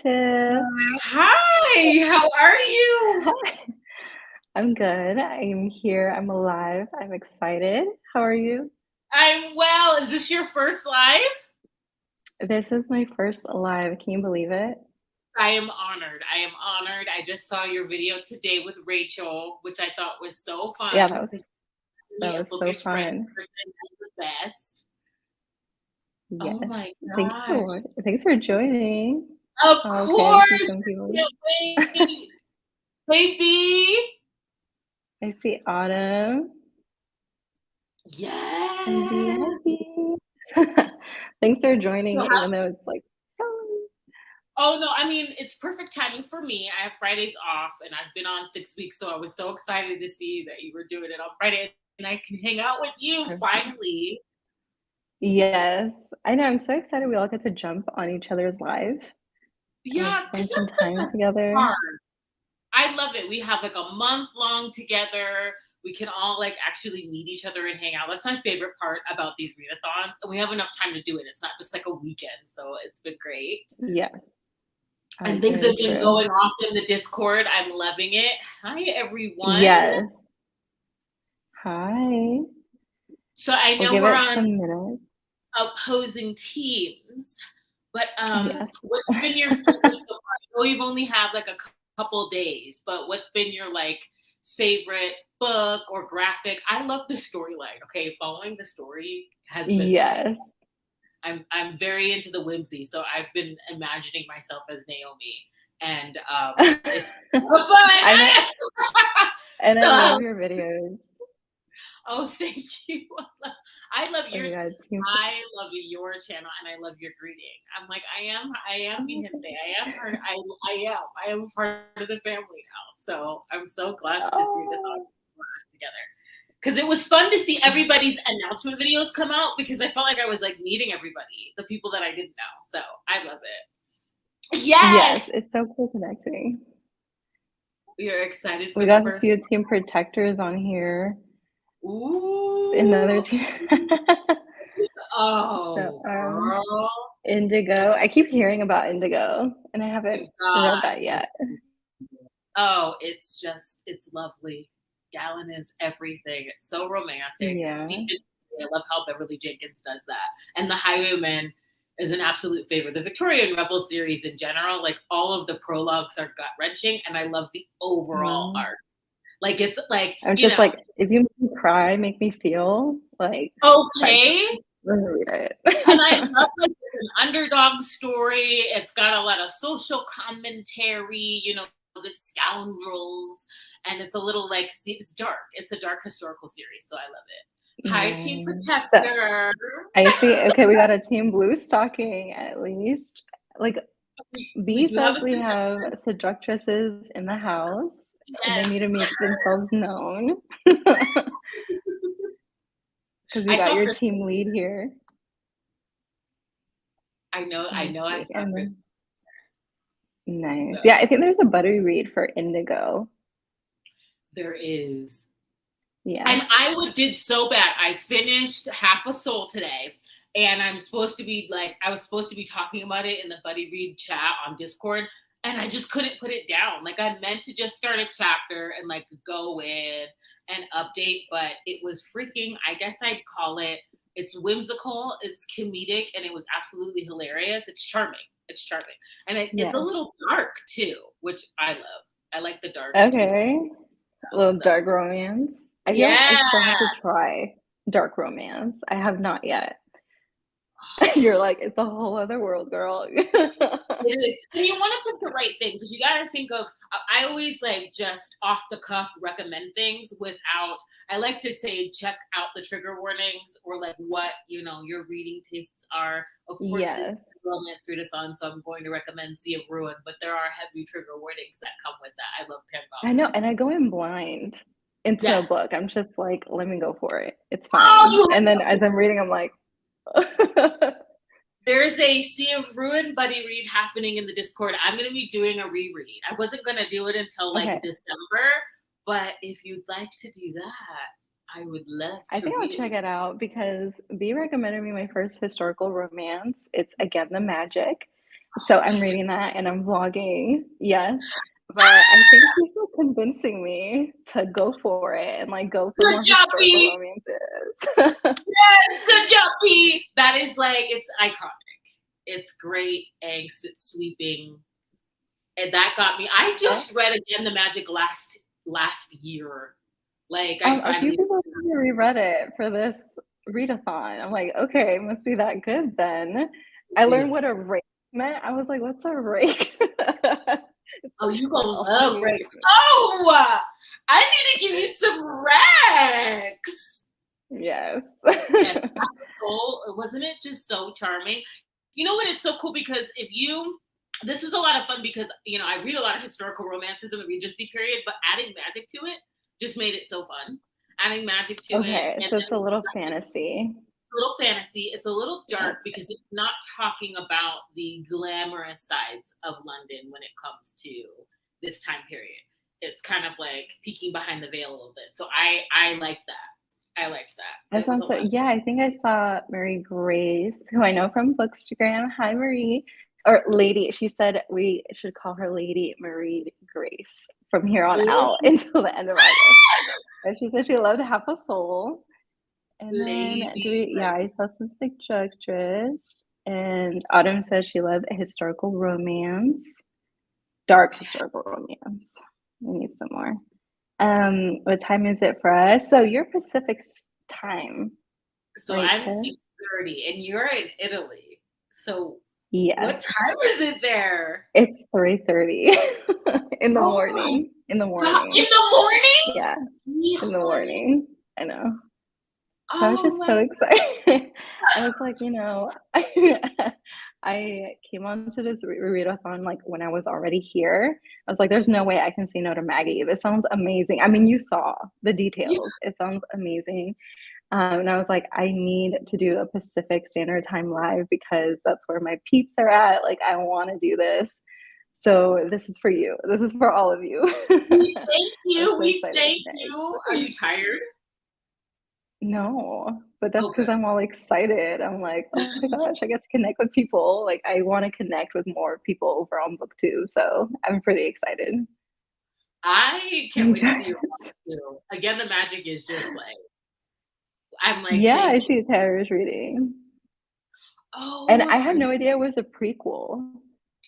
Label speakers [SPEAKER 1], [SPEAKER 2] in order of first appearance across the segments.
[SPEAKER 1] Tiff.
[SPEAKER 2] Hi, how are you?
[SPEAKER 1] Hi. I'm good. I'm here. I'm alive. I'm excited. How are you?
[SPEAKER 2] I'm well. Is this your first live?
[SPEAKER 1] This is my first live. Can you believe it?
[SPEAKER 2] I am honored. I am honored. I just saw your video today with Rachel, which I thought was so
[SPEAKER 1] Yeah,
[SPEAKER 2] fun because
[SPEAKER 1] that
[SPEAKER 2] me, a
[SPEAKER 1] was so
[SPEAKER 2] bookish friend
[SPEAKER 1] fun.
[SPEAKER 2] person, is the best.
[SPEAKER 1] Yes.
[SPEAKER 2] Oh my
[SPEAKER 1] Thank
[SPEAKER 2] gosh.
[SPEAKER 1] you. Thanks for joining.
[SPEAKER 2] Of
[SPEAKER 1] Oh, okay, I see
[SPEAKER 2] course.
[SPEAKER 1] some people.
[SPEAKER 2] Can't wait. Baby.
[SPEAKER 1] I see Autumn and B.
[SPEAKER 2] Yes.
[SPEAKER 1] Hi, B. Thanks for joining,
[SPEAKER 2] So
[SPEAKER 1] even though it's like, oh,
[SPEAKER 2] Oh no, I mean it's perfect timing for me. I have Fridays off and I've been on 6 weeks, so I was so excited to see that you were doing it on Friday and I can hang out with you
[SPEAKER 1] perfect.
[SPEAKER 2] finally.
[SPEAKER 1] Yes, I know. I'm so excited we all get to jump on each other's live and like
[SPEAKER 2] Yeah, because
[SPEAKER 1] spend some
[SPEAKER 2] that's the
[SPEAKER 1] time
[SPEAKER 2] best
[SPEAKER 1] together.
[SPEAKER 2] part. I love it. We have like a month long together. We can all like actually meet each other and hang out. That's my favorite part about these readathons. And we have enough time to do it. It's not just like a weekend. So it's been great.
[SPEAKER 1] Yes,
[SPEAKER 2] And things
[SPEAKER 1] very
[SPEAKER 2] have been
[SPEAKER 1] true.
[SPEAKER 2] going off in the Discord. I'm loving it. Hi everyone.
[SPEAKER 1] Yes. Hi.
[SPEAKER 2] So I
[SPEAKER 1] We'll
[SPEAKER 2] know
[SPEAKER 1] give
[SPEAKER 2] we're
[SPEAKER 1] it
[SPEAKER 2] on
[SPEAKER 1] some minutes.
[SPEAKER 2] opposing teams, but
[SPEAKER 1] Yes.
[SPEAKER 2] what's been your favorite so far? I know you've only had like a couple days, but what's been your like favorite book or graphic? I love the storyline. Okay, following the story has been like
[SPEAKER 1] Yes.
[SPEAKER 2] I'm very into the whimsy, so I've been imagining myself as Naomi, and it's
[SPEAKER 1] I know,
[SPEAKER 2] fun.
[SPEAKER 1] and I
[SPEAKER 2] So
[SPEAKER 1] love your videos.
[SPEAKER 2] oh, thank you. I love
[SPEAKER 1] Oh
[SPEAKER 2] your
[SPEAKER 1] my God, team.
[SPEAKER 2] I love your channel and I love your greeting. I'm like, I am mi gente. I am part of the family now. So I'm so glad that this readathon
[SPEAKER 1] Oh,
[SPEAKER 2] brought us together. Because it was fun to see everybody's announcement videos come out because I felt like I was like meeting everybody, the people that I didn't know. So I love it.
[SPEAKER 1] yes,
[SPEAKER 2] Yes.
[SPEAKER 1] it's so cool connecting.
[SPEAKER 2] We are excited
[SPEAKER 1] We
[SPEAKER 2] for the
[SPEAKER 1] got a
[SPEAKER 2] first.
[SPEAKER 1] few team protectors on here. Another
[SPEAKER 2] Ooh.
[SPEAKER 1] team. So,
[SPEAKER 2] Oh, girl.
[SPEAKER 1] Indigo. I keep hearing about Indigo, and I haven't
[SPEAKER 2] You've
[SPEAKER 1] read
[SPEAKER 2] got
[SPEAKER 1] that
[SPEAKER 2] to.
[SPEAKER 1] yet.
[SPEAKER 2] Oh, it's lovely. Gallon is everything. It's so romantic. It's
[SPEAKER 1] Yeah.
[SPEAKER 2] steeped in. I love how Beverly Jenkins does that. And The Highwayman is an absolute favorite. The Victorian Rebel series in general, like all of the prologues are gut wrenching, and I love the overall
[SPEAKER 1] Wow.
[SPEAKER 2] art. Like it's like
[SPEAKER 1] I was just like, if you make me cry, make me feel like 5 stars.
[SPEAKER 2] okay.
[SPEAKER 1] Let me read it.
[SPEAKER 2] And I love like it's an underdog story. It's got a lot of social commentary, the scoundrels, and it's a little like it's dark. It's a dark historical series, so I love it. Hi, Team
[SPEAKER 1] Yeah. So
[SPEAKER 2] Protector.
[SPEAKER 1] I see. Okay, we got a team blue stocking at least. Like
[SPEAKER 2] We
[SPEAKER 1] B
[SPEAKER 2] do have
[SPEAKER 1] says,
[SPEAKER 2] a
[SPEAKER 1] we
[SPEAKER 2] seductress.
[SPEAKER 1] have seductresses in the house. They
[SPEAKER 2] Yes.
[SPEAKER 1] need to make themselves known because we
[SPEAKER 2] I
[SPEAKER 1] got
[SPEAKER 2] saw
[SPEAKER 1] your
[SPEAKER 2] Chris.
[SPEAKER 1] team lead here.
[SPEAKER 2] I know.
[SPEAKER 1] Let
[SPEAKER 2] I
[SPEAKER 1] me
[SPEAKER 2] know. I
[SPEAKER 1] see.
[SPEAKER 2] saw
[SPEAKER 1] And
[SPEAKER 2] Chris.
[SPEAKER 1] then nice.
[SPEAKER 2] So
[SPEAKER 1] Yeah, I think there's a buttery read for Indigo.
[SPEAKER 2] there is.
[SPEAKER 1] Yeah.
[SPEAKER 2] And I did so bad. I finished Half a Soul today, and I was supposed to be talking about it in the Buddy Read chat on Discord, and I just couldn't put it down. Like I meant to just start a chapter and like go in and update, but it was freaking. I guess I'd call it. It's whimsical, it's comedic, and it was absolutely hilarious. It's charming. It's charming, and it's a
[SPEAKER 1] Yeah.
[SPEAKER 2] little dark too, which I love. I like the dark pieces.
[SPEAKER 1] Okay. A little
[SPEAKER 2] So
[SPEAKER 1] dark romance. I feel like I
[SPEAKER 2] yeah.
[SPEAKER 1] still have to try dark romance. I have not yet. You're like, it's a whole other world, girl.
[SPEAKER 2] It is. And you want to pick the right thing because you got to think of, I always like just off the cuff recommend things without, I like to say, check out the trigger warnings or like what, your reading tastes are. Of course,
[SPEAKER 1] Yes.
[SPEAKER 2] it's romance readathon, so I'm going to recommend Sea of Ruin, but there are heavy trigger warnings that come with that. I love Pam
[SPEAKER 1] I know, and I go in blind into
[SPEAKER 2] Yeah.
[SPEAKER 1] a book. I'm just like, let me go for it. It's
[SPEAKER 2] Oh,
[SPEAKER 1] fine.
[SPEAKER 2] you
[SPEAKER 1] And then
[SPEAKER 2] have
[SPEAKER 1] as I'm reading, I'm like,
[SPEAKER 2] There's a Sea of Ruin buddy read happening in the Discord. I'm going to be doing a reread. I wasn't going to do it until like
[SPEAKER 1] okay.
[SPEAKER 2] December, but if you'd like to do that, I would love
[SPEAKER 1] I
[SPEAKER 2] to
[SPEAKER 1] think I'll
[SPEAKER 2] read
[SPEAKER 1] check
[SPEAKER 2] it.
[SPEAKER 1] it out because B recommended me my first historical romance. It's Again the Magic, So I'm reading that and I'm vlogging, yes, but I think she's like convincing me to go for it and like go for
[SPEAKER 2] Good
[SPEAKER 1] more
[SPEAKER 2] job,
[SPEAKER 1] historical
[SPEAKER 2] B.
[SPEAKER 1] romances.
[SPEAKER 2] Yes, good job, B. That is like, it's iconic. It's great angst. It's sweeping. And that got me. I
[SPEAKER 1] Yeah.
[SPEAKER 2] just read again The Magic last year. Like I
[SPEAKER 1] A few
[SPEAKER 2] finally,
[SPEAKER 1] people told me reread it for this readathon. I'm like, okay, it must be that good then. I learned what
[SPEAKER 2] is.
[SPEAKER 1] a rake meant. I was like, what's a rake? It's
[SPEAKER 2] Oh, you
[SPEAKER 1] like
[SPEAKER 2] gonna
[SPEAKER 1] a
[SPEAKER 2] love
[SPEAKER 1] whole
[SPEAKER 2] Rex. Oh, I need to give you some Rex.
[SPEAKER 1] yes.
[SPEAKER 2] Yes, wasn't it just so charming? You know what? It's so cool because this is a lot of fun because I read a lot of historical romances in the Regency period, but adding magic to it just made it so fun. Adding magic to it,
[SPEAKER 1] Okay,
[SPEAKER 2] and
[SPEAKER 1] so it's a
[SPEAKER 2] then
[SPEAKER 1] little fantasy.
[SPEAKER 2] a little fantasy. It's a little dark
[SPEAKER 1] That's
[SPEAKER 2] because it's not talking about the glamorous sides of London when it comes to this time period. It's kind of like peeking behind the veil a little bit. So I liked that. I liked that.
[SPEAKER 1] that
[SPEAKER 2] It was a
[SPEAKER 1] sounds so
[SPEAKER 2] lot.
[SPEAKER 1] yeah, I think I saw Marie Grace, who I know from Bookstagram. Hi, Marie. Or Lady. She said we should call her Lady Marie Grace from here on out until the end of August. And she said she loved Half a Soul. And then do
[SPEAKER 2] Lady,
[SPEAKER 1] we yeah, I saw some Seductress. And Autumn says she loved a historical romance. Dark historical romance. We need some more. What time is it for us? So you're Pacific time,
[SPEAKER 2] so
[SPEAKER 1] right,
[SPEAKER 2] I'm
[SPEAKER 1] Tiff?
[SPEAKER 2] 6:30 and you're in Italy. So
[SPEAKER 1] Yes.
[SPEAKER 2] what time is it there?
[SPEAKER 1] It's 3:30 in the
[SPEAKER 2] Oh my
[SPEAKER 1] morning. In the
[SPEAKER 2] god, in
[SPEAKER 1] morning.
[SPEAKER 2] the morning?
[SPEAKER 1] Yeah, in the
[SPEAKER 2] Híjole.
[SPEAKER 1] morning. I know. So I was
[SPEAKER 2] Oh
[SPEAKER 1] just so
[SPEAKER 2] my
[SPEAKER 1] excited. I was like, I came onto this readathon like when I was already here. I was like, there's no way I can say no to Maggie. This sounds amazing. I mean, you saw the
[SPEAKER 2] yeah.
[SPEAKER 1] details. It sounds amazing. And I was like, I need to do a Pacific Standard Time live because that's where my peeps are at. Like, I want to do this. So this is for you. This is for all of you.
[SPEAKER 2] We thank
[SPEAKER 1] I'm
[SPEAKER 2] you.
[SPEAKER 1] so
[SPEAKER 2] We
[SPEAKER 1] excited.
[SPEAKER 2] thank you. Are you tired?
[SPEAKER 1] No, but that's
[SPEAKER 2] Oh,
[SPEAKER 1] because
[SPEAKER 2] good.
[SPEAKER 1] I'm all excited. I'm like, oh my gosh, I get to connect with people. Like, I want to connect with more people over on BookTube. So I'm pretty excited.
[SPEAKER 2] I can't
[SPEAKER 1] I'm
[SPEAKER 2] wait to see your
[SPEAKER 1] just,
[SPEAKER 2] vlog too. Again, the magic is just like I'm like,
[SPEAKER 1] yeah, I
[SPEAKER 2] thank you.
[SPEAKER 1] see Tara's reading. And I
[SPEAKER 2] Oh,
[SPEAKER 1] had no idea it was a prequel.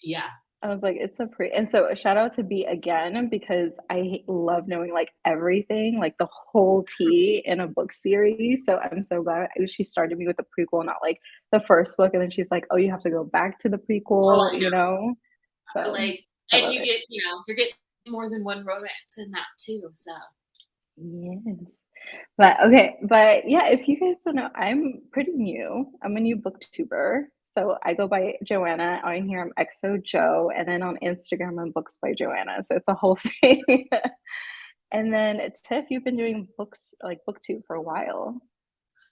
[SPEAKER 2] yeah.
[SPEAKER 1] I was like, it's a pre and so a shout out to B again because I love knowing like everything, like the whole tea in a book series. So I'm so glad she started me with the prequel, not like the first book, and then she's like, oh, you have to go back to the
[SPEAKER 2] Oh,
[SPEAKER 1] prequel,
[SPEAKER 2] I
[SPEAKER 1] you know?
[SPEAKER 2] know.
[SPEAKER 1] So
[SPEAKER 2] Like,
[SPEAKER 1] I
[SPEAKER 2] and
[SPEAKER 1] love it.
[SPEAKER 2] you're getting more than one romance in that too. So
[SPEAKER 1] Yes. But okay, but yeah, if you guys don't know, I'm pretty new. I'm a new booktuber. So I go by Joanna. On here, I'm XO Joe, and then on Instagram, I'm Books by Joanna. So it's a whole thing. And then Tiff, you've been doing books like booktube for a while.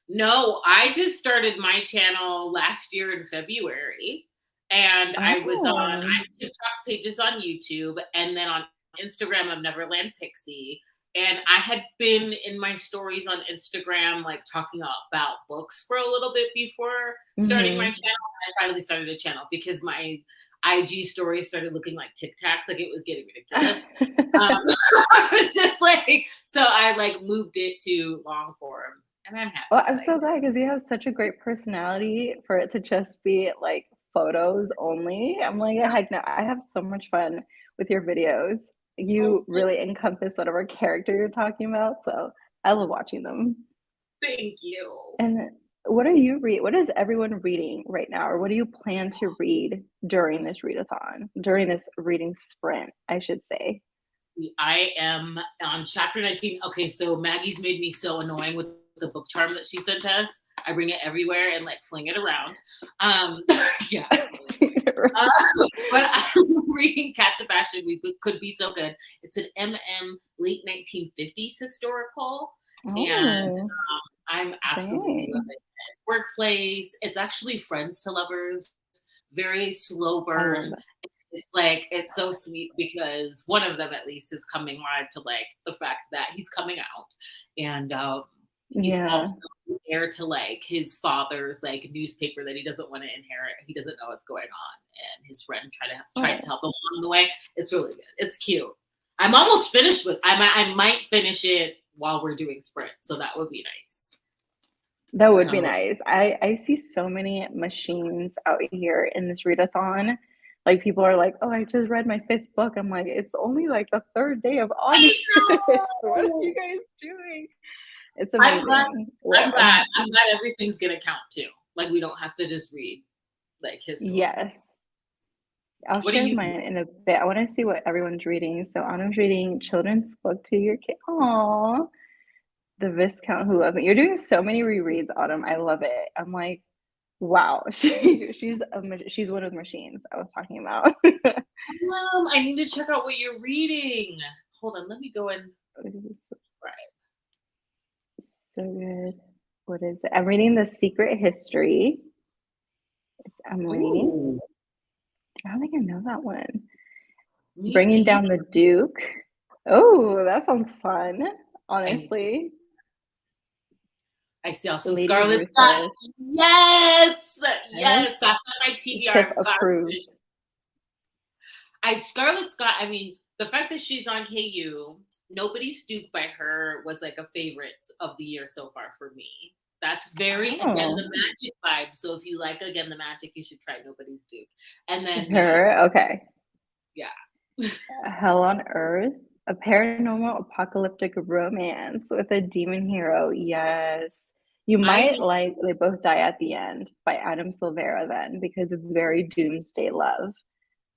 [SPEAKER 2] no, I just started my channel last year in February, and I was on
[SPEAKER 1] Oh.
[SPEAKER 2] I have TikTok's pages on YouTube, and then on Instagram of Neverland Pixie. And I had been in my stories on Instagram, like talking about books for a little bit before starting my
[SPEAKER 1] Hmm.
[SPEAKER 2] channel. I finally started a channel because my IG stories started looking like TikToks, like it was getting ridiculous. I was just like, so I like moved it to long form, and I'm happy
[SPEAKER 1] Well,
[SPEAKER 2] that
[SPEAKER 1] I'm
[SPEAKER 2] I
[SPEAKER 1] so
[SPEAKER 2] did.
[SPEAKER 1] glad because you have such a great personality for it to just be like photos only. I'm like, heck no, I have so much fun with your videos.
[SPEAKER 2] Oh,
[SPEAKER 1] You really encompass whatever character you're talking about, so I love watching them.
[SPEAKER 2] thank you.
[SPEAKER 1] And what are you read? What is everyone reading right now, or what do you plan to read during this readathon, during this reading sprint, I should say?
[SPEAKER 2] I am on chapter 19. Okay, so Maggie's made me so annoying with the book charm that she sent us. I bring it everywhere and like fling it around. Um, yeah, it's really annoying. But I'm reading Cat Sebastian. We could be so good. It's an late 1950s historical, and
[SPEAKER 1] Oh,
[SPEAKER 2] I'm absolutely
[SPEAKER 1] dang!
[SPEAKER 2] loving it. Workplace. It's actually friends to lovers. Very slow
[SPEAKER 1] I love
[SPEAKER 2] burn.
[SPEAKER 1] that.
[SPEAKER 2] It's like it's so sweet because one of them at least is coming live to like the fact that he's coming out, and he's
[SPEAKER 1] Yeah.
[SPEAKER 2] also heir to like his father's like newspaper that he doesn't want to inherit. He doesn't know what's going on, and his friend tries to
[SPEAKER 1] Oh,
[SPEAKER 2] help him along the way. It's really good. It's cute. I'm almost finished with. I might finish it while we're doing sprint, so that would be nice.
[SPEAKER 1] that
[SPEAKER 2] I
[SPEAKER 1] would
[SPEAKER 2] kind
[SPEAKER 1] be
[SPEAKER 2] of look.
[SPEAKER 1] nice. I see so many machines out here in this readathon. Like people are like, "Oh, I just read my fifth book." I'm like, "It's only like the third day of August.
[SPEAKER 2] I
[SPEAKER 1] What are you
[SPEAKER 2] know.
[SPEAKER 1] guys doing?" It's
[SPEAKER 2] I'm glad.
[SPEAKER 1] amazing. Well,
[SPEAKER 2] I'm glad. I'm glad everything's gonna count too. Like we don't have to just read like his book.
[SPEAKER 1] yes. I'll
[SPEAKER 2] What are
[SPEAKER 1] share
[SPEAKER 2] you?
[SPEAKER 1] mine in a bit. I want to see what everyone's reading. So Anna's reading children's book to your kid. Aww. The Viscount Who Loved Me. You're doing so many rereads, Autumn. I love it. I'm like, wow. She's one of the machines I was talking about.
[SPEAKER 2] I need to check out what you're reading. Hold on, let me go and right.
[SPEAKER 1] So good. What is it? I'm reading The Secret History. It's Emily.
[SPEAKER 2] Ooh,
[SPEAKER 1] I don't think I know that one.
[SPEAKER 2] me
[SPEAKER 1] Bringing
[SPEAKER 2] neither.
[SPEAKER 1] Down the Duke. Oh, that sounds fun,
[SPEAKER 2] I need to.
[SPEAKER 1] honestly.
[SPEAKER 2] I see some
[SPEAKER 1] Lady
[SPEAKER 2] Scarlet Scott.
[SPEAKER 1] Ruthless.
[SPEAKER 2] Yes,
[SPEAKER 1] Yes.
[SPEAKER 2] yes, that's on my TBR.
[SPEAKER 1] Tip
[SPEAKER 2] I've got to finish.
[SPEAKER 1] approved.
[SPEAKER 2] Scarlet Scott. I mean, the fact that she's on KU, Nobody's Duke by her was like a favorite of the year so far for me. That's very Again the
[SPEAKER 1] Oh,
[SPEAKER 2] Magic vibe. So if you like Again the Magic, you should try Nobody's Duke. And then
[SPEAKER 1] her. Okay.
[SPEAKER 2] yeah.
[SPEAKER 1] Hell on Earth, a paranormal apocalyptic romance with a demon hero. Yes. You
[SPEAKER 2] I
[SPEAKER 1] might
[SPEAKER 2] need
[SPEAKER 1] like They Both Die at the End by Adam Silvera then because it's very doomsday love.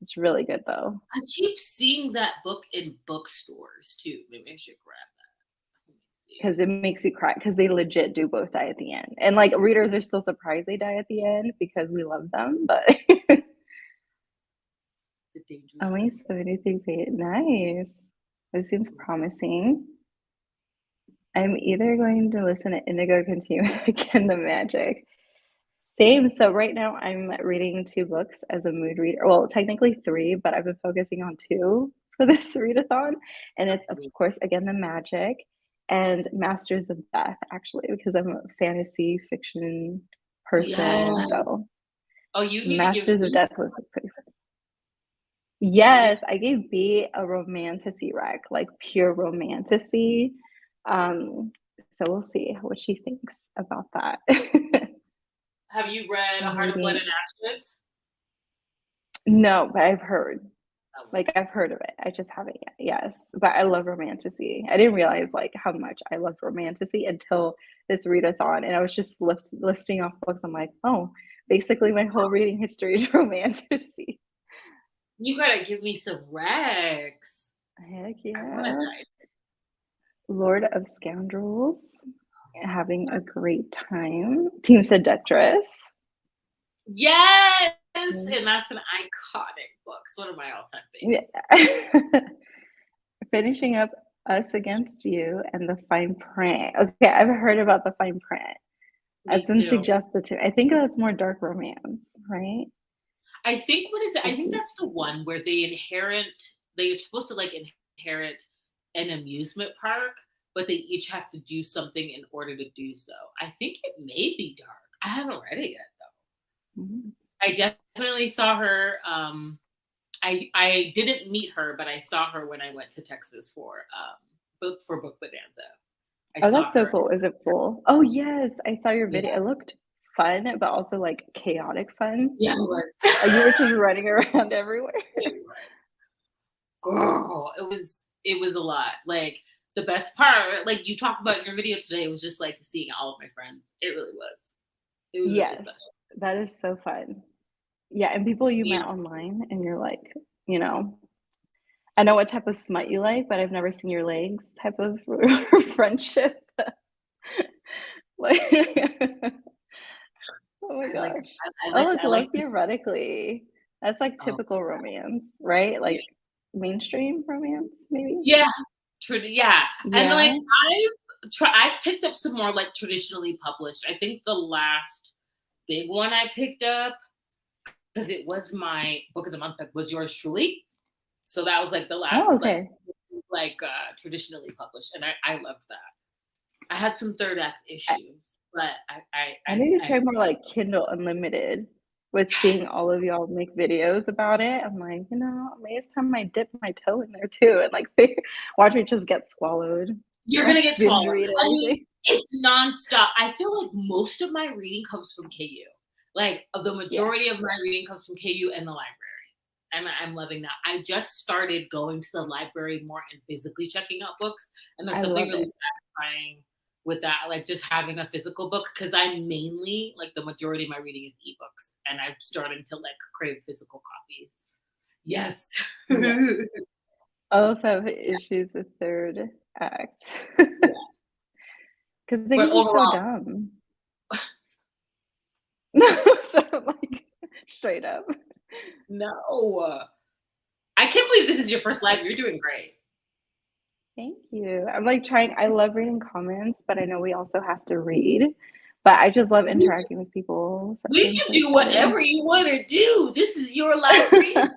[SPEAKER 1] It's really good though.
[SPEAKER 2] I keep seeing that book in bookstores too. Maybe I should grab that. Let me see.
[SPEAKER 1] Because it makes you cry because they legit do both die at the end. And like readers are still surprised they die at the end because we love them, but
[SPEAKER 2] The Dangerous
[SPEAKER 1] only
[SPEAKER 2] Life.
[SPEAKER 1] 73 pages. Nice. This seems promising. I'm either going to listen to Indigo continue Again the Magic. Same. So right now I'm reading two books as a mood reader. Well, technically three, but I've been focusing on two for this readathon. And it's of course Again the Magic and Masters of Death, actually, because I'm a fantasy fiction person.
[SPEAKER 2] Yes.
[SPEAKER 1] So
[SPEAKER 2] Oh, you need to give
[SPEAKER 1] Masters of
[SPEAKER 2] me.
[SPEAKER 1] Death was pretty fun.
[SPEAKER 2] You need.
[SPEAKER 1] Yes, I gave B a romanticy rec, like pure romanticy. So we'll see what she thinks about that.
[SPEAKER 2] Have you read A
[SPEAKER 1] I'm
[SPEAKER 2] Heart of Blood
[SPEAKER 1] reading.
[SPEAKER 2] and Ashes?
[SPEAKER 1] No, but I've heard.
[SPEAKER 2] That one's
[SPEAKER 1] Like I've heard of it. I just haven't yet. Yes, but I love romanticy. I didn't realize like how much I loved romanticy until this readathon, and I was just listing off books. I'm like, oh, basically my whole reading history is romanticy.
[SPEAKER 2] You gotta give me some Rex.
[SPEAKER 1] Heck
[SPEAKER 2] I wanna
[SPEAKER 1] yeah.
[SPEAKER 2] dive.
[SPEAKER 1] Lord of Scoundrels. Having a great time. Team Seductress.
[SPEAKER 2] Yes, and that's an iconic book. It's one of my all-time favorites.
[SPEAKER 1] Yeah. Finishing up Us Against You and The Fine Print. Okay, I've heard about The Fine Print.
[SPEAKER 2] Me
[SPEAKER 1] That's been
[SPEAKER 2] too.
[SPEAKER 1] suggested to me. I think that's more dark romance, right?
[SPEAKER 2] I think what is it? I think
[SPEAKER 1] Spooky.
[SPEAKER 2] that's the one where they inherit. They're supposed to like inherit an amusement park, but they each have to do something in order to do so. I think it may be dark. I haven't read it yet though.
[SPEAKER 1] Mhm.
[SPEAKER 2] I definitely saw her. I didn't meet her, but I saw her when I went to Texas for Book Bonanza. I
[SPEAKER 1] Oh,
[SPEAKER 2] saw
[SPEAKER 1] that's so
[SPEAKER 2] her.
[SPEAKER 1] cool. Is it full? Oh, yes. I saw your
[SPEAKER 2] Yeah,
[SPEAKER 1] video. It looked fun, but also like chaotic fun.
[SPEAKER 2] yeah, it was.
[SPEAKER 1] Like you were just running around everywhere.
[SPEAKER 2] Girl, it was a lot. Like the best part, like you talked about in your video today, was just like seeing all of my friends. It really was. It was really
[SPEAKER 1] Yes,
[SPEAKER 2] special.
[SPEAKER 1] that is so fun. Yeah, and people you
[SPEAKER 2] Me
[SPEAKER 1] met online and you're like, you know, I know what type of smut you like, but I've never seen your legs type of friendship. Like, oh my
[SPEAKER 2] I like
[SPEAKER 1] gosh.
[SPEAKER 2] I
[SPEAKER 1] Oh,
[SPEAKER 2] like
[SPEAKER 1] look,
[SPEAKER 2] I like
[SPEAKER 1] love theoretically. That's like
[SPEAKER 2] oh
[SPEAKER 1] typical romance, right?
[SPEAKER 2] yeah.
[SPEAKER 1] Like mainstream romance, maybe?
[SPEAKER 2] Yeah. Yeah. And like
[SPEAKER 1] Yeah.
[SPEAKER 2] I've picked up some more like traditionally published. I think the last big one I picked up, because it was my book of the month, was yours truly. So that was like the
[SPEAKER 1] Oh,
[SPEAKER 2] last
[SPEAKER 1] okay.
[SPEAKER 2] traditionally published, and I loved that. I had some third act
[SPEAKER 1] I,
[SPEAKER 2] issues, but
[SPEAKER 1] I need to
[SPEAKER 2] I
[SPEAKER 1] try more like Kindle Unlimited with seeing
[SPEAKER 2] yes,
[SPEAKER 1] all of y'all make videos about it. I'm like, maybe it's time I dip my toe in there too and like watch me just get swallowed.
[SPEAKER 2] you're
[SPEAKER 1] Like
[SPEAKER 2] gonna get
[SPEAKER 1] binge
[SPEAKER 2] swallowed.
[SPEAKER 1] read
[SPEAKER 2] I mean,
[SPEAKER 1] everything.
[SPEAKER 2] it's nonstop. I feel like most of my reading comes from KU. Like the
[SPEAKER 1] Yeah,
[SPEAKER 2] majority of my reading comes from KU and the library. And I'm loving that. I just started going to the library more and physically checking out books. And there's
[SPEAKER 1] I
[SPEAKER 2] something
[SPEAKER 1] love
[SPEAKER 2] really
[SPEAKER 1] it.
[SPEAKER 2] satisfying with that, like just having a physical book, because I mainly like the majority of my reading is ebooks, and I'm starting to like crave physical copies. Yes.
[SPEAKER 1] Yeah. I also have issues with third act
[SPEAKER 2] Yeah.
[SPEAKER 1] because they
[SPEAKER 2] But
[SPEAKER 1] can be so
[SPEAKER 2] overall,
[SPEAKER 1] dumb. No, so like straight up.
[SPEAKER 2] no. I can't believe this is your first live. You're doing great.
[SPEAKER 1] Thank you. I'm like trying, I love reading comments, but I know we also have to read. But I just love interacting with people. So
[SPEAKER 2] We
[SPEAKER 1] I'm
[SPEAKER 2] can
[SPEAKER 1] so
[SPEAKER 2] do
[SPEAKER 1] excited.
[SPEAKER 2] whatever you want to do. This is your live reading.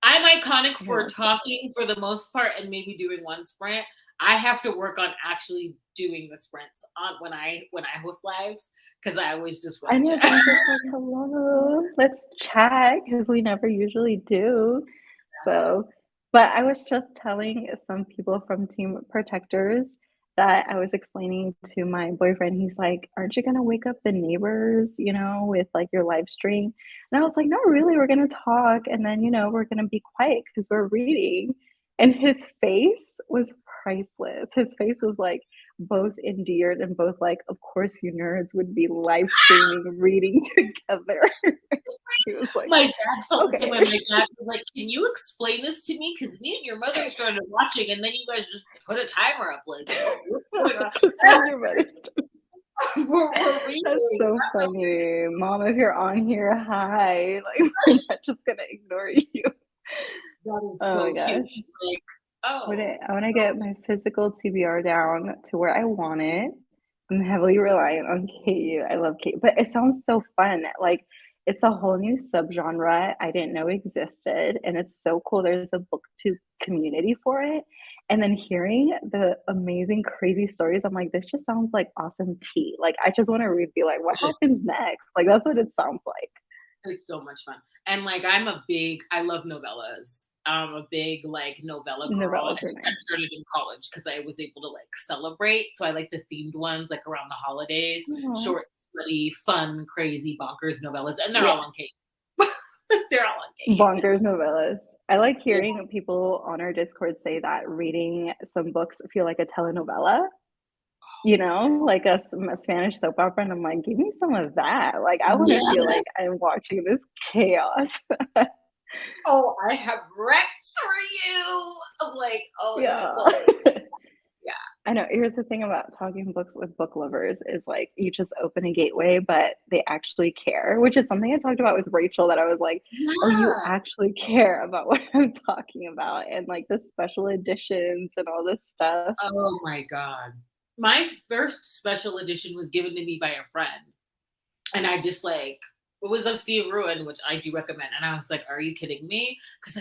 [SPEAKER 2] I'm iconic for
[SPEAKER 1] Yeah.
[SPEAKER 2] talking for the most part and maybe doing one sprint. I have to work on actually doing the sprints on when I host lives, because I always just
[SPEAKER 1] I
[SPEAKER 2] want
[SPEAKER 1] know
[SPEAKER 2] to.
[SPEAKER 1] I'm just like, hello, let's chat because we never usually do. So, but I was just telling some people from Team Protectors that I was explaining to my boyfriend. He's like, aren't you gonna wake up the neighbors, with like your live stream? And I was like, not really. We're gonna talk and then, we're gonna be quiet because we're reading. And his face was priceless. His face was like, both endeared and both like, of course you nerds would be live streaming reading together. He was like,
[SPEAKER 2] My dad felt the same
[SPEAKER 1] okay.
[SPEAKER 2] way. My dad was like, "Can you explain this to me? Because me and your mother started watching, and then you guys just put a timer up. Like, what's going on?
[SPEAKER 1] Just me and your mother.
[SPEAKER 2] We're
[SPEAKER 1] That's
[SPEAKER 2] reading.
[SPEAKER 1] so
[SPEAKER 2] That's
[SPEAKER 1] funny. Mom, if you're on here, hi. Like we're not just gonna ignore you.
[SPEAKER 2] that is
[SPEAKER 1] Oh my
[SPEAKER 2] so cute.
[SPEAKER 1] gosh.
[SPEAKER 2] He's like, oh,
[SPEAKER 1] I want to get my physical TBR down to where I want it. I'm heavily reliant on KU. I love KU, but it sounds so fun. Like it's a whole new subgenre I didn't know existed, and it's so cool. There's a booktube community for it, and then hearing the amazing, crazy stories, I'm like, this just sounds like awesome tea. Like I just want to read, be like, what happens next? Like that's what it sounds like.
[SPEAKER 2] it's so much fun. And like, I love novellas. I'm a big like novella girl. I
[SPEAKER 1] Novellas are
[SPEAKER 2] think that
[SPEAKER 1] nice.
[SPEAKER 2] started in college because I was able to like celebrate. So I like the themed ones like around the holidays,
[SPEAKER 1] Aw.
[SPEAKER 2] short, slutty, fun, crazy, bonkers novellas, and they're
[SPEAKER 1] Yeah,
[SPEAKER 2] all on Kate. They're all on Kate.
[SPEAKER 1] bonkers novellas. I like
[SPEAKER 2] Yeah.
[SPEAKER 1] hearing people on our Discord say that reading some books feel like a telenovela, like a Spanish soap opera. And I'm like, give me some of that. Like, I want to feel
[SPEAKER 2] Yeah.
[SPEAKER 1] like I'm watching this chaos.
[SPEAKER 2] Oh, I have Rex for you. I'm like, oh my god.
[SPEAKER 1] Yeah.
[SPEAKER 2] Well, yeah.
[SPEAKER 1] I know. Here's the thing about talking books with book lovers is like you just open a gateway, but they actually care, which is something I talked about with Rachel that I was like, oh, you
[SPEAKER 2] Yeah.
[SPEAKER 1] actually care about what I'm talking about and like the special editions and all this stuff.
[SPEAKER 2] Oh my god. My first special edition was given to me by a friend. And I just like, it was of Sea of Ruin, which I do recommend. And I was like, are you kidding me? Because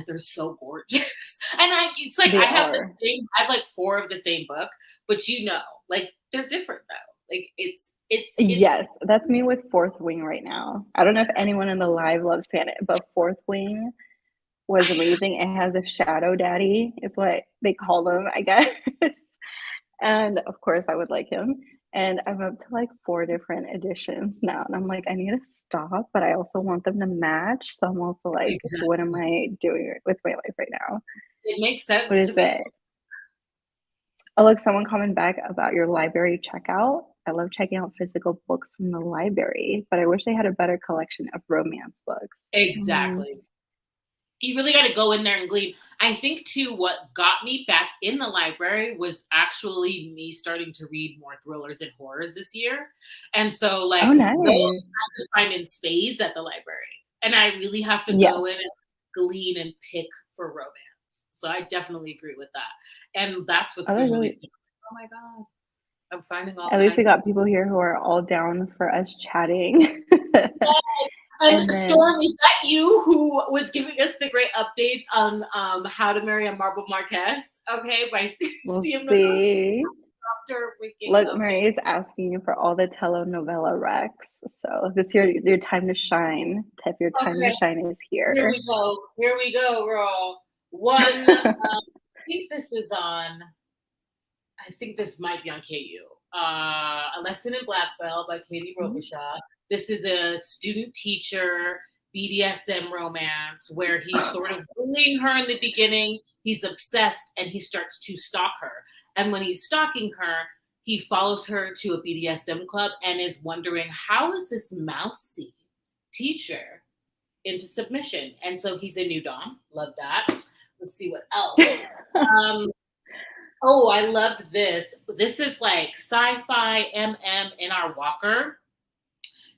[SPEAKER 2] they're so gorgeous. And it's like,
[SPEAKER 1] They are.
[SPEAKER 2] I have like four of the same book, but like they're different though. Like it's,
[SPEAKER 1] Yes, that's me with Fourth Wing right now. I don't know if anyone in the live loves Panic, but Fourth Wing was
[SPEAKER 2] I
[SPEAKER 1] amazing. It has a shadow daddy, is what they call them, I guess. And of course, I would like him. And I'm up to like four different editions now. And I'm like, I need to stop, but I also want them to match. So I'm also like, what am
[SPEAKER 2] exactly.
[SPEAKER 1] I doing with my life right now?
[SPEAKER 2] It makes
[SPEAKER 1] What
[SPEAKER 2] sense
[SPEAKER 1] is
[SPEAKER 2] to me.
[SPEAKER 1] it? Oh, look, someone coming back about your library checkout. I love checking out physical books from the library, but I wish they had a better collection of romance books. Mm,
[SPEAKER 2] Exactly. You really got to go in there and glean. I think too, what got me back in the library was actually me starting to read more thrillers and horrors this year. And so
[SPEAKER 1] oh,
[SPEAKER 2] like those
[SPEAKER 1] nice.
[SPEAKER 2] I could find in spades at the library. And I really have to go
[SPEAKER 1] Yes.
[SPEAKER 2] in and glean and pick for romance. So I definitely agree with that. And that's what's
[SPEAKER 1] Oh,
[SPEAKER 2] been
[SPEAKER 1] that's
[SPEAKER 2] really
[SPEAKER 1] really,
[SPEAKER 2] fun. Oh my God. I'm finding all
[SPEAKER 1] at least we
[SPEAKER 2] kinds of
[SPEAKER 1] got people here who are all down for us chatting.
[SPEAKER 2] And
[SPEAKER 1] And then
[SPEAKER 2] Storm, is that you who was giving us the great updates on How to Marry a Marble Marquess? Okay, by
[SPEAKER 1] we'll
[SPEAKER 2] CM Nicole.
[SPEAKER 1] see.
[SPEAKER 2] Dr. Freaking
[SPEAKER 1] Look,
[SPEAKER 2] Okay.
[SPEAKER 1] Marie's asking you for all the telenovela recs. So this your time to shine. Tip, your time to
[SPEAKER 2] Okay,
[SPEAKER 1] shine is
[SPEAKER 2] here
[SPEAKER 1] here.
[SPEAKER 2] we go. Here we go, girl. One, I think this is on, I think this might be on KU. A Lesson in Black Belt by Katie Robichaud. This is a student teacher BDSM romance where he's sort of bullying her in the beginning. He's obsessed and he starts to stalk her. And when he's stalking her, he follows her to a BDSM club and is wondering, how is this mousy teacher into submission? And so he's a new dom. Love that. Let's see what else. Um, Oh, I loved this. This is like sci-fi MM in our Walker.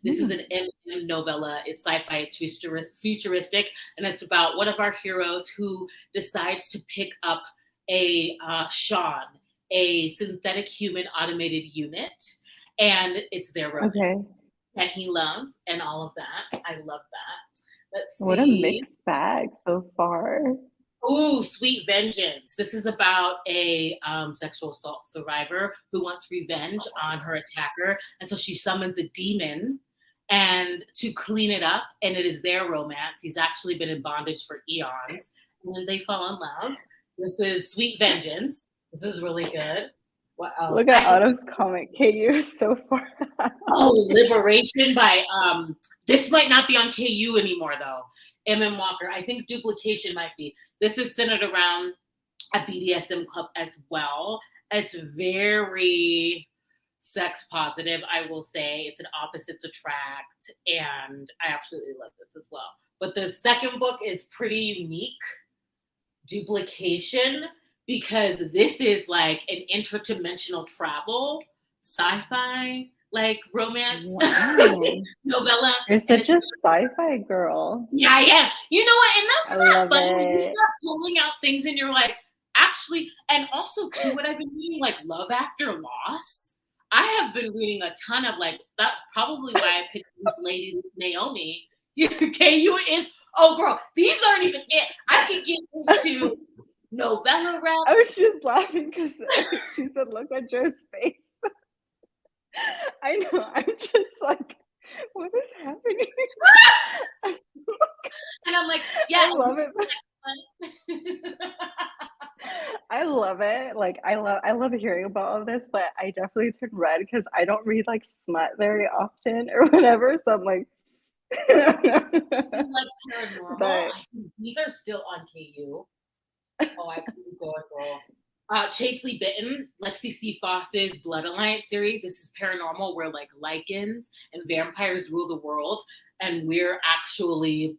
[SPEAKER 2] This is an MM novella. It's sci-fi. It's futuristic, and it's about one of our heroes who decides to pick up a Sean, a synthetic human automated unit, and it's their
[SPEAKER 1] Okay.
[SPEAKER 2] romance. Can he love and all of that? I love that. Let's
[SPEAKER 1] What a
[SPEAKER 2] see.
[SPEAKER 1] mixed bag so far.
[SPEAKER 2] Ooh, Sweet Vengeance. This is about a sexual assault survivor who wants revenge on her attacker. And so she summons a demon and to clean it up. And it is their romance. He's actually been in bondage for eons. And then they fall in love. This is Sweet Vengeance. This is really good. What else?
[SPEAKER 1] Look at Autumn's comment. KU is so far out.
[SPEAKER 2] Oh, Liberation by this might not be on KU anymore though. M. Walker. I think Duplication might be. This is centered around a BDSM club as well. It's very sex positive, I will say. It's an opposites attract, and I absolutely love this as well. But the second book is pretty unique, Duplication, because this is like an interdimensional travel sci-fi like romance novella.
[SPEAKER 1] You're such a sci-fi girl.
[SPEAKER 2] Yeah, I am. You know what? And that's not funny when you
[SPEAKER 1] it.
[SPEAKER 2] start pulling out things and you're like, actually, and also too, what I've been reading, like Love After Loss. I have been reading a ton of like that. Probably why I picked this lady Naomi. KU is girl. These aren't even it. I could get into novella rap.
[SPEAKER 1] I was just laughing because she said, "Look at Joe's face." I know. I'm just like, what is happening?
[SPEAKER 2] And I'm like, yeah,
[SPEAKER 1] I love it. I love it. Like I love hearing about all this, but I definitely turned red because I don't read like smut very often or whatever. So I'm like,
[SPEAKER 2] you like paranormal.
[SPEAKER 1] But
[SPEAKER 2] these are still on KU. Oh, I can go, girl. Chastely Bitten, Lexi C. Foss's Blood Alliance series. This is paranormal where like lichens and vampires rule the world, and we're actually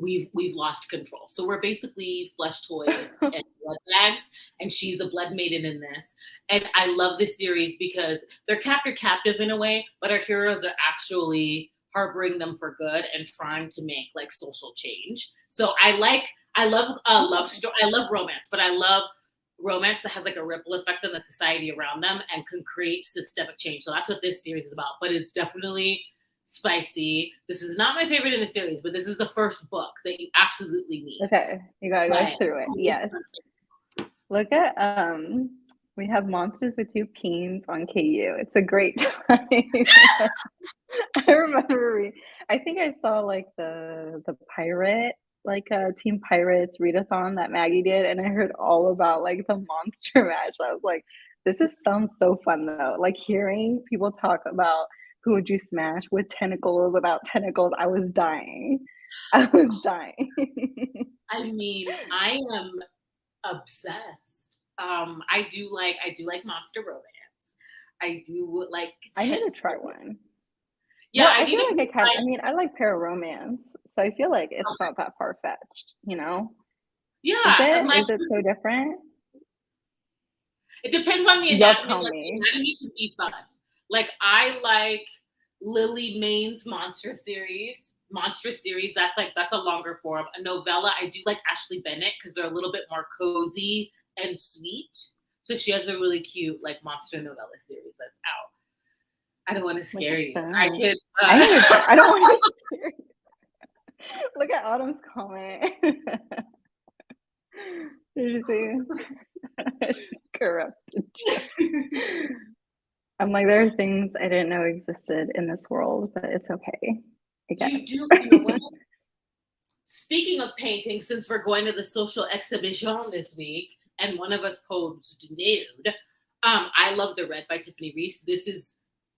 [SPEAKER 2] we've lost control. So we're basically flesh toys and blood bags, and she's a blood maiden in this. And I love this series because they're captive in a way, but our heroes are actually harboring them for good and trying to make like social change. So I love love story. I love romance, but I love romance that has like a ripple effect on the society around them and can create systemic change. So that's what this series is about. But it's definitely spicy. This is not my favorite in the series, but this is the first book that you absolutely need.
[SPEAKER 1] Okay, you gotta go through it. Yes. Look at we have Monsters with Two Peens on KU. It's a great time. I remember I think I saw like the pirate, like Team Pirates readathon that Maggie did, and I heard all about like the monster match. I was like, this sounds so fun though. Like hearing people talk about who would you smash with tentacles, without tentacles, I was dying. I
[SPEAKER 2] mean, I am obsessed. I do like monster romance. I do like.
[SPEAKER 1] I need to try one.
[SPEAKER 2] Yeah,
[SPEAKER 1] no, I feel like I mean, I like pararomance, so I feel like it's not that far fetched, you know?
[SPEAKER 2] Yeah,
[SPEAKER 1] is it so different?
[SPEAKER 2] It depends on the anatomy. Like, the anatomy can be fun. Like I like Lily Main's monstrous series. That's a longer form. A novella, I do like Ashley Bennett because they're a little bit more cozy and sweet. So she has a really cute like monster novella series that's out. I don't want to scare you. I could.
[SPEAKER 1] I don't want to scare you. Look at Autumn's comment. Did you see? Corrupted. I'm like, there are things I didn't know existed in this world, but it's okay, I
[SPEAKER 2] You
[SPEAKER 1] guess.
[SPEAKER 2] do, you know what? Speaking of painting, since we're going to the social exhibition this week, and one of us posed nude, I love The Red by Tiffany Reese. This is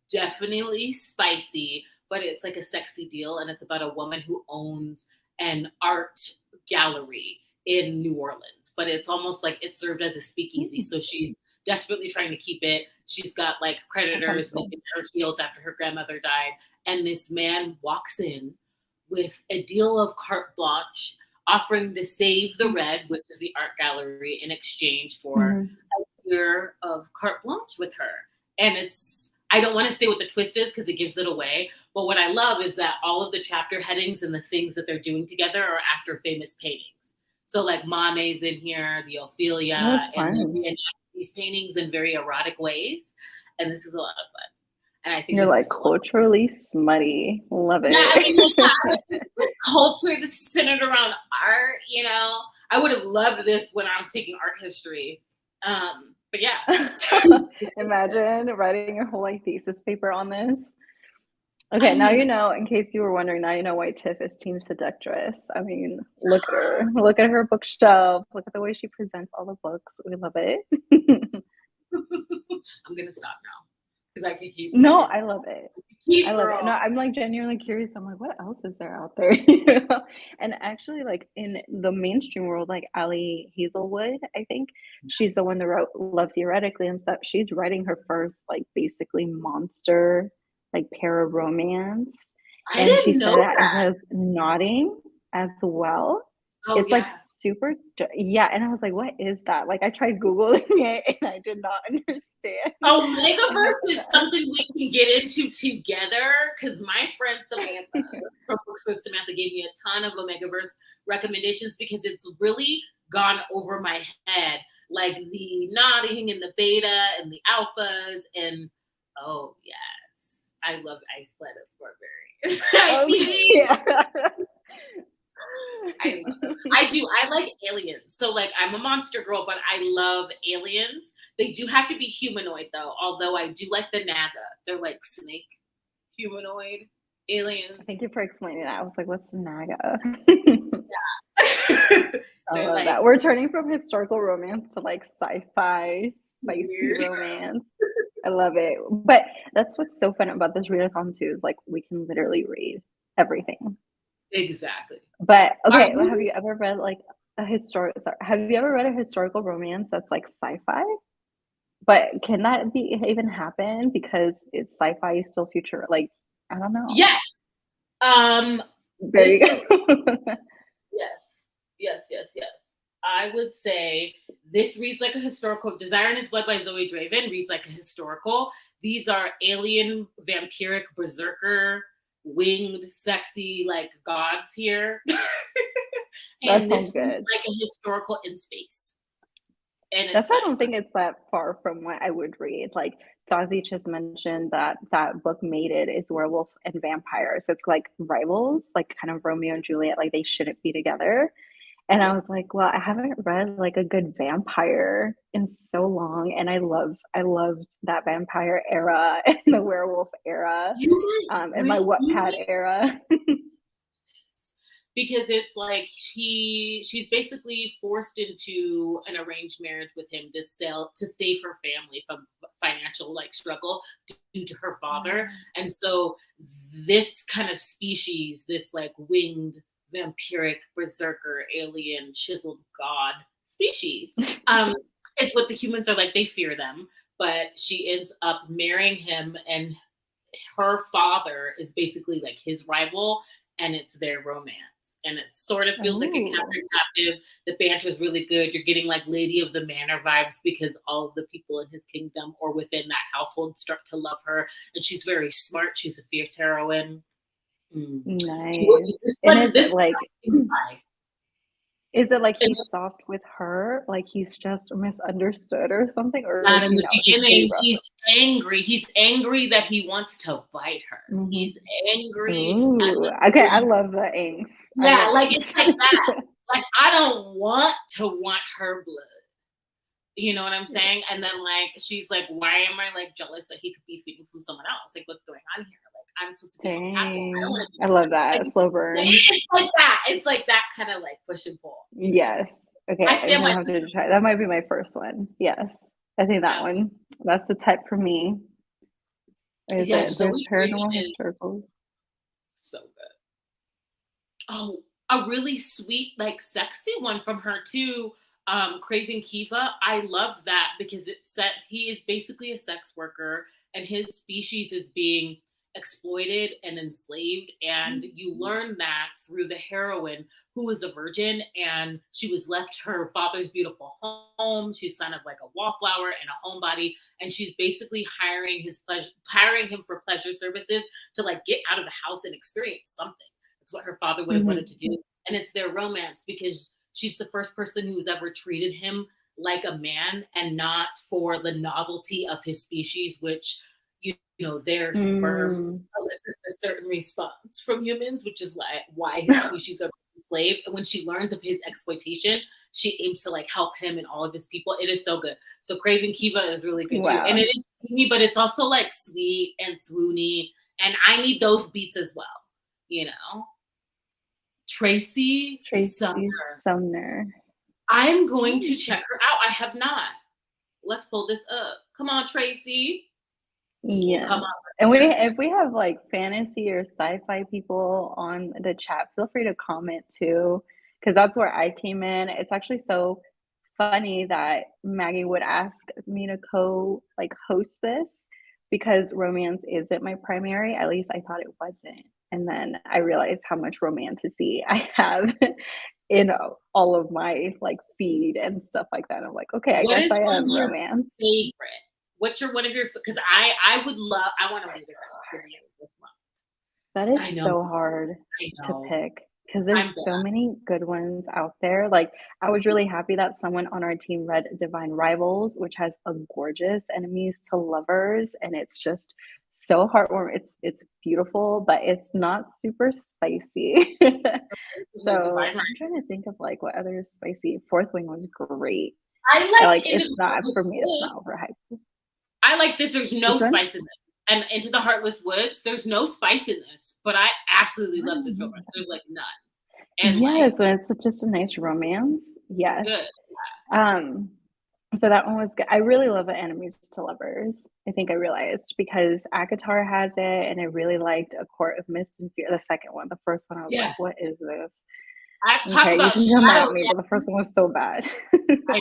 [SPEAKER 2] definitely spicy, but it's like a sexy deal, and it's about a woman who owns an art gallery in New Orleans. But it's almost like it served as a speakeasy, so she's desperately trying to keep it. She's got like creditors
[SPEAKER 1] Cool.
[SPEAKER 2] nipping at her heels after her grandmother died, and this man walks in with a deal of carte blanche, offering to save the Red, which is the art gallery, in exchange for a year of carte blanche with her. And it's, I don't want to say what the twist is because it gives it away. But what I love is that all of the chapter headings and the things that they're doing together are after famous paintings. So like Monet's in here, the Ophelia, and they reenact these paintings in very erotic ways. And this is a lot of fun. And I think
[SPEAKER 1] You're
[SPEAKER 2] this
[SPEAKER 1] like
[SPEAKER 2] is
[SPEAKER 1] culturally smutty. Love it.
[SPEAKER 2] yeah, I mean, like, this culture is centered around art, you know. I would have loved this when I was taking art history. But yeah.
[SPEAKER 1] Imagine writing your whole like thesis paper on this. Okay, now you know, in case you were wondering, now you know why Tiff is Team Seductress. I mean, look at her. Look at her bookshelf. Look at the way she presents all the books. We love it.
[SPEAKER 2] I'm gonna stop now. Because I could keep
[SPEAKER 1] No, I love it. I love
[SPEAKER 2] girl.
[SPEAKER 1] it. No, I'm like genuinely curious. I'm like, what else is there out there? And actually, like in the mainstream world, like Ali Hazelwood, I think she's the one that wrote Love Theoretically and stuff. She's writing her first, like, basically monster, like, para romance.
[SPEAKER 2] I
[SPEAKER 1] And she
[SPEAKER 2] didn't
[SPEAKER 1] said
[SPEAKER 2] know
[SPEAKER 1] that it
[SPEAKER 2] that.
[SPEAKER 1] has nodding as well.
[SPEAKER 2] Oh
[SPEAKER 1] It's like
[SPEAKER 2] yeah.
[SPEAKER 1] super, yeah. And I was like, what is that? Like, I tried Googling it and I did not understand.
[SPEAKER 2] Oh, Megaverse is something we can get into together because my friend Samantha from Books with Samantha gave me a ton of Omegaverse recommendations because it's really gone over my head. Like the nodding and the beta and the alphas and oh yes. I love Ice Planet Strawberry.
[SPEAKER 1] Oh, yeah.
[SPEAKER 2] I love them. I do. I like aliens. So like I'm a monster girl, but I love aliens. They do have to be humanoid though, although I do like the Naga. They're like snake humanoid aliens.
[SPEAKER 1] Thank you for explaining that. I was like, what's Naga? I love
[SPEAKER 2] like,
[SPEAKER 1] that. We're turning from historical romance to like sci-fi, spicy
[SPEAKER 2] weird.
[SPEAKER 1] romance. I love it. But that's what's so fun about this readathon too, is like we can literally read everything.
[SPEAKER 2] Exactly.
[SPEAKER 1] But okay, have you ever read like have you ever read a historical romance that's like sci-fi? But can that be even happen because it's sci-fi still future? Like, I don't know.
[SPEAKER 2] Yes.
[SPEAKER 1] There you go.
[SPEAKER 2] Yes. I would say this reads like a historical. Desire in His Blood by Zoe Draven reads like a historical. These are alien, vampiric, berserker, winged, sexy, like gods here. And this
[SPEAKER 1] good.
[SPEAKER 2] reads like a historical in space. And
[SPEAKER 1] That's why I don't think it's that far from what I would read. Like Zazie just mentioned that that book Mated is werewolf and vampire. So it's like rivals, like kind of Romeo and Juliet, like they shouldn't be together. And I was like, well, I haven't read like a good vampire in so long. And I loved that vampire era and the werewolf era and my Wattpad era.
[SPEAKER 2] Because it's like she's basically forced into an arranged marriage with him to save her family from financial like struggle due to her father. And so this kind of species, this like winged vampiric berserker alien chiseled god species is what the humans are like. They fear them, but she ends up marrying him, and her father is basically like his rival, and it's their romance. And it sort of feels like a captive. The banter is really good. You're getting like Lady of the Manor vibes because all of the people in his kingdom or within that household start to love her. And she's very smart. She's a fierce heroine.
[SPEAKER 1] Nice. And is it like he's soft with her? Like he's just misunderstood or something? Or
[SPEAKER 2] not in the beginning, he's angry. He's angry that he wants to bite her. He's angry.
[SPEAKER 1] Okay, I love the angst.
[SPEAKER 2] Yeah, like it's like that. Like I don't want to want her blood, You know what I'm saying? And then like she's like, why am I like jealous that he could be feeding from someone else? Like, what's going on here? Like, I'm supposed to be held captive. I don't
[SPEAKER 1] Dang.
[SPEAKER 2] want to be
[SPEAKER 1] I love
[SPEAKER 2] like
[SPEAKER 1] that. Slow burn.
[SPEAKER 2] it's like that. It's like that kind of like push and pull.
[SPEAKER 1] Yes.
[SPEAKER 2] I
[SPEAKER 1] Okay, I'm
[SPEAKER 2] stand by
[SPEAKER 1] gonna have to try. That might be my first one. Yes. I think that
[SPEAKER 2] that's
[SPEAKER 1] one. That's the type for me. Or is
[SPEAKER 2] yeah,
[SPEAKER 1] it there's
[SPEAKER 2] Zoe Craven
[SPEAKER 1] paranormal
[SPEAKER 2] is
[SPEAKER 1] historicals?
[SPEAKER 2] so good. Oh, a really sweet, like sexy one from her too. Craven Kiva. I love that because it set he is basically a sex worker and his species is being exploited and enslaved. And you learn that through the heroine who is a virgin and she was left her father's beautiful home. She's kind of like a wallflower and a homebody, and she's basically hiring him for pleasure services to like get out of the house and experience something. It's what her father would have wanted
[SPEAKER 1] Mhm.
[SPEAKER 2] to do. And it's their romance because she's the first person who's ever treated him like a man and not for the novelty of his species, which, you know, their sperm
[SPEAKER 1] Mm.
[SPEAKER 2] elicits a certain response from humans, which is like why his species are enslaved. And when she learns of his exploitation, she aims to like help him and all of his people. It is so good. So Craven Kiva is really good too. And
[SPEAKER 1] Wow.
[SPEAKER 2] it is steamy, but it's also like sweet and swoony. And I need those beats as well, you know? Tracy
[SPEAKER 1] Tracy
[SPEAKER 2] Sumner.
[SPEAKER 1] Sumner.
[SPEAKER 2] I'm going to
[SPEAKER 1] Mm.
[SPEAKER 2] check her out. I have not. Let's pull this up. Come on, Tracy. We'll come
[SPEAKER 1] Yes.
[SPEAKER 2] on
[SPEAKER 1] And we
[SPEAKER 2] here.
[SPEAKER 1] if we have like fantasy or sci-fi people on the chat, feel free to comment too, because that's where I came in. It's actually so funny that Maggie would ask me to like host this because romance isn't my primary. At least I thought it wasn't. And then I realized how much romanticy I have in all of my like feed and stuff like that. I'm like, okay, I
[SPEAKER 2] What
[SPEAKER 1] guess
[SPEAKER 2] is
[SPEAKER 1] I
[SPEAKER 2] one of
[SPEAKER 1] am
[SPEAKER 2] your
[SPEAKER 1] romance.
[SPEAKER 2] favorite? What's your one of your because I would love I want to read this one.
[SPEAKER 1] That
[SPEAKER 2] I
[SPEAKER 1] is
[SPEAKER 2] know,
[SPEAKER 1] so hard
[SPEAKER 2] I
[SPEAKER 1] to
[SPEAKER 2] know.
[SPEAKER 1] pick because
[SPEAKER 2] I'm
[SPEAKER 1] there's so
[SPEAKER 2] bad.
[SPEAKER 1] many good ones out there. Like, I was really happy that someone on our team read Divine Rivals, which has a gorgeous enemies to lovers, and it's just so heartwarming. It's beautiful, but it's not super spicy.
[SPEAKER 2] Like
[SPEAKER 1] So
[SPEAKER 2] Divine
[SPEAKER 1] I'm
[SPEAKER 2] Right.
[SPEAKER 1] trying to think of like what other spicy. Fourth Wing was great.
[SPEAKER 2] I like
[SPEAKER 1] Like,
[SPEAKER 2] Into
[SPEAKER 1] it's
[SPEAKER 2] the
[SPEAKER 1] not
[SPEAKER 2] Heartless
[SPEAKER 1] for me. It's
[SPEAKER 2] Woods.
[SPEAKER 1] not overhyped.
[SPEAKER 2] I like this. There's no
[SPEAKER 1] Which one?
[SPEAKER 2] spice in this. And Into the Heartless Woods, there's no spice in this, but I absolutely
[SPEAKER 1] I
[SPEAKER 2] love
[SPEAKER 1] don't
[SPEAKER 2] this
[SPEAKER 1] know.
[SPEAKER 2] romance. There's like none. And like,
[SPEAKER 1] Yes, when it's just a nice romance. Yes.
[SPEAKER 2] good.
[SPEAKER 1] Um, so that one was good. I really love the Enemies to Lovers. I think I realized because Akatar has it, and I really liked A Court of Mist and Fear, the second one. The first one, I was like,
[SPEAKER 2] Yes.
[SPEAKER 1] "What is this?"
[SPEAKER 2] I talk
[SPEAKER 1] Okay, you
[SPEAKER 2] about
[SPEAKER 1] can come
[SPEAKER 2] shadow.
[SPEAKER 1] at me, but the first one was so bad.
[SPEAKER 2] I,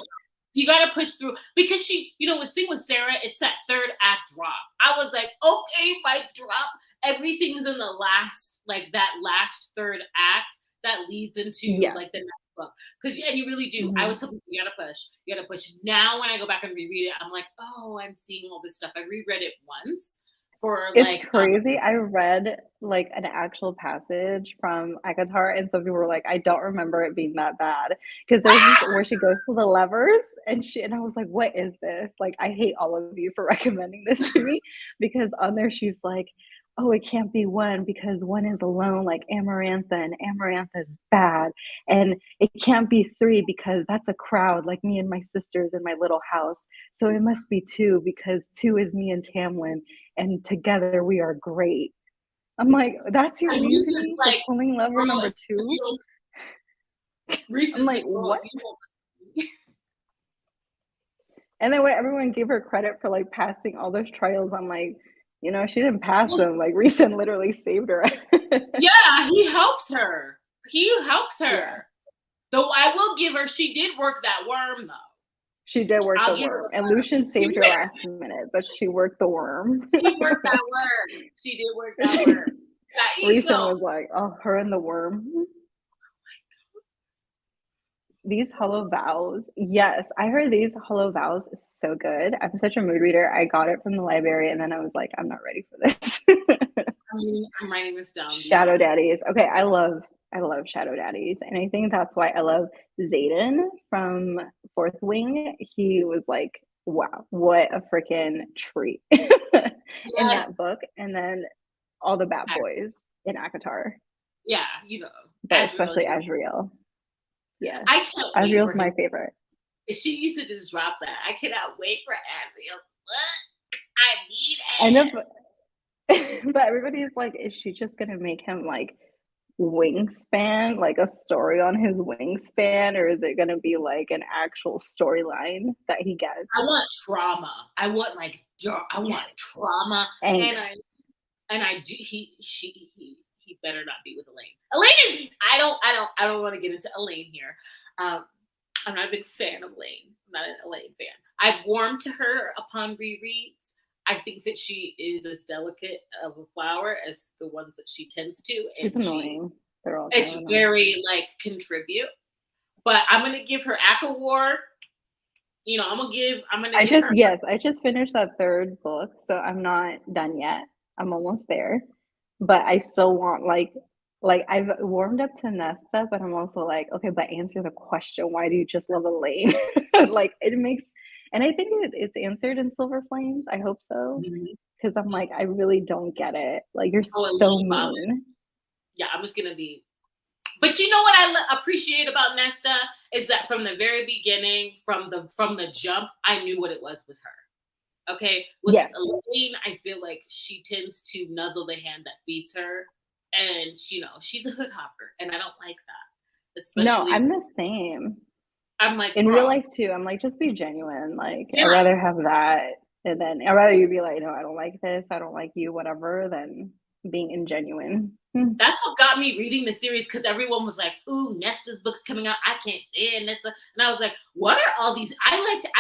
[SPEAKER 2] you got to push through because the thing with Sarah is that third act drop. I was like, okay, mic drop. Everything's in the last, like that last third act that leads into
[SPEAKER 1] Yes.
[SPEAKER 2] like the next book. Because and you really do. I was
[SPEAKER 1] Mhm.
[SPEAKER 2] telling you gotta push. You gotta push. Now when I go back and reread it, I'm like, oh, I'm seeing all this stuff. I reread it once for
[SPEAKER 1] It's
[SPEAKER 2] like
[SPEAKER 1] crazy. I read, like, an actual passage from Akatar, and some people were like, "I don't remember it being that bad." Because there's this where she goes to the levers, and I was like, "What is this?" Like, I hate all of you for recommending this to me, because on there she's like, "Oh, it can't be 1 because 1 is alone like Amarantha, and Amarantha's bad, and it can't be 3 because that's a crowd like me and my sisters in my little house, so it must be 2 because 2 is me and Tamlin, and together we are great." I'm like, "That's your
[SPEAKER 2] and Reese is
[SPEAKER 1] reasoning for
[SPEAKER 2] like,
[SPEAKER 1] pulling lever
[SPEAKER 2] girl,
[SPEAKER 1] number
[SPEAKER 2] if
[SPEAKER 1] 2?"
[SPEAKER 2] you don't, Reese
[SPEAKER 1] I'm
[SPEAKER 2] is
[SPEAKER 1] like,
[SPEAKER 2] like, girl, if
[SPEAKER 1] "What?"
[SPEAKER 2] you don't
[SPEAKER 1] And then when everyone gave her credit for, like, passing all those trials, I'm like, she didn't pass
[SPEAKER 2] well,
[SPEAKER 1] them, like, Rhys literally saved her.
[SPEAKER 2] yeah, he helps her. He helps
[SPEAKER 1] Yeah.
[SPEAKER 2] her. Though I will give her, she did work that worm though.
[SPEAKER 1] She did work
[SPEAKER 2] I'll
[SPEAKER 1] the
[SPEAKER 2] give her
[SPEAKER 1] worm, and Lucian saved her last minute, but she worked the worm.
[SPEAKER 2] she worked that worm. She did work that worm. That
[SPEAKER 1] Rhys
[SPEAKER 2] ego.
[SPEAKER 1] was like, "Oh, her and the worm." These Hollow Vows. Yes, I heard these Hollow Vows is so good. I'm such a mood reader. I got it from the library, and then I was like, "I'm not ready for this."
[SPEAKER 2] I'm writing this down. These
[SPEAKER 1] Shadow
[SPEAKER 2] are
[SPEAKER 1] Daddies. Okay, I love Shadow Daddies, and I think that's why I love Zayden from Fourth Wing. He was like, wow, what a freaking treat in
[SPEAKER 2] yes.
[SPEAKER 1] that book, and then all the bad boys in Akatar,
[SPEAKER 2] Yeah,
[SPEAKER 1] but
[SPEAKER 2] Azrael.
[SPEAKER 1] especially Azriel. Yes,
[SPEAKER 2] I can't wait for
[SPEAKER 1] Azriel's my
[SPEAKER 2] him.
[SPEAKER 1] favorite.
[SPEAKER 2] She used to just drop that. I cannot wait for Asriel. Look, I need
[SPEAKER 1] I know,
[SPEAKER 2] it.
[SPEAKER 1] but everybody's like, is she just gonna make him like wingspan, like a story on his wingspan, or is it gonna be like an actual storyline that he gets?
[SPEAKER 2] I want trauma. I want like I want
[SPEAKER 1] Yes,
[SPEAKER 2] trauma, and I
[SPEAKER 1] angst.
[SPEAKER 2] and I do. He better not be with Elaine. Elaine is. I don't want to get into Elaine here. Um, I'm not a big fan of Elaine. I'm not an Elaine fan. I've warmed to her upon rereads. I think that she is as delicate of a flower as the ones that she tends to,
[SPEAKER 1] She's
[SPEAKER 2] and
[SPEAKER 1] annoying. They're all kind
[SPEAKER 2] it's
[SPEAKER 1] of annoying.
[SPEAKER 2] very like contribute. But I'm gonna give her Ackle War. I'm gonna give her.
[SPEAKER 1] I just finished that third book, so I'm not done yet. I'm almost there, but I still want like I've warmed up to Nesta, but I'm also like, okay, but answer the question. Why do you just love Elaine? Like it makes, and I think it's answered in Silver Flames. I hope so,
[SPEAKER 2] Mhm.
[SPEAKER 1] because I'm like, I really don't get it. Like you're
[SPEAKER 2] Oh,
[SPEAKER 1] so
[SPEAKER 2] Elaine Vomit.
[SPEAKER 1] mean.
[SPEAKER 2] Yeah, I'm just gonna be. But you know what I appreciate about Nesta is that from the very beginning, from the jump, I knew what it was with her. Okay, with
[SPEAKER 1] Yes.
[SPEAKER 2] Elaine, I feel like she tends to nuzzle the hand that feeds her, and she's a hood hopper, and I don't like that.
[SPEAKER 1] No,
[SPEAKER 2] Especially,
[SPEAKER 1] I'm the same.
[SPEAKER 2] I'm like,
[SPEAKER 1] In real
[SPEAKER 2] girl,
[SPEAKER 1] life too, I'm like, just be genuine. Like, I'd
[SPEAKER 2] yeah,
[SPEAKER 1] rather have that, and then I'd rather you be like, no, I don't like this, I don't like you, whatever, than being ingenuine. Hmm.
[SPEAKER 2] that's what got me reading the series because everyone was like, "Ooh, Nesta's book's coming out. I can't stand Nesta," and I was like, "What are all these?" I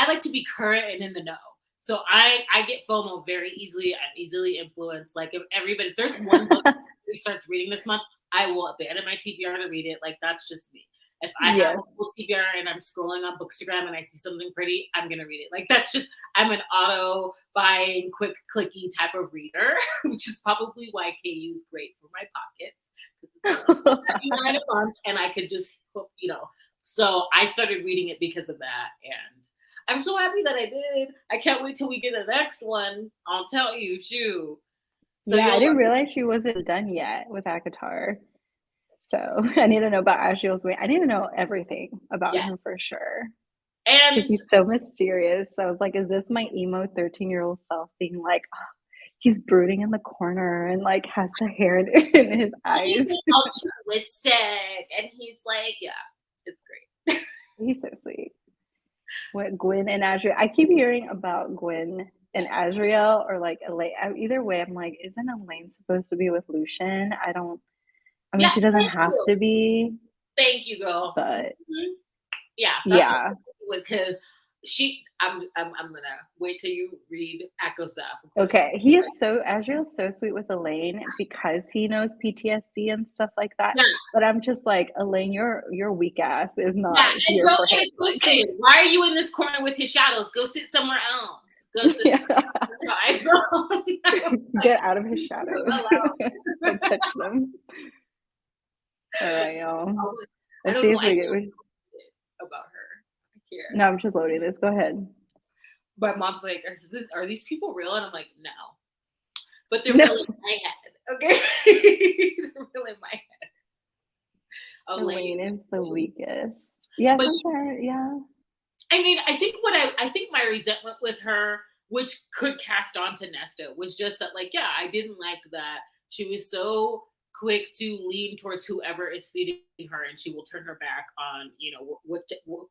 [SPEAKER 2] like to be current and in the know. So I get FOMO very easily. I'm easily influenced. Like if there's one book that starts reading this month, I will abandon my TBR to read it. Like that's just me. If I have
[SPEAKER 1] Yes.
[SPEAKER 2] a full TBR and I'm scrolling on Bookstagram and I see something pretty, I'm gonna read it. Like that's just I'm an auto buying, quick clicky type of reader. Which is probably why KU is great for my pockets. It's like 99 a month, and I could just, So I started reading it because of that, and I'm so happy that I did. I can't wait till we get the next one. I'll tell you, shoo. So
[SPEAKER 1] Yeah, I
[SPEAKER 2] you'll
[SPEAKER 1] didn't
[SPEAKER 2] love it.
[SPEAKER 1] realize she wasn't done yet with Akatar. So I need to know about Ashiel's way. I need to know everything about
[SPEAKER 2] Yes,
[SPEAKER 1] him for sure. Because
[SPEAKER 2] and
[SPEAKER 1] he's so mysterious. So I was like, is this my emo 13-year-old self being like, oh, he's brooding in the corner and like has the hair in his
[SPEAKER 2] he's
[SPEAKER 1] eyes?
[SPEAKER 2] like altruistic, and he's like, yeah, it's great.
[SPEAKER 1] He's so sweet. What Gwen and Azriel? I keep hearing about Gwen and
[SPEAKER 2] Yes,
[SPEAKER 1] Azriel or like Elaine. Either way, I'm like, isn't Elaine supposed to be with Lucian? I don't. I mean,
[SPEAKER 2] yeah,
[SPEAKER 1] she doesn't
[SPEAKER 2] thank
[SPEAKER 1] have
[SPEAKER 2] you,
[SPEAKER 1] to be,
[SPEAKER 2] thank you, girl.
[SPEAKER 1] but
[SPEAKER 2] Mhm. Yeah, that's what
[SPEAKER 1] yeah.
[SPEAKER 2] because I'm gonna wait till you read Echo Seth, of course.
[SPEAKER 1] Okay, he is so Azriel's so sweet with Elaine because he knows PTSD and stuff like that.
[SPEAKER 2] Yeah,
[SPEAKER 1] But I'm just like, Elaine, your weak ass is
[SPEAKER 2] yeah,
[SPEAKER 1] not
[SPEAKER 2] and
[SPEAKER 1] here
[SPEAKER 2] don't
[SPEAKER 1] for
[SPEAKER 2] get
[SPEAKER 1] him.
[SPEAKER 2] it
[SPEAKER 1] Like,
[SPEAKER 2] twisted. Why are you in this corner with his shadows? Go sit somewhere else. Go sit.
[SPEAKER 1] yeah,
[SPEAKER 2] That's how I felt. I was like,
[SPEAKER 1] get out of his
[SPEAKER 2] leave him
[SPEAKER 1] shadows.
[SPEAKER 2] alone.
[SPEAKER 1] Don't touch them. All right, y'all.
[SPEAKER 2] I
[SPEAKER 1] Let's
[SPEAKER 2] don't
[SPEAKER 1] see
[SPEAKER 2] know.
[SPEAKER 1] if
[SPEAKER 2] I
[SPEAKER 1] we
[SPEAKER 2] can't
[SPEAKER 1] get.
[SPEAKER 2] about her. I can't.
[SPEAKER 1] No, I'm just loading this. Go ahead.
[SPEAKER 2] My mom's like, are these people real? And I'm like, no. But they're
[SPEAKER 1] No,
[SPEAKER 2] real in my head. Okay. They're real in my head. Elaine.
[SPEAKER 1] Elaine is the weakest. Yeah,
[SPEAKER 2] But
[SPEAKER 1] sometimes. Yeah.
[SPEAKER 2] I mean, I think my resentment with her, which could cast on to Nesta, was just that like, yeah, I didn't like that she was so quick to lean towards whoever is feeding her, and she will turn her back on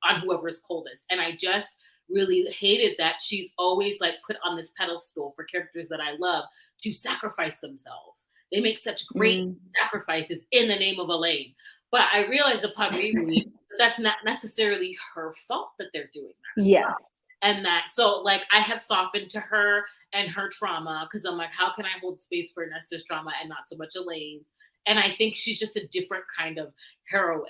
[SPEAKER 2] on whoever is coldest. And I just really hated that she's always like put on this pedestal for characters that I love to sacrifice themselves. They make such great
[SPEAKER 1] Mm,
[SPEAKER 2] sacrifices in the name of Elaine. But I realized upon reread that's not necessarily her fault that they're doing that as well.
[SPEAKER 1] yes.
[SPEAKER 2] And that, so like, I have softened to her and her trauma because I'm like, how can I hold space for Nesta's trauma and not so much Elaine's? And I think she's just a different kind of heroine.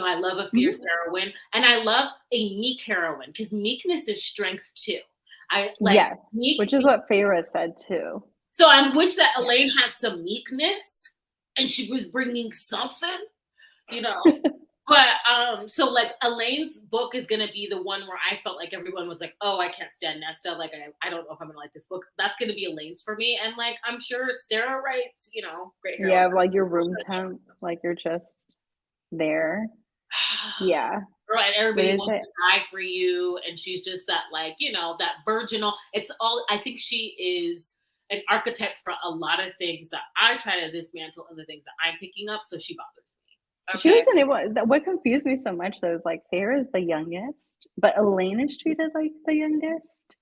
[SPEAKER 2] I love a fierce
[SPEAKER 1] Mhm.
[SPEAKER 2] heroine and I love a meek heroine because meekness is strength too. I like
[SPEAKER 1] Yes,
[SPEAKER 2] meek.
[SPEAKER 1] which is what Feyre said too.
[SPEAKER 2] So I wish that
[SPEAKER 1] Yeah.
[SPEAKER 2] Elaine had some meekness and she was bringing something, you know. But so like Elaine's book is gonna be the one where I felt like everyone was like, "Oh, I can't stand Nesta. Like, I don't know if I'm gonna like this book." That's gonna be Elaine's for me, and like I'm sure Sarah writes, great heroines.
[SPEAKER 1] Yeah, like your room temp, like you're just there. Yeah.
[SPEAKER 2] girl, and
[SPEAKER 1] What
[SPEAKER 2] everybody
[SPEAKER 1] is
[SPEAKER 2] wants
[SPEAKER 1] it?
[SPEAKER 2] to die for you, and she's just that, like, you know, that virginal. It's all. I think she is an archetype for a lot of things that I try to dismantle, and the things that I'm picking up. So she bothers me.
[SPEAKER 1] She
[SPEAKER 2] Okay.
[SPEAKER 1] wasn't able. What confused me so much though is like Farrah is the youngest, but Elaine is treated like the youngest.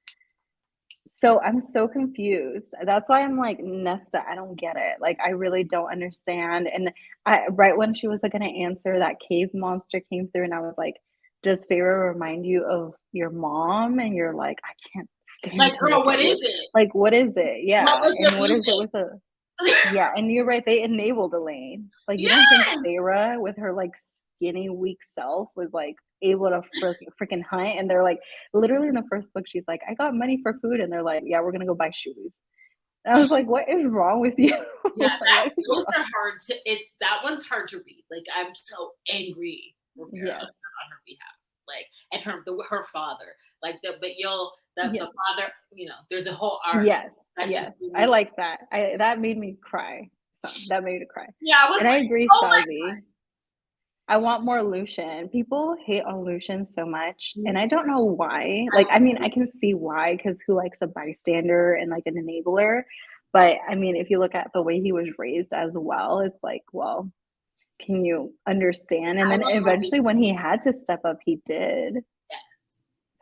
[SPEAKER 1] So I'm so confused. That's why I'm like, Nesta, I don't get it. Like, I really don't understand. And I, right when she was like going to answer, that cave monster came through, and I was like, does Feyre remind you of your mom? And you're like, I can't stand
[SPEAKER 2] Like,
[SPEAKER 1] to
[SPEAKER 2] girl,
[SPEAKER 1] look
[SPEAKER 2] what
[SPEAKER 1] at you.
[SPEAKER 2] is it?
[SPEAKER 1] Like, what is it?
[SPEAKER 2] What
[SPEAKER 1] Yeah.
[SPEAKER 2] was
[SPEAKER 1] And
[SPEAKER 2] the
[SPEAKER 1] what is it
[SPEAKER 2] music?
[SPEAKER 1] with the, yeah, and you're right. They enabled Elaine. Like, you don't think
[SPEAKER 2] Yes.
[SPEAKER 1] Feyre, with her like skinny, weak self, was like able to freaking hunt? And they're like, literally in the first book, she's like, I got money for food, and they're like, yeah, we're gonna go buy shoes. And I was like, what is wrong with you?
[SPEAKER 2] Yeah,
[SPEAKER 1] What is
[SPEAKER 2] those
[SPEAKER 1] wrong?
[SPEAKER 2] are hard to. It's that one's hard to read. Like, I'm so angry for Vera
[SPEAKER 1] Yes,
[SPEAKER 2] on her behalf. Like, and her father. Like but the
[SPEAKER 1] yes,
[SPEAKER 2] father. You know, there's a whole arc
[SPEAKER 1] yes,
[SPEAKER 2] that just
[SPEAKER 1] yes.
[SPEAKER 2] made
[SPEAKER 1] I
[SPEAKER 2] me.
[SPEAKER 1] like that. That made me cry. That made me cry.
[SPEAKER 2] Yeah, I was
[SPEAKER 1] And I
[SPEAKER 2] like,
[SPEAKER 1] agree,
[SPEAKER 2] oh my
[SPEAKER 1] Sazi. I want more Lucian. People hate on Lucian so much,
[SPEAKER 2] god, me
[SPEAKER 1] and I don't
[SPEAKER 2] too.
[SPEAKER 1] know why.
[SPEAKER 2] I
[SPEAKER 1] Like, I mean, I can see why, because who likes a bystander and like an enabler? But I mean, if you look at the way he was raised as well, it's like, well, can you understand? And then
[SPEAKER 2] want more
[SPEAKER 1] eventually, when he had to step up, he did.
[SPEAKER 2] Lucia.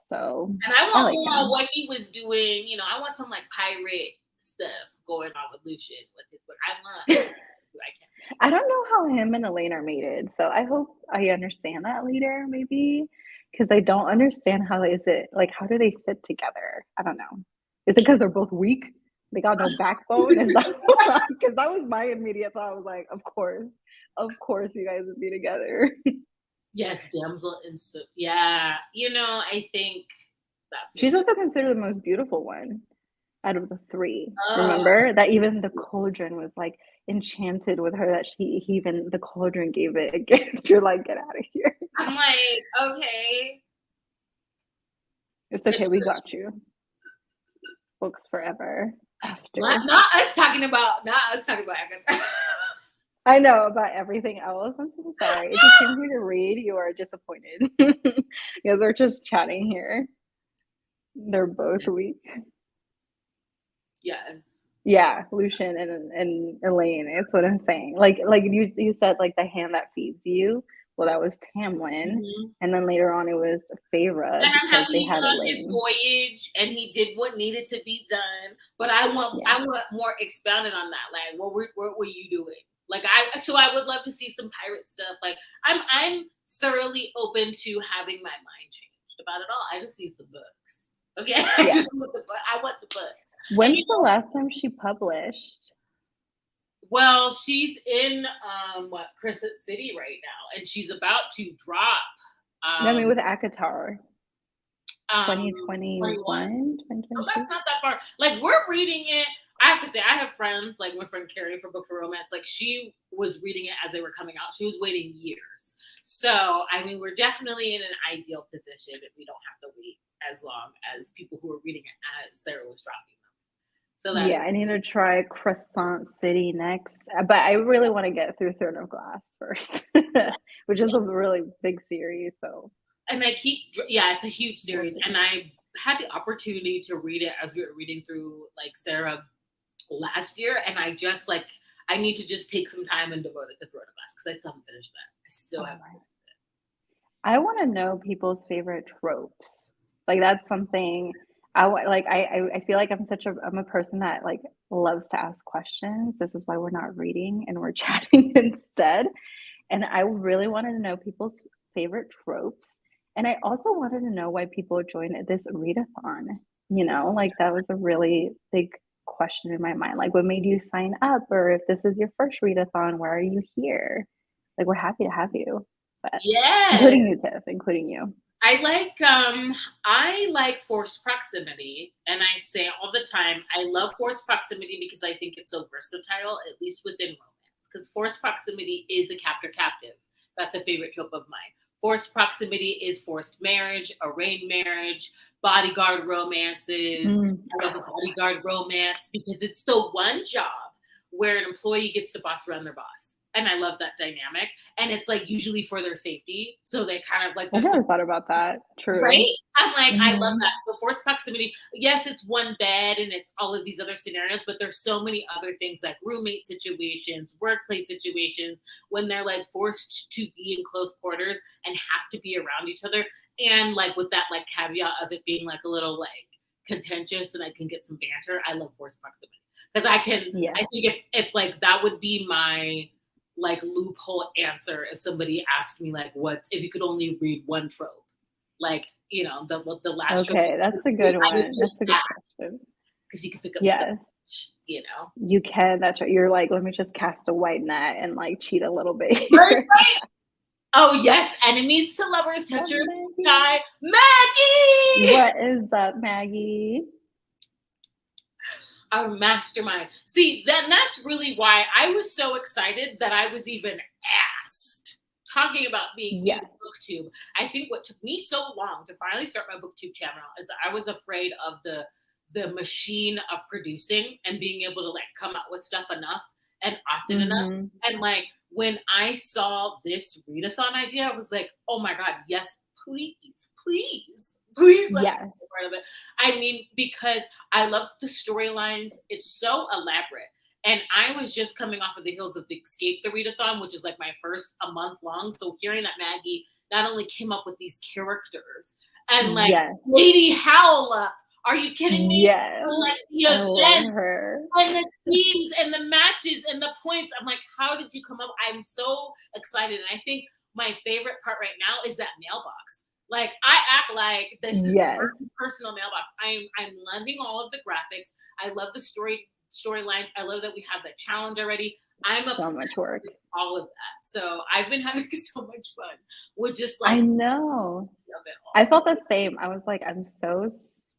[SPEAKER 1] So
[SPEAKER 2] And I
[SPEAKER 1] I
[SPEAKER 2] want
[SPEAKER 1] like
[SPEAKER 2] more on
[SPEAKER 1] him.
[SPEAKER 2] what he was doing. You know, I want some like pirate stuff going on with Lucian with his book. I want. I can't.
[SPEAKER 1] I don't know how him and Elaine are mated, so I hope I understand that later, maybe, because I don't understand how is it like how do they fit together? I don't know. Is it because they're both weak? They got no backbone? Is that because that was my immediate thought? I was like, of course, you guys would be together.
[SPEAKER 2] Yes, damsel in so yeah. You know, I think that's what
[SPEAKER 1] She's
[SPEAKER 2] it is.
[SPEAKER 1] also considered the most beautiful one out of the three.
[SPEAKER 2] Oh,
[SPEAKER 1] Remember that even the cauldron was like enchanted with her. That he even the cauldron gave it a gift. You're like, get out of here.
[SPEAKER 2] I'm like, okay.
[SPEAKER 1] It's okay, we got you. Books forever after.
[SPEAKER 2] Not us talking about Agatha.
[SPEAKER 1] I know about everything else. I'm so sorry. If you came here to read, you are disappointed. Because we're just chatting here. They're both
[SPEAKER 2] Yes.
[SPEAKER 1] weak.
[SPEAKER 2] Yes.
[SPEAKER 1] Yeah, Lucian and Elaine. It's what I'm saying. Like you said, like the hand that feeds you. Well, that was Tamlin,
[SPEAKER 2] Mhm.
[SPEAKER 1] and then later on it was Feyre
[SPEAKER 2] And I'm
[SPEAKER 1] because
[SPEAKER 2] happy
[SPEAKER 1] they
[SPEAKER 2] he
[SPEAKER 1] had
[SPEAKER 2] went on his
[SPEAKER 1] Elaine.
[SPEAKER 2] voyage and he did what needed to be done. But
[SPEAKER 1] Yeah.
[SPEAKER 2] I want more expounded on that. Like, what were you doing? Like, I would love to see some pirate stuff. Like, I'm thoroughly open to having my mind changed about it all. I just need some books. Okay, I
[SPEAKER 1] Yeah.
[SPEAKER 2] just want the book. I want the books. And
[SPEAKER 1] When's the last time she published?
[SPEAKER 2] well, she's in what Crescent City right now, and she's about to drop
[SPEAKER 1] I mean,
[SPEAKER 2] um
[SPEAKER 1] with ACOTAR,
[SPEAKER 2] um 21.
[SPEAKER 1] 2021,
[SPEAKER 2] So
[SPEAKER 1] 2022.
[SPEAKER 2] that's not that far. Like, we're reading it. I have to say, I have friends, like my friend Carrie for Book for Romance. Like, she was reading it as they were coming out. She was waiting years. So, I mean, we're definitely in an ideal position if we don't have to wait as long as people who are reading it as Sarah was dropping them. So that
[SPEAKER 1] Yeah,
[SPEAKER 2] is,
[SPEAKER 1] I need to try Crescent City next, but I really want to get through Throne of Glass first,
[SPEAKER 2] yeah,
[SPEAKER 1] which is
[SPEAKER 2] yeah.
[SPEAKER 1] a really big series. So
[SPEAKER 2] And yeah, it's a huge
[SPEAKER 1] we'll
[SPEAKER 2] series.
[SPEAKER 1] see.
[SPEAKER 2] And I had the opportunity to read it as we were reading through like Sarah last year. And I need to just take some time and devote it to Throne of Glass because I still haven't finished that. I still
[SPEAKER 1] All
[SPEAKER 2] haven't
[SPEAKER 1] right.
[SPEAKER 2] finished
[SPEAKER 1] I want to know people's favorite tropes. Like that's something like. I feel like I'm a person that like loves to ask questions. This is why we're not reading and we're chatting instead. And I really wanted to know people's favorite tropes. And I also wanted to know why people joined this readathon. Like that was a really big question in my mind. Like, what made you sign up? Or if this is your first readathon, why are you here? Like, we're happy to have you, but
[SPEAKER 2] Yes.
[SPEAKER 1] including you, Tiff, including you.
[SPEAKER 2] I like forced proximity, and I say all the time I love forced proximity because I think it's so versatile, at least within romance. Because forced proximity is a captor captive. That's a favorite trope of mine. Forced proximity is forced marriage, arranged marriage, bodyguard romances.
[SPEAKER 1] Mm.
[SPEAKER 2] I love a bodyguard romance because it's the one job where an employee gets to boss around their boss. and I love that dynamic. And it's like usually for their safety, so they kind of like
[SPEAKER 1] I
[SPEAKER 2] there's
[SPEAKER 1] never thought about that. True.
[SPEAKER 2] right? I'm like, I love
[SPEAKER 1] Mhm.
[SPEAKER 2] that. So forced proximity, yes, it's one bed and it's all of these other scenarios, but there's so many other things like roommate situations, workplace situations, when they're like forced to be in close quarters and have to be around each other. And like with that like caveat of it being like a little like contentious and I can get some banter. I love forced proximity. Because I
[SPEAKER 1] Yeah.
[SPEAKER 2] think if like that would be my like loophole answer if somebody asked me like what's if you could only read one trope like the last trope
[SPEAKER 1] Okay, that's a good
[SPEAKER 2] I would
[SPEAKER 1] one.
[SPEAKER 2] pick
[SPEAKER 1] That's a good
[SPEAKER 2] that
[SPEAKER 1] question.
[SPEAKER 2] because you could pick up so
[SPEAKER 1] Yes,
[SPEAKER 2] much.
[SPEAKER 1] you can. That's right. You're like, let me just cast a wide net and like cheat a little bit
[SPEAKER 2] Right,
[SPEAKER 1] here.
[SPEAKER 2] right. Oh yes, enemies to lovers,
[SPEAKER 1] What,
[SPEAKER 2] toucher
[SPEAKER 1] Maggie?
[SPEAKER 2] die, Maggie.
[SPEAKER 1] What is up, Maggie?
[SPEAKER 2] Our mastermind. See, then that's really why I was so excited that I was even asked talking about being new to
[SPEAKER 1] Yes.
[SPEAKER 2] booktube. I think what took me so long to finally start my booktube channel is that I was afraid of the machine of producing and being able to like come out with stuff enough and often enough.
[SPEAKER 1] Mhm.
[SPEAKER 2] And like when I saw this readathon idea, I was like, oh my God, yes, please, please, please let me
[SPEAKER 1] Yes.
[SPEAKER 2] be a part of it. I mean, because I love the storylines. It's so elaborate. And I was just coming off of the heels of the Escape the Readathon, which is like my first a month long. So hearing that Maggie not only came up with these characters and like
[SPEAKER 1] Yes.
[SPEAKER 2] Lady Howlup, are you kidding me?
[SPEAKER 1] Yes.
[SPEAKER 2] And like the
[SPEAKER 1] I love
[SPEAKER 2] events
[SPEAKER 1] her.
[SPEAKER 2] and the teams and the matches and the points. I'm like, how did you come up? I'm so excited. And I think my favorite part right now is that mailbox. Like I act like this is
[SPEAKER 1] Yes.
[SPEAKER 2] my personal mailbox. I'm loving all of the graphics. I love the storylines. I love that we have the challenge already. I'm
[SPEAKER 1] So much
[SPEAKER 2] obsessed
[SPEAKER 1] work.
[SPEAKER 2] with all of that. So I've been having so much fun with just
[SPEAKER 1] I
[SPEAKER 2] like
[SPEAKER 1] know.
[SPEAKER 2] of it
[SPEAKER 1] I
[SPEAKER 2] all.
[SPEAKER 1] felt the same. I was like, I'm so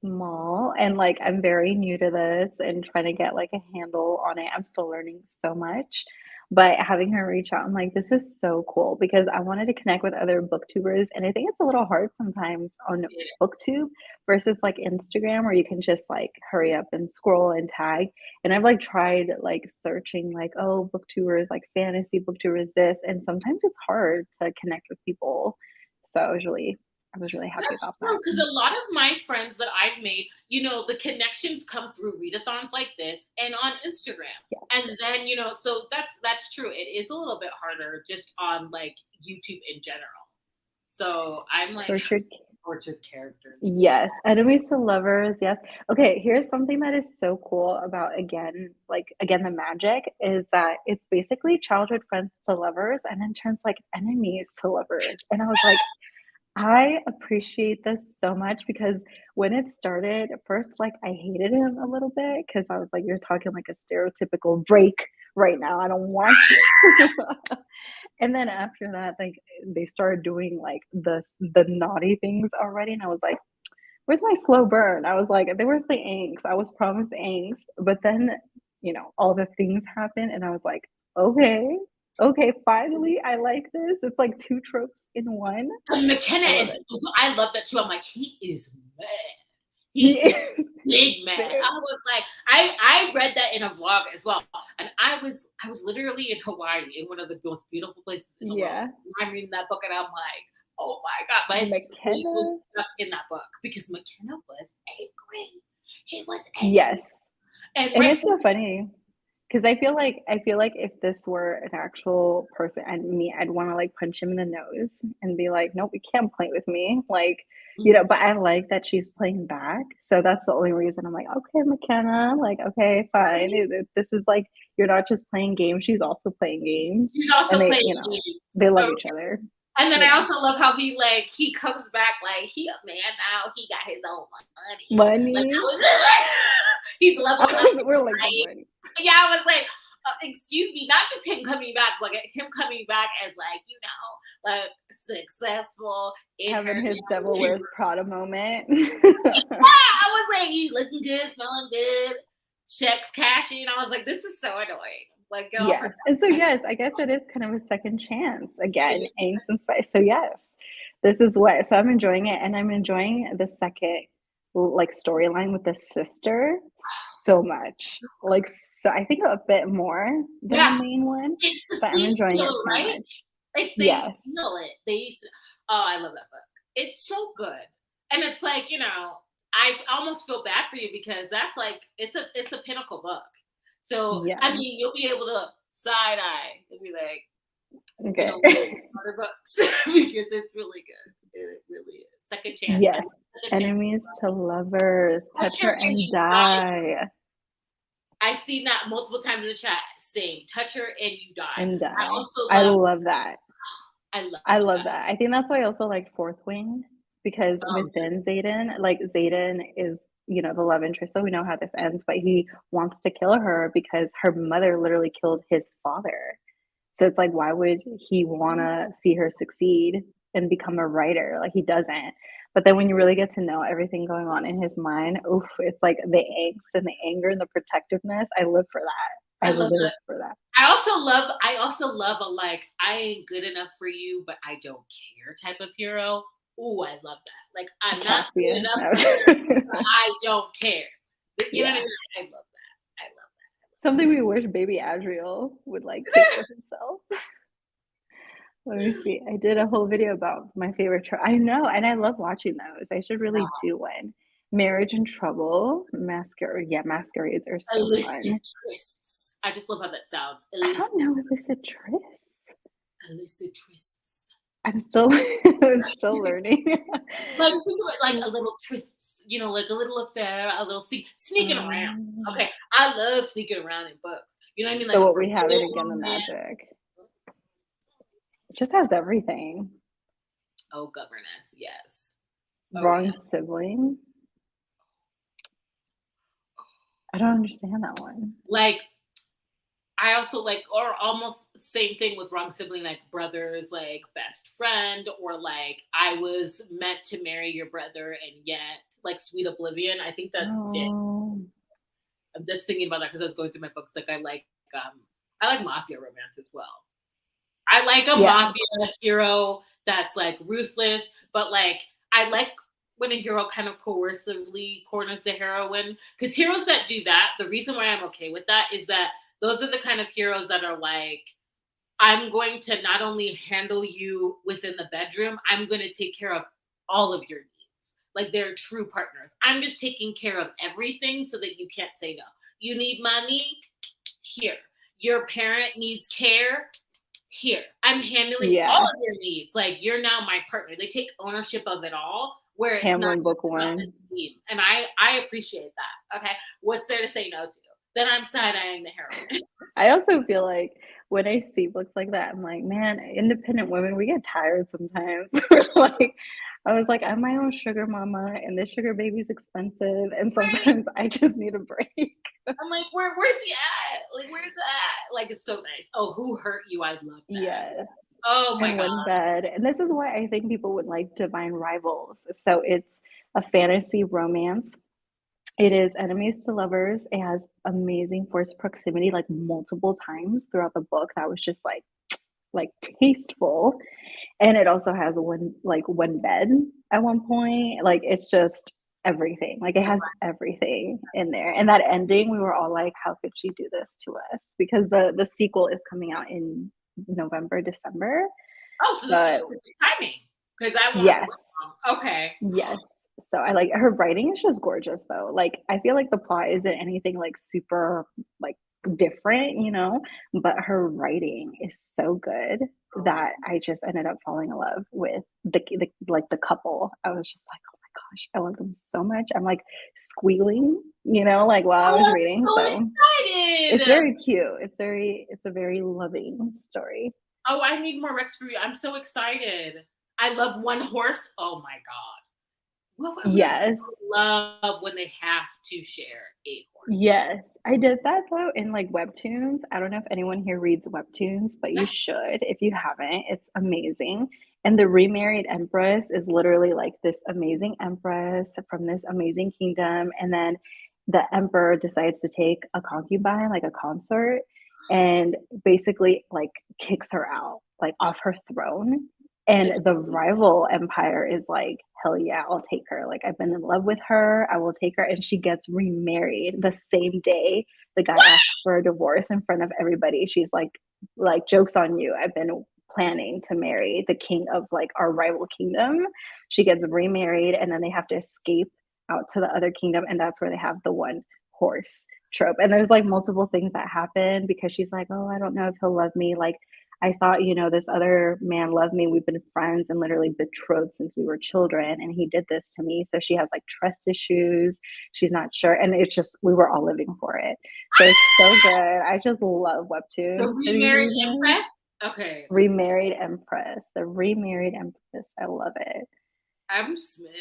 [SPEAKER 1] small and like I'm very new to this and trying to get like a handle on it. I'm still learning so much. But having her reach out, I'm like, this is so cool because I wanted to connect with other booktubers. And I think it's a little hard sometimes on
[SPEAKER 2] Yeah.
[SPEAKER 1] booktube versus like Instagram where you can just like hurry up and scroll and tag. And I've like tried like searching like, oh, booktubers, like fantasy booktubers, this. And sometimes it's hard to connect with people. So I was really happy
[SPEAKER 2] That's
[SPEAKER 1] about
[SPEAKER 2] true
[SPEAKER 1] that.
[SPEAKER 2] because a lot of my friends that I've made, the connections come through readathons like this and on Instagram.
[SPEAKER 1] Yeah,
[SPEAKER 2] And then, so that's true. It is a little bit harder just on like YouTube in general. So I'm like
[SPEAKER 1] tortured.
[SPEAKER 2] tortured characters.
[SPEAKER 1] Yes, enemies to lovers. Yes. Okay, here's something that is so cool about again the magic is that it's basically childhood friends to lovers and then turns like enemies to lovers. And I was like, I appreciate this so much because when it started, at first, like, I hated him a little bit because I was like, "You're talking like a stereotypical Drake right now. I don't want you." And then after that, like, they started doing, like, the naughty things already, and I was like, "Where's my slow burn?" I was like, "Where's the angst? I was promised angst." But then, all the things happened, and I was like, "Okay, okay, finally, I like this." It's like 2 tropes in 1.
[SPEAKER 2] And McKenna
[SPEAKER 1] I love
[SPEAKER 2] is,
[SPEAKER 1] it.
[SPEAKER 2] I love that too. I'm like, he is mad. He
[SPEAKER 1] He
[SPEAKER 2] is
[SPEAKER 1] is
[SPEAKER 2] big mad.
[SPEAKER 1] big.
[SPEAKER 2] I was like, I read that in a vlog as well, and I was literally in Hawaii in one of the most beautiful places in the world.
[SPEAKER 1] Yeah.
[SPEAKER 2] And I'm reading that book, and I'm like, oh my God, my face was
[SPEAKER 1] McKenna.
[SPEAKER 2] stuck in that book because McKenna was angry. He was angry,
[SPEAKER 1] Yes.
[SPEAKER 2] and
[SPEAKER 1] And
[SPEAKER 2] right,
[SPEAKER 1] it's so funny because I feel like if this were an actual person and me, I'd wanna, like, punch him in the nose and be like, "Nope, you can't play with me." Like, but I like that she's playing back, so that's the only reason I'm like, "Okay, McKenna, like, okay, fine. This is like you're not just playing games, she's also playing games."
[SPEAKER 2] he's
[SPEAKER 1] And
[SPEAKER 2] also
[SPEAKER 1] they,
[SPEAKER 2] playing games.
[SPEAKER 1] they love
[SPEAKER 2] So
[SPEAKER 1] each other.
[SPEAKER 2] and then I
[SPEAKER 1] Yeah.
[SPEAKER 2] also love how he comes back like he a man now. He got his own money. Like I
[SPEAKER 1] Money.
[SPEAKER 2] was just like, he's leveled up,
[SPEAKER 1] We're like, "The
[SPEAKER 2] right?
[SPEAKER 1] money."
[SPEAKER 2] Yeah, I was like, excuse me, not just him coming back, but him coming back as like like successful
[SPEAKER 1] Having his
[SPEAKER 2] international.
[SPEAKER 1] Devil Wears Prada moment.
[SPEAKER 2] I was like, he's looking good, smelling good, checks cashing. I was like, this is so annoying. Like, get off her
[SPEAKER 1] Yes, and so,
[SPEAKER 2] back.
[SPEAKER 1] yes, I guess it is kind of a second chance. Again, angst and spice. So, yes, this is what so I'm enjoying it, and I'm enjoying the second, like, storyline with the sister so much. Like, so I think a bit more than the
[SPEAKER 2] Yeah,
[SPEAKER 1] main one,
[SPEAKER 2] it's the
[SPEAKER 1] but I'm
[SPEAKER 2] scene
[SPEAKER 1] enjoying it
[SPEAKER 2] stealer,
[SPEAKER 1] so
[SPEAKER 2] right?
[SPEAKER 1] much.
[SPEAKER 2] It's they
[SPEAKER 1] Yes.
[SPEAKER 2] steal it. Oh, I love that book. It's so good. And it's like, I almost feel bad for you because that's like it's a pinnacle book. So I
[SPEAKER 1] Yeah.
[SPEAKER 2] mean you'll be able to side eye and be like,
[SPEAKER 1] Okay.
[SPEAKER 2] look at other books because it's really good. It really is. Second chance.
[SPEAKER 1] Yes.
[SPEAKER 2] Second chance.
[SPEAKER 1] Enemies to lovers. Touch her
[SPEAKER 2] Toucher and
[SPEAKER 1] and
[SPEAKER 2] you die.
[SPEAKER 1] die.
[SPEAKER 2] I've seen that multiple times in the chat. Same. Touch her and you die.
[SPEAKER 1] And
[SPEAKER 2] I
[SPEAKER 1] die.
[SPEAKER 2] also
[SPEAKER 1] I
[SPEAKER 2] love
[SPEAKER 1] love that.
[SPEAKER 2] I love
[SPEAKER 1] I love
[SPEAKER 2] that.
[SPEAKER 1] that. I think that's why I also like Fourth Wing because
[SPEAKER 2] Oh,
[SPEAKER 1] within Xaden, like Xaden is, the love interest, so we know how this ends, but he wants to kill her because her mother literally killed his father. So it's like, why would he want to see her succeed and become a writer? Like, he doesn't. But then when you really get to know everything going on in his mind, oof, it's like the angst and the anger and the protectiveness. I live for that.
[SPEAKER 2] I
[SPEAKER 1] I
[SPEAKER 2] love
[SPEAKER 1] live
[SPEAKER 2] that.
[SPEAKER 1] for that.
[SPEAKER 2] I also love a like I ain't good enough for you, but I don't care type of hero. Ooh, I love that. Like I'm not good
[SPEAKER 1] Cassian.
[SPEAKER 2] enough
[SPEAKER 1] No.
[SPEAKER 2] for you, but I don't care. You know what I
[SPEAKER 1] Yeah.
[SPEAKER 2] mean? I love that. I love
[SPEAKER 1] Something we wish baby Adriel would like take for himself. Let me see. I did a whole video about my favorite I know, and I love watching those. I should really
[SPEAKER 2] that.
[SPEAKER 1] do one. Marriage in Trouble, masquerade. Yeah, masquerades are so
[SPEAKER 2] Illicit
[SPEAKER 1] fun.
[SPEAKER 2] twists. I just love how that sounds.
[SPEAKER 1] I
[SPEAKER 2] Illicit,
[SPEAKER 1] don't know illicit tryst.
[SPEAKER 2] illicit twists.
[SPEAKER 1] I'm still I'm still learning.
[SPEAKER 2] Like think of it like a little twist, like a little affair, a little sneaking around.
[SPEAKER 1] Um,
[SPEAKER 2] Okay, I love sneaking around in books. You know what I mean? Like
[SPEAKER 1] so
[SPEAKER 2] a
[SPEAKER 1] what we have it
[SPEAKER 2] forbidden
[SPEAKER 1] again, the
[SPEAKER 2] romance.
[SPEAKER 1] magic. It just has everything.
[SPEAKER 2] Oh, governess, yes. Oh
[SPEAKER 1] Wrong
[SPEAKER 2] yeah.
[SPEAKER 1] sibling. I don't understand that one.
[SPEAKER 2] Like I also like, or almost same thing with wrong sibling, like brothers, like best friend, or like I was meant to marry your brother and yet, like Sweet Oblivion. I think that's it.
[SPEAKER 1] Oh,
[SPEAKER 2] I'm just thinking about that because I was going through my books. Like I like mafia romance as well. I like a
[SPEAKER 1] yeah.
[SPEAKER 2] mafia hero that's like ruthless, but like I like when a hero kind of coercively corners the heroine. Because heroes that do that, the reason why I'm okay with that is that those are the kind of heroes that are like, I'm going to not only handle you within the bedroom, I'm going to take care of all of your needs. Like they're true partners. I'm just taking care of everything so that you can't say no. You need money? Here. Your parent needs care? Here. I'm handling all
[SPEAKER 1] Yeah.
[SPEAKER 2] of your needs. Like you're now my partner. They take ownership of it all where it's not
[SPEAKER 1] Tamlin
[SPEAKER 2] just
[SPEAKER 1] book
[SPEAKER 2] about this
[SPEAKER 1] one.
[SPEAKER 2] team. And I appreciate that. Okay. What's there to say no to? Then I'm side eyeing the heroine.
[SPEAKER 1] I also feel like when I see books like that, I'm like, man, independent women, we get tired sometimes. We're like, I was like, I'm my own sugar mama, and this sugar baby's expensive, and
[SPEAKER 2] Right.
[SPEAKER 1] sometimes I just need a break.
[SPEAKER 2] I'm like, where's he at? Like, where's that? Like, it's so nice. Oh, who hurt you? I love
[SPEAKER 1] Yes,
[SPEAKER 2] that. Oh my
[SPEAKER 1] and
[SPEAKER 2] god.
[SPEAKER 1] one bed. And this is why I think people would like Divine Rivals. So it's a fantasy romance. It is enemies to lovers. It has amazing forced proximity, like multiple times throughout the book. That was just like tasteful. And it also has one bed at one point. Like it's just everything. Like it has everything in there. And that ending, we were all like, how could she do this to us? Because the sequel is coming out in November, December.
[SPEAKER 2] Oh, so this is
[SPEAKER 1] But
[SPEAKER 2] really good timing because I want.
[SPEAKER 1] yes,
[SPEAKER 2] Okay.
[SPEAKER 1] yes. So I like her writing is just gorgeous though. Like I feel like the plot isn't anything like super like different, but her writing is so good
[SPEAKER 2] Oh,
[SPEAKER 1] that I just ended up falling in love with the couple. I was just like, "Oh my gosh, I love them so much." I'm like squealing, like while I was
[SPEAKER 2] I'm
[SPEAKER 1] reading.
[SPEAKER 2] so
[SPEAKER 1] So it's
[SPEAKER 2] excited.
[SPEAKER 1] very cute. It's a very loving story.
[SPEAKER 2] Oh, I need more Rex for you. I'm so excited. I love One Horse. Oh my god. What really
[SPEAKER 1] Yes.
[SPEAKER 2] love when they have to share a horse.
[SPEAKER 1] Yes, I did that though in like webtoons. I don't know if anyone here reads webtoons, but you
[SPEAKER 2] Yeah.
[SPEAKER 1] should if you haven't. It's amazing. And the remarried empress is literally like this amazing empress from this amazing kingdom. And then the emperor decides to take a concubine, like a consort, and basically like kicks her out, like off her throne. And the rival empire is like, hell yeah, I'll take her. Like, I've been in love with her. I will take her. And she gets remarried the same day the guy asks for a divorce in front of everybody. She's like, joke's on you. I've been planning to marry the king of like our rival kingdom. She gets remarried and then they have to escape out to the other kingdom. And that's where they have the one horse trope. And there's like multiple things that happen because she's like, oh, I don't know if he'll love me. Like, I thought, this other man loved me. We've been friends and literally betrothed since we were children, and he did this to me. So she has like trust issues. She's not sure. And it's just, we were all living for it. So it's so good. I just love Webtoon.
[SPEAKER 2] The Remarried Empress? Okay.
[SPEAKER 1] Remarried Empress. The Remarried Empress. I love it.
[SPEAKER 2] I'm smitten.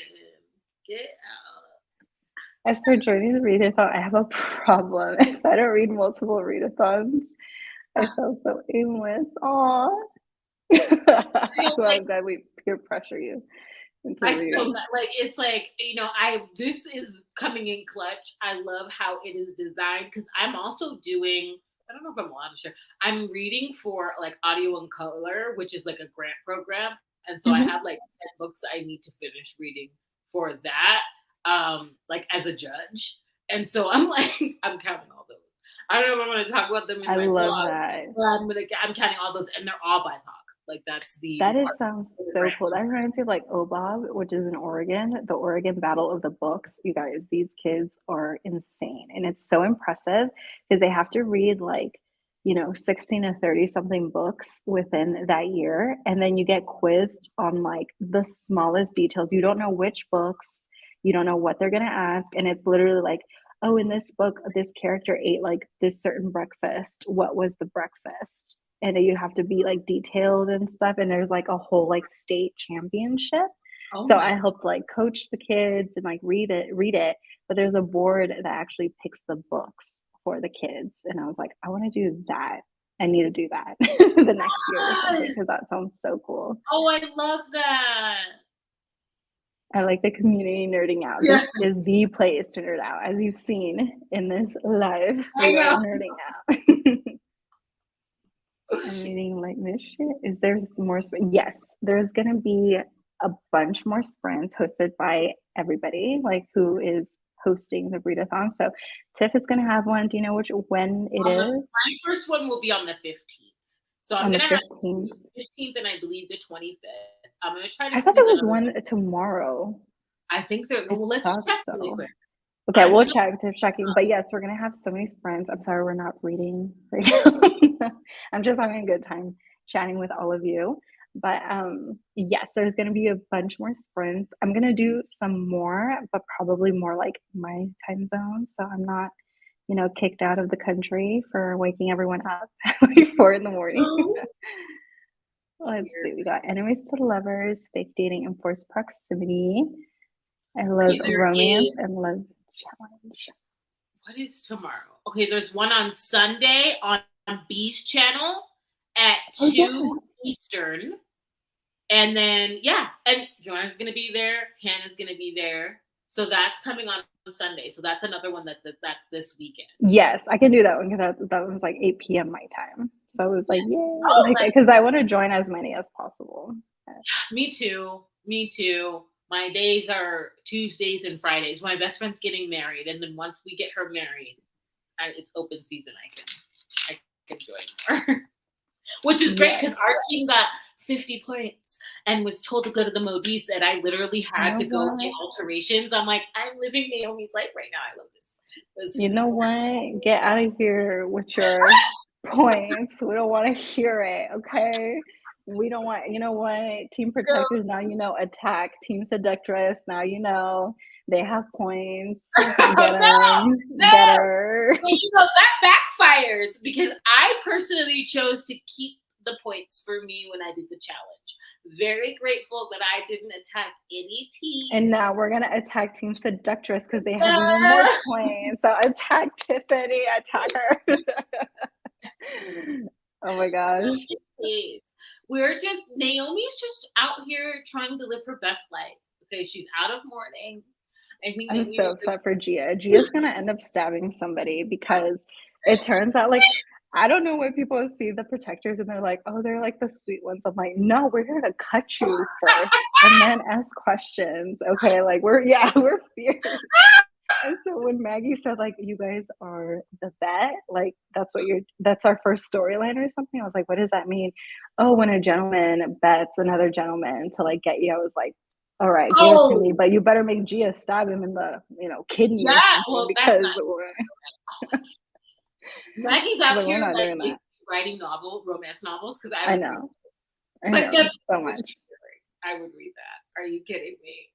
[SPEAKER 2] Get out.
[SPEAKER 1] As for joining the readathon, I have a problem. If I don't read multiple readathons, I feel so aimless. Aw. I'm glad we peer pressure you into reading.
[SPEAKER 2] Still like, it's like, this is coming in clutch. I love how it is designed because I'm also doing, I don't know if I'm allowed to share, I'm reading for like Audio and Color, which is like a grant program. And so I have like 10 books I need to finish reading for that, like as a judge. And so I'm like, I'm counting all those. I don't know if I'm going to talk about them in my blog.
[SPEAKER 1] That.
[SPEAKER 2] But I'm counting all those, and they're all BIPOC. Like
[SPEAKER 1] Sounds so cool. That reminds me of like OBOB, which is in Oregon, the Oregon Battle of the Books. You guys, these kids are insane, and it's so impressive because they have to read like 16 to 30 something books within that year, and then you get quizzed on like the smallest details. You don't know which books, you don't know what they're gonna ask, and it's literally like, oh, in this book, this character ate like this certain breakfast. What was the breakfast? And you have to be like detailed and stuff. And there's like a whole like state championship. So I helped like coach the kids and like read it. But there's a board that actually picks the books for the kids. And I was like, I want to do that. I need to do that the next year or something because that sounds so cool.
[SPEAKER 2] Oh, I love that.
[SPEAKER 1] I like the community nerding out. Yeah. This is the place to nerd out, as you've seen in this live. We are nerding out. I'm reading like this shit. Is there more? Yes, there's gonna be a bunch more sprints hosted by everybody, like who is hosting the Readathon. So Tiff is gonna have one. Do you know when it is?
[SPEAKER 2] My first one will be on the 15th. So I'm gonna have the 15th and I believe the 25th. I'm gonna try to.
[SPEAKER 1] I thought there was one tomorrow.
[SPEAKER 2] I think there. Well, let's check really quick.
[SPEAKER 1] Okay, we'll check. Tiff checking. But yes, we're gonna have so many sprints. I'm sorry, we're not reading right now. I'm just having a good time chatting with all of you. But yes, there's gonna be a bunch more sprints. I'm gonna do some more, but probably more like my time zone. So I'm not, kicked out of the country for waking everyone up at like 4 a.m. Let's see. We got enemies to lovers, fake dating, and forced proximity. I love romance and love challenge.
[SPEAKER 2] What is tomorrow? Okay, there's one on Sunday on B's channel at 2 Eastern. And then, and Joanna's going to be there. Hannah's going to be there. So that's coming on Sunday. So that's another one that's this weekend.
[SPEAKER 1] Yes, I can do that one because that was like 8 p.m. my time. So I was like, yeah, because I want to join as many as possible.
[SPEAKER 2] Me too. My days are Tuesdays and Fridays. My best friend's getting married. And then once we get her married, it's open season. I can join more. Which is great because our team got 50 points and was told to go to the Modis, and I literally had to go in alterations. I'm like, I'm living Naomi's life right now. I love this.
[SPEAKER 1] You know what? Get out of here with your points. We don't want to hear it, okay? We don't want, you know what? Team Protectors, now attack. Team Seductress, now they have points. Get them. Better.
[SPEAKER 2] That backfires because I personally chose to keep the points for me when I did the challenge. Very grateful that I didn't attack any team.
[SPEAKER 1] And now we're going to attack Team Seductress because they have even more points. So attack Tiffany, attack her. Oh my gosh.
[SPEAKER 2] Naomi's just out here trying to live her best life. Okay, she's out of mourning.
[SPEAKER 1] I'm so upset for Gia. Gia's going to end up stabbing somebody because it turns out like I don't know why people see the protectors and they're like, "Oh, they're like the sweet ones." I'm like, "No, we're here to cut you first and then ask questions." Okay, like we're yeah, we're fierce. And so when Maggie said like, "You guys are the vet," like that's our first storyline or something. I was like, "What does that mean?" "Oh, when a gentleman bets another gentleman to like get you." I was like, "All right, give it to me,
[SPEAKER 2] Oh,
[SPEAKER 1] but you better make Gia stab him in the, kidney or
[SPEAKER 2] yeah.
[SPEAKER 1] something
[SPEAKER 2] Well, that's
[SPEAKER 1] because
[SPEAKER 2] not.
[SPEAKER 1] we're
[SPEAKER 2] Oh my Maggie's out
[SPEAKER 1] like we're
[SPEAKER 2] here
[SPEAKER 1] not
[SPEAKER 2] like
[SPEAKER 1] doing that."
[SPEAKER 2] basically writing romance novels because I
[SPEAKER 1] I
[SPEAKER 2] would read.
[SPEAKER 1] know. I
[SPEAKER 2] Like
[SPEAKER 1] know
[SPEAKER 2] that's
[SPEAKER 1] so
[SPEAKER 2] what
[SPEAKER 1] much.
[SPEAKER 2] you're doing. I would read that. Are you kidding me?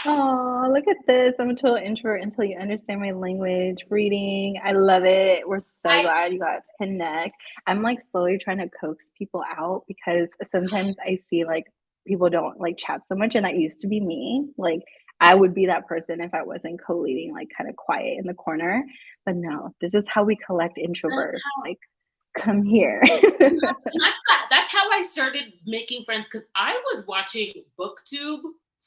[SPEAKER 1] Oh, look at this. I'm a total introvert until you understand my language, reading. I love it. We're so
[SPEAKER 2] I
[SPEAKER 1] glad you got to connect. I'm like slowly trying to coax people out because sometimes I see like people don't like chat so much, and that used to be me. Like I would be that person if I wasn't co-leading, like kind of quiet in the corner. But no, this is how we collect
[SPEAKER 2] that's
[SPEAKER 1] introverts.
[SPEAKER 2] how
[SPEAKER 1] Like, come here.
[SPEAKER 2] that's how I started making friends because I was watching BookTube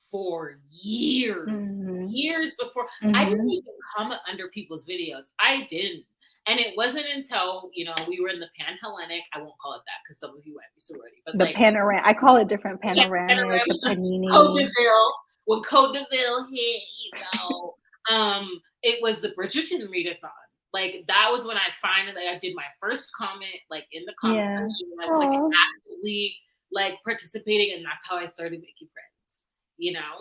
[SPEAKER 2] for years,
[SPEAKER 1] Mhm.
[SPEAKER 2] years before I didn't
[SPEAKER 1] Mhm.
[SPEAKER 2] even comment under people's videos. I didn't. And it wasn't until, we were in the Panhellenic, I won't call it that because some of you might be sorority, but
[SPEAKER 1] The
[SPEAKER 2] like
[SPEAKER 1] panorama I call it different panoramic, the
[SPEAKER 2] Panorama, Code
[SPEAKER 1] panini.
[SPEAKER 2] DeVille. When Code DeVille hit, it was the Bridgerton readathon. Like that was when I did my first comment, like in the comment
[SPEAKER 1] Yeah.
[SPEAKER 2] section. And I was like
[SPEAKER 1] Oh,
[SPEAKER 2] actively like participating, and that's how I started making friends.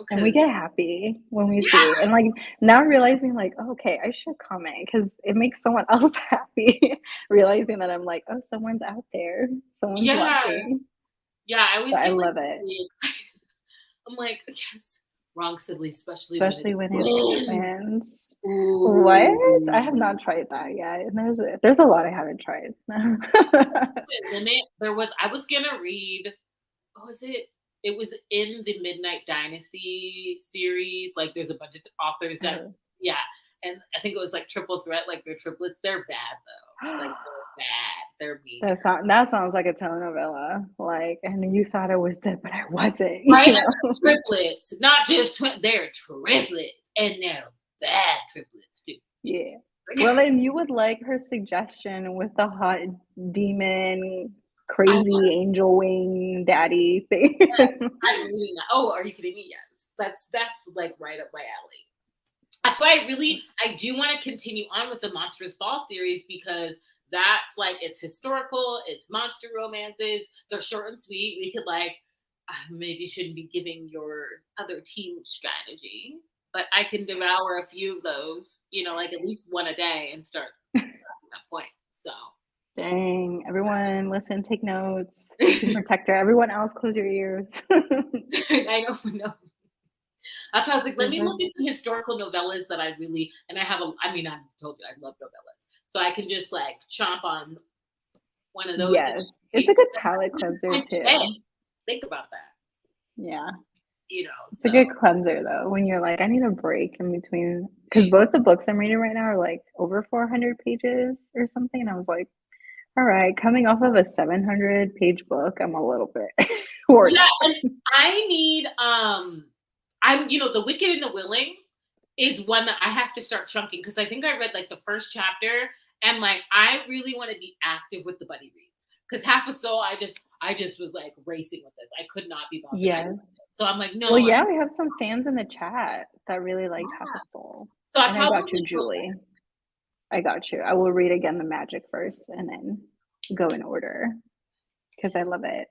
[SPEAKER 1] and we
[SPEAKER 2] Because
[SPEAKER 1] get happy when we
[SPEAKER 2] yeah,
[SPEAKER 1] see it, and, like, now realizing, like, "Oh, okay, I should comment because it makes someone else happy." Realizing that I'm like, "Oh, someone's out there, someone's
[SPEAKER 2] yeah,
[SPEAKER 1] watching."
[SPEAKER 2] yeah. I always
[SPEAKER 1] But I
[SPEAKER 2] get like
[SPEAKER 1] love it,
[SPEAKER 2] really excited. I'm like, yes, wrong siblings, especially when
[SPEAKER 1] especially
[SPEAKER 2] it's
[SPEAKER 1] when it's
[SPEAKER 2] twins.
[SPEAKER 1] twins. What? I have
[SPEAKER 2] Ooh.
[SPEAKER 1] not tried that yet, and there's a lot I haven't tried.
[SPEAKER 2] Limit. I was gonna read, what was it? It was in the Midnight Dynasty series. Like there's a bunch of authors that,
[SPEAKER 1] Oh.
[SPEAKER 2] yeah. And I think it was like Triple Threat, like they're triplets. They're bad though. Like they're bad. They're mean.
[SPEAKER 1] That sounds like a telenovela, like, and you thought I was dead, but I wasn't,
[SPEAKER 2] Right?
[SPEAKER 1] you know?
[SPEAKER 2] Triplets. Not just they're triplets. And they're bad triplets too.
[SPEAKER 1] Yeah. Well, then you would like her suggestion with the hot demon,
[SPEAKER 2] I was,
[SPEAKER 1] crazy angel wing daddy thing.
[SPEAKER 2] I'm reading that. Oh, are you kidding me? Yes. That's like right up my alley. That's why I do want to continue on with the Monstrous Ball series because that's like it's historical, it's monster romances, they're short and sweet. We could like maybe shouldn't be giving your other team strategy, but I can devour a few of those, like at least one a day and start at that point. So
[SPEAKER 1] Dang, everyone listen, take notes. Team protector, everyone else close your ears.
[SPEAKER 2] I don't know. That's why I was like, let
[SPEAKER 1] These
[SPEAKER 2] me
[SPEAKER 1] are
[SPEAKER 2] look at some historical novellas that I really, and I mean, I told you I love novellas. So I can just like chomp on one of those
[SPEAKER 1] yes. It's a
[SPEAKER 2] maybe
[SPEAKER 1] good palate cleanser
[SPEAKER 2] times a day.
[SPEAKER 1] too.
[SPEAKER 2] Think about that,
[SPEAKER 1] Yeah. It's a
[SPEAKER 2] so
[SPEAKER 1] good cleanser though, when you're like, I need a break in between because both the books I'm reading right now are like over 400 pages or something. And I was like, all right, coming off of a 700-page book, I'm a little bit worn
[SPEAKER 2] yeah,
[SPEAKER 1] out.
[SPEAKER 2] and I need I'm The Wicked and the Willing is one that I have to start chunking because I think I read like the first chapter and like I really want to be active with the buddy reads because half a soul I just was like racing with this. I could not be bothered.
[SPEAKER 1] Yes.
[SPEAKER 2] So I'm like,
[SPEAKER 1] Well,
[SPEAKER 2] no,
[SPEAKER 1] yeah, we have some fans in the chat that really liked Half a Soul.
[SPEAKER 2] so I
[SPEAKER 1] And I got you,
[SPEAKER 2] probably will.
[SPEAKER 1] Julie. I got you. I will read again the magic first and then go in order because I love it.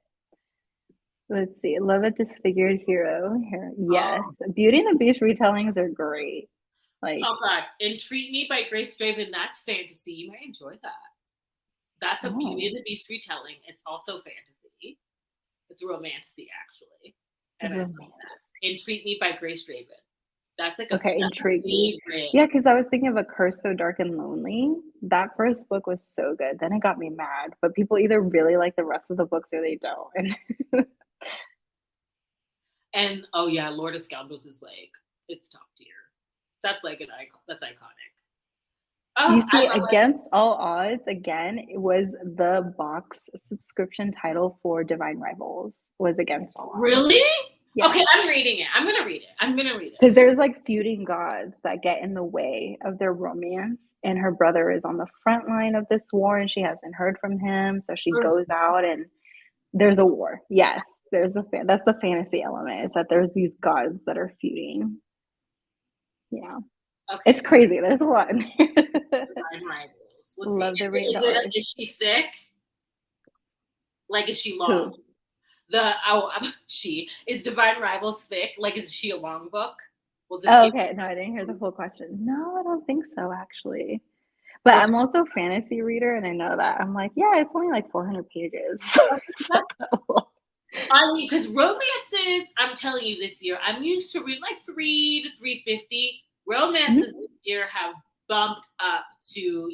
[SPEAKER 1] Let's see. Love a disfigured hero. Here. Yes.
[SPEAKER 2] Oh,
[SPEAKER 1] Beauty and the Beast retellings are great. Like,
[SPEAKER 2] oh God. Entreat Me by Grace Draven. That's fantasy. You might enjoy that. That's a Beauty
[SPEAKER 1] oh,
[SPEAKER 2] and the Beast retelling. It's also fantasy. It's romantasy, actually. And I love
[SPEAKER 1] romance.
[SPEAKER 2] that. Entreat Me by Grace Draven.
[SPEAKER 1] Okay,
[SPEAKER 2] That's a
[SPEAKER 1] intrigue me.
[SPEAKER 2] favorite.
[SPEAKER 1] Yeah, because I was thinking of A Curse So Dark and Lonely. That first book was so good. Then it got me mad. But people either really like the rest of the books or they don't. And
[SPEAKER 2] And oh yeah, Lord of Scoundrels is like it's top tier. That's like an icon. That's iconic.
[SPEAKER 1] you
[SPEAKER 2] Oh, I
[SPEAKER 1] see,
[SPEAKER 2] love it.
[SPEAKER 1] Against All Odds, again, it was the box subscription title for Divine Rivals, was Against All Odds.
[SPEAKER 2] Really?
[SPEAKER 1] Yes.
[SPEAKER 2] Okay, I'm reading it. I'm gonna read it. I'm gonna read it.
[SPEAKER 1] Because there's like feuding gods that get in the way of their romance, and her brother is on the front line of this war, and she hasn't heard from him, so she
[SPEAKER 2] There's-
[SPEAKER 1] goes out and there's a war. Yes, that's the fantasy element is that there's these gods that are feuding. Yeah, it's
[SPEAKER 2] Okay,
[SPEAKER 1] crazy. There's a lot in there.
[SPEAKER 2] Divine Rivals. Let's see.
[SPEAKER 1] Love to read the art.
[SPEAKER 2] Is she thick? Like, is she long?
[SPEAKER 1] Who?
[SPEAKER 2] She is Divine Rivals thick? Like, is she a long book? Will this
[SPEAKER 1] Oh,
[SPEAKER 2] give?
[SPEAKER 1] okay. No, I didn't hear the full question. No, I don't think so, actually. But I'm also a fantasy reader, and I know that. I'm like, yeah, it's only like 400 pages. It's not that long.
[SPEAKER 2] I mean, because romances, I'm telling you, this year I'm used to reading like 3 to 350. Romances this year have bumped up to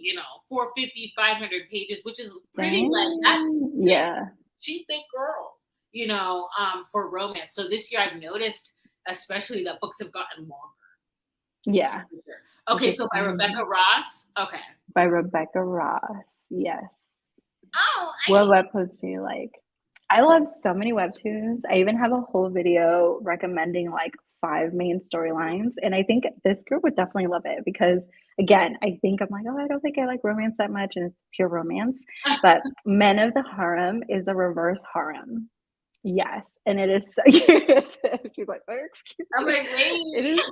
[SPEAKER 2] 450, 500 pages, which is pretty like that's
[SPEAKER 1] Dang.
[SPEAKER 2] thick.
[SPEAKER 1] Yeah.
[SPEAKER 2] She thick girl, for romance. So this year I've noticed, especially that books have gotten longer.
[SPEAKER 1] Yeah.
[SPEAKER 2] Okay, so by Rebecca Ross. Okay.
[SPEAKER 1] By Rebecca Ross. Yes.
[SPEAKER 2] Oh,
[SPEAKER 1] What webtoons do you like? I love so many webtoons. I even have a whole video recommending like 5 main storylines. And I think this group would definitely love it because, again, I think I'm like, oh, I don't think I like romance that much. And it's pure romance. But Men of the Harem is a reverse harem. Yes. And it is so cute. She's like, oh, excuse
[SPEAKER 2] I'm
[SPEAKER 1] me.
[SPEAKER 2] like, wait.
[SPEAKER 1] It is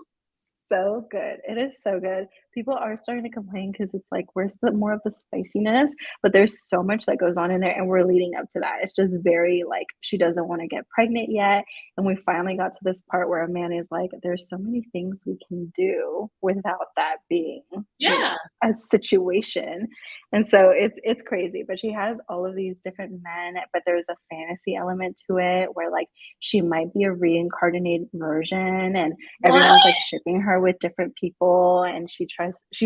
[SPEAKER 1] so good. It is so good. People are starting to complain because it's like, where's the more of the spiciness? But there's so much that goes on in there, and we're leading up to that. It's just very like she doesn't want to get pregnant yet, and we finally got to this part where a man is like, "There's so many things we can do without that being,
[SPEAKER 2] Yeah.
[SPEAKER 1] a situation." And so it's crazy. But she has all of these different men, but there's a fantasy element to it where like she might be a reincarnated version, and everyone's
[SPEAKER 2] What?
[SPEAKER 1] like shipping her with different people, and she's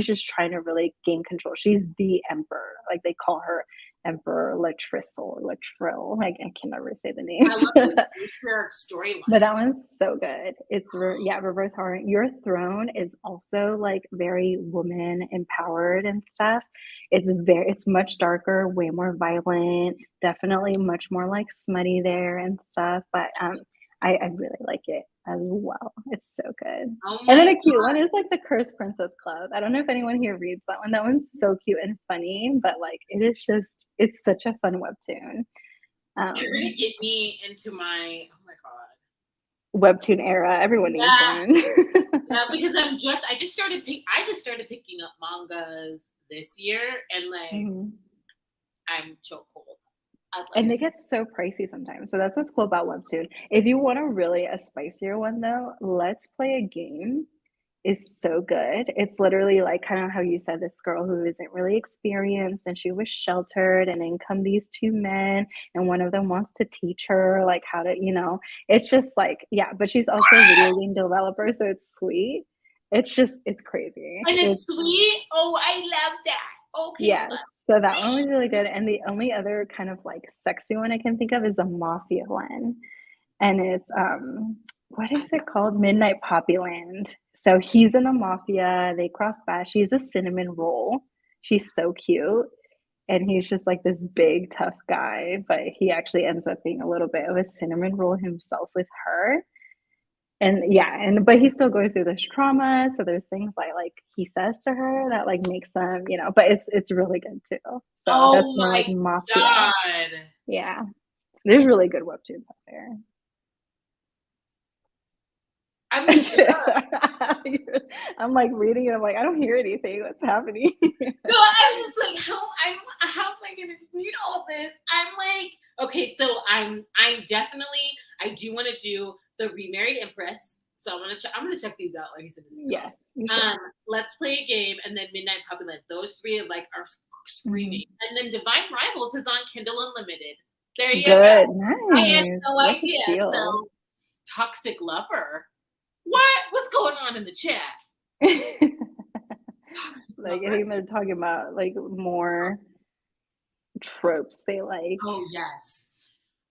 [SPEAKER 1] just trying to really gain control. She's the emperor, like they call her Emperor Latrissel or Latrell. Like I can never say the
[SPEAKER 2] I
[SPEAKER 1] names.
[SPEAKER 2] love this patriarch storyline.
[SPEAKER 1] But that one's so good. It's reverse horror. Your Throne is also like very woman empowered and stuff. It's much darker, way more violent, definitely much more like smutty there and stuff. But I really like it as well. It's so good.
[SPEAKER 2] Oh
[SPEAKER 1] And
[SPEAKER 2] my
[SPEAKER 1] then a cute one
[SPEAKER 2] God.
[SPEAKER 1] is like the Cursed Princess Club. I don't know if anyone here reads that one. That one's so cute and funny, but like it's such a fun webtoon.
[SPEAKER 2] You're gonna get me into oh my God.
[SPEAKER 1] Webtoon era. Everyone needs
[SPEAKER 2] Yeah.
[SPEAKER 1] one.
[SPEAKER 2] Yeah, because I just started picking up mangas this year, and like
[SPEAKER 1] Mhm.
[SPEAKER 2] I'm choke cold.
[SPEAKER 1] And they get so pricey sometimes. So that's what's cool about Webtoon. If you want a spicier one though, Let's Play a Game is so good. It's literally like kind of how you said this girl who isn't really experienced and she was sheltered, and then come these two men, and one of them wants to teach her like how to, it's just like, yeah, but she's also a video game developer, so it's sweet. It's crazy.
[SPEAKER 2] And it's sweet. Oh, I love that. Okay.
[SPEAKER 1] Yes. So that one was really good. And the only other kind of like sexy one I can think of is a mafia one. And it's what is it called? Midnight Poppyland. So he's in the mafia, they cross paths. She's a cinnamon roll. She's so cute. And he's just like this big tough guy, but he actually ends up being a little bit of a cinnamon roll himself with her. And yeah, but he's still going through this trauma, so there's things like he says to her that like makes them, but it's really good too. So that's
[SPEAKER 2] Oh
[SPEAKER 1] more
[SPEAKER 2] my
[SPEAKER 1] like mafia.
[SPEAKER 2] God.
[SPEAKER 1] Yeah. There's really good webtoons out there.
[SPEAKER 2] I'm sure.
[SPEAKER 1] I'm like reading it, I'm like, I don't hear anything. What's happening?
[SPEAKER 2] No, I'm just like, how am I gonna read all this? I'm like, okay, so I'm definitely I do want to do the Remarried Empress. So I'm gonna check these out like you said.
[SPEAKER 1] Yes.
[SPEAKER 2] Let's Play a Game, and then Midnight Poppyland. Those three like are screaming.
[SPEAKER 1] Mm-hmm.
[SPEAKER 2] And then Divine Rivals is on Kindle Unlimited. There you
[SPEAKER 1] Good.
[SPEAKER 2] go.
[SPEAKER 1] Nice.
[SPEAKER 2] I had no
[SPEAKER 1] What's
[SPEAKER 2] idea. So Toxic Lover. What's going on in the chat?
[SPEAKER 1] Like I think they're talking about like more tropes they like.
[SPEAKER 2] Oh yes.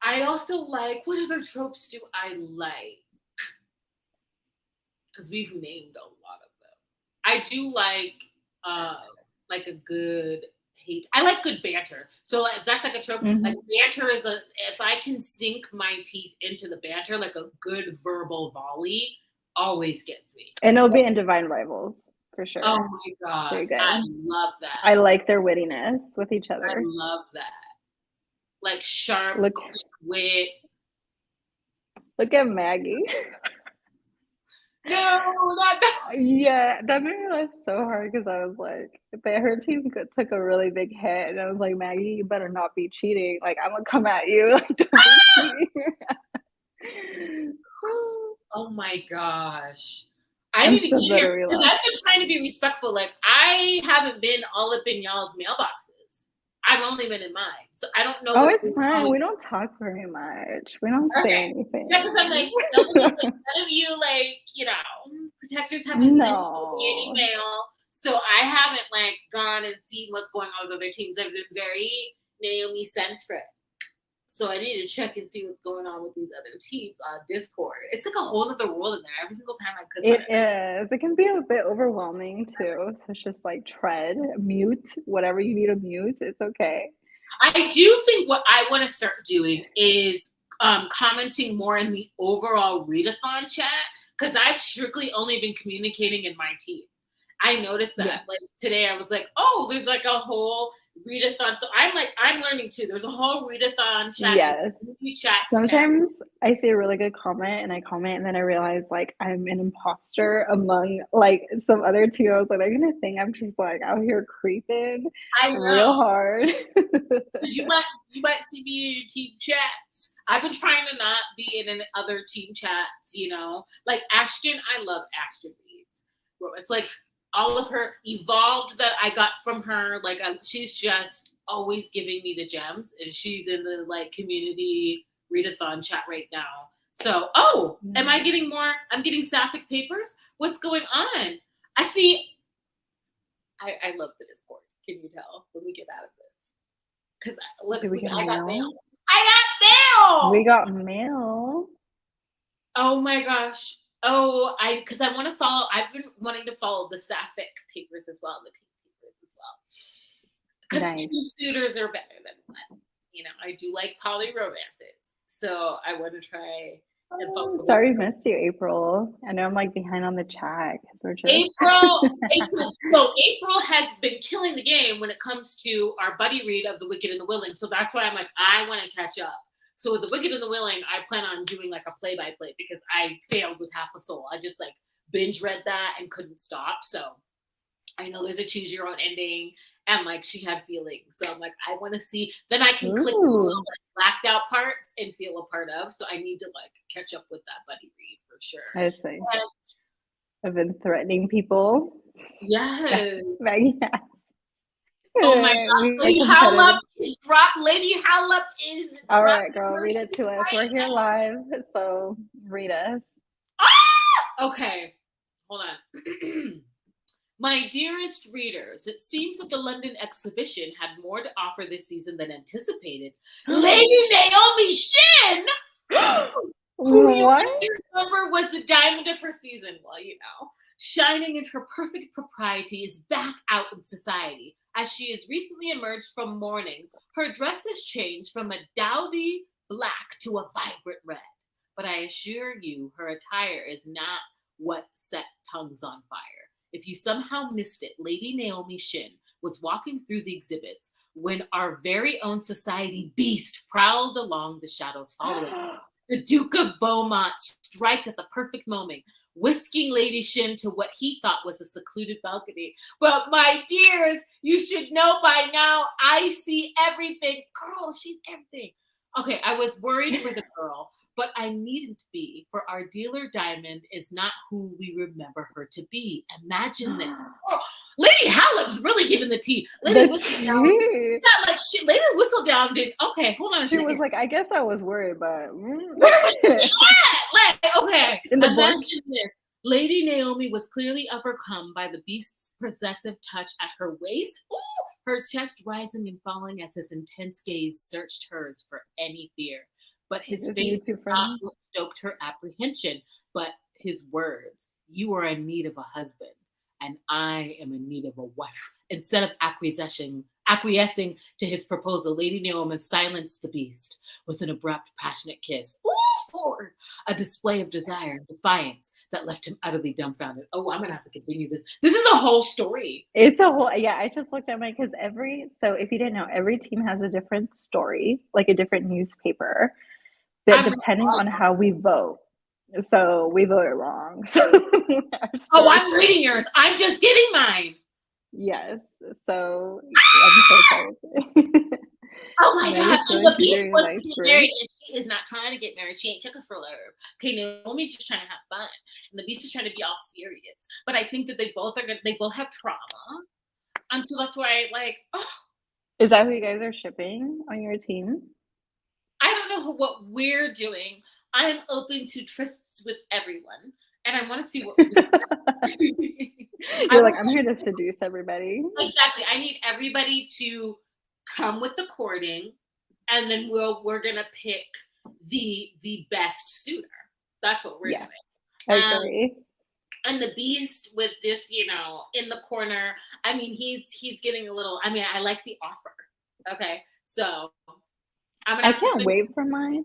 [SPEAKER 2] I also like, what other tropes do I like? Because we've named a lot of them. I do like a good I like good banter. So if that's like a trope, like
[SPEAKER 1] Mhm.
[SPEAKER 2] banter is if I can sink my teeth into the banter, like a good verbal volley always gets me.
[SPEAKER 1] And it'll be in Divine Rivals for
[SPEAKER 2] Oh
[SPEAKER 1] sure.
[SPEAKER 2] my God.
[SPEAKER 1] They're
[SPEAKER 2] I
[SPEAKER 1] good.
[SPEAKER 2] love that.
[SPEAKER 1] I like their wittiness with each
[SPEAKER 2] I
[SPEAKER 1] other.
[SPEAKER 2] love that. Like sharp,
[SPEAKER 1] Look
[SPEAKER 2] quick wit.
[SPEAKER 1] look at Maggie.
[SPEAKER 2] No, not that.
[SPEAKER 1] Yeah, that made me laugh so hard because I was like, her team took a really big hit, and I was like, Maggie, you better not be cheating. Like, I'm gonna come at you. Like, don't be cheating.
[SPEAKER 2] Oh my gosh. I
[SPEAKER 1] I'm
[SPEAKER 2] need to
[SPEAKER 1] still
[SPEAKER 2] get here
[SPEAKER 1] better
[SPEAKER 2] because
[SPEAKER 1] relax.
[SPEAKER 2] I've been trying to be respectful. Like, I haven't been all up in y'all's mailboxes. I've only been in mine. So I don't know
[SPEAKER 1] Oh,
[SPEAKER 2] what's
[SPEAKER 1] it's
[SPEAKER 2] going on
[SPEAKER 1] fine.
[SPEAKER 2] with
[SPEAKER 1] We don't talk very much. We don't say
[SPEAKER 2] Okay. Yeah, because I'm like,
[SPEAKER 1] anything.
[SPEAKER 2] none of you, like, protectors haven't sent me
[SPEAKER 1] No.
[SPEAKER 2] any mail. So I haven't, like, gone and seen what's going on with other teams. I've been very Naomi centric. So I need to check and see what's going on with these other teams on Discord. It's like a whole other world in there. Every single time I click on
[SPEAKER 1] It
[SPEAKER 2] it.
[SPEAKER 1] is. It can be a bit overwhelming too. So it's just like tread, mute, whatever you need to mute. It's okay.
[SPEAKER 2] I do think what I want to start doing is commenting more in the overall readathon chat because I've strictly only been communicating in my team. I noticed
[SPEAKER 1] Yeah.
[SPEAKER 2] that. Like today, I was like, "Oh, there's like a whole readathon." So I'm learning too. There's a whole readathon chat and
[SPEAKER 1] Yes.
[SPEAKER 2] community chats tab.
[SPEAKER 1] Sometimes I see a really good comment and I comment and then I realize like I'm an imposter among like some other TOs and I'm gonna think I'm just like out here creeping
[SPEAKER 2] I
[SPEAKER 1] real
[SPEAKER 2] know.
[SPEAKER 1] hard.
[SPEAKER 2] So you might see me in your team chats. I've been trying to not be in other team chats, Like Ashton, I love Ashton Reads. Bro, it's like all of her evolved that I got from her. Like she's just always giving me the gems, and she's in the like community readathon chat right now. So, am I getting more? I'm getting sapphic papers. What's going on? I see. I love the Discord. Can you tell? Let me get out of this. Because look,
[SPEAKER 1] Did we get
[SPEAKER 2] I got
[SPEAKER 1] mail?
[SPEAKER 2] mail. I got
[SPEAKER 1] We
[SPEAKER 2] mail.
[SPEAKER 1] got mail.
[SPEAKER 2] Oh my gosh. Oh, because I want to follow. I've been wanting to follow the sapphic papers as well, the pink papers as well. Because
[SPEAKER 1] Nice.
[SPEAKER 2] two suitors are better than one. I do like poly romances, so I want to try and follow
[SPEAKER 1] Oh,
[SPEAKER 2] those.
[SPEAKER 1] sorry, missed you, April. I know I'm like behind on the chat because we're just
[SPEAKER 2] April has been killing the game when it comes to our buddy read of The Wicked and the Willing. So that's why I'm like, I want to catch up. So with The Wicked and the Willing, I plan on doing like a play-by-play because I failed with half a soul. I just like binge read that and couldn't stop. So I know there's a choose your own ending and like she had feelings. So I'm like, I want to see. Then I can click the little like blacked out parts and feel a part of. So I need to like catch up with that buddy read for sure.
[SPEAKER 1] I see. I've been threatening people.
[SPEAKER 2] Yes.
[SPEAKER 1] Maggie.
[SPEAKER 2] Oh my gosh, Lady Howlup is dropped. Lady Howlup is
[SPEAKER 1] all right, girl, read it to us. We're here live, so read us.
[SPEAKER 2] Ah! Okay, hold on. My dearest readers, it seems that the London exhibition had more to offer this season than anticipated. Lady Naomi Shin, who you remember was the diamond of her season, well, shining in her perfect propriety, is back out in society. As she has recently emerged from mourning, her dress has changed from a dowdy black to a vibrant red. But I assure you, her attire is not what set tongues on fire. If you somehow missed it, Lady Naomi Shin was walking through the exhibits when our very own society beast prowled along the shadows following her. The Duke of Beaumont striked at the perfect moment, whisking Lady Shin to what he thought was a secluded balcony. But my dears, you should know by now, I see everything. Girl, she's everything. Okay, I was worried for the girl, but I needn't be, for our dealer Diamond is not who we remember her to be. Imagine this. Oh, Lady Howlup's really giving the tea. Lady Whistledown. Lady Whistledown did. Okay, hold on a second.
[SPEAKER 1] She was like, I guess I was worried, but
[SPEAKER 2] where was she at? Like, okay,
[SPEAKER 1] in the
[SPEAKER 2] imagine this. Lady Naomi was clearly overcome by the beast's possessive touch at her waist. Ooh, her chest rising and falling as his intense gaze searched hers for any fear. But his face was not what stoked her apprehension, but his words. You are in need of a husband, and I am in need of a wife. Instead of acquiescing Acquiescing to his proposal, Lady Naomi silenced the beast with an abrupt, passionate kiss. Ooh, for a display of desire and defiance that left him utterly dumbfounded. Oh, I'm gonna have to continue this. This is a whole story.
[SPEAKER 1] It's a whole yeah, I just looked at my because so if you didn't know, every team has a different story, like a different newspaper, but
[SPEAKER 2] I'm
[SPEAKER 1] depending on how we vote. So we voted wrong. So
[SPEAKER 2] oh, I'm reading yours. I'm just getting mine.
[SPEAKER 1] yes. So I'm so excited.
[SPEAKER 2] Oh my God. So the beast wants to get married
[SPEAKER 1] group.
[SPEAKER 2] and she is not trying to get married. She ain't checking for love. Okay, Naomi's just trying to have fun. And the beast is trying to be all serious. But I think that they both have trauma. And so that's why
[SPEAKER 1] Is that who you guys are shipping on your team?
[SPEAKER 2] I don't know what we're doing. I'm open to trysts with everyone. And I want to see what
[SPEAKER 1] You're like, I'm here to seduce everybody.
[SPEAKER 2] Exactly. I need everybody to come with the courting, and then we're gonna pick the best suitor. That's what we're doing.
[SPEAKER 1] I agree.
[SPEAKER 2] And the beast with this, in the corner. I mean, he's getting a little. I mean, I like the offer. Okay, so
[SPEAKER 1] I can't wait for mine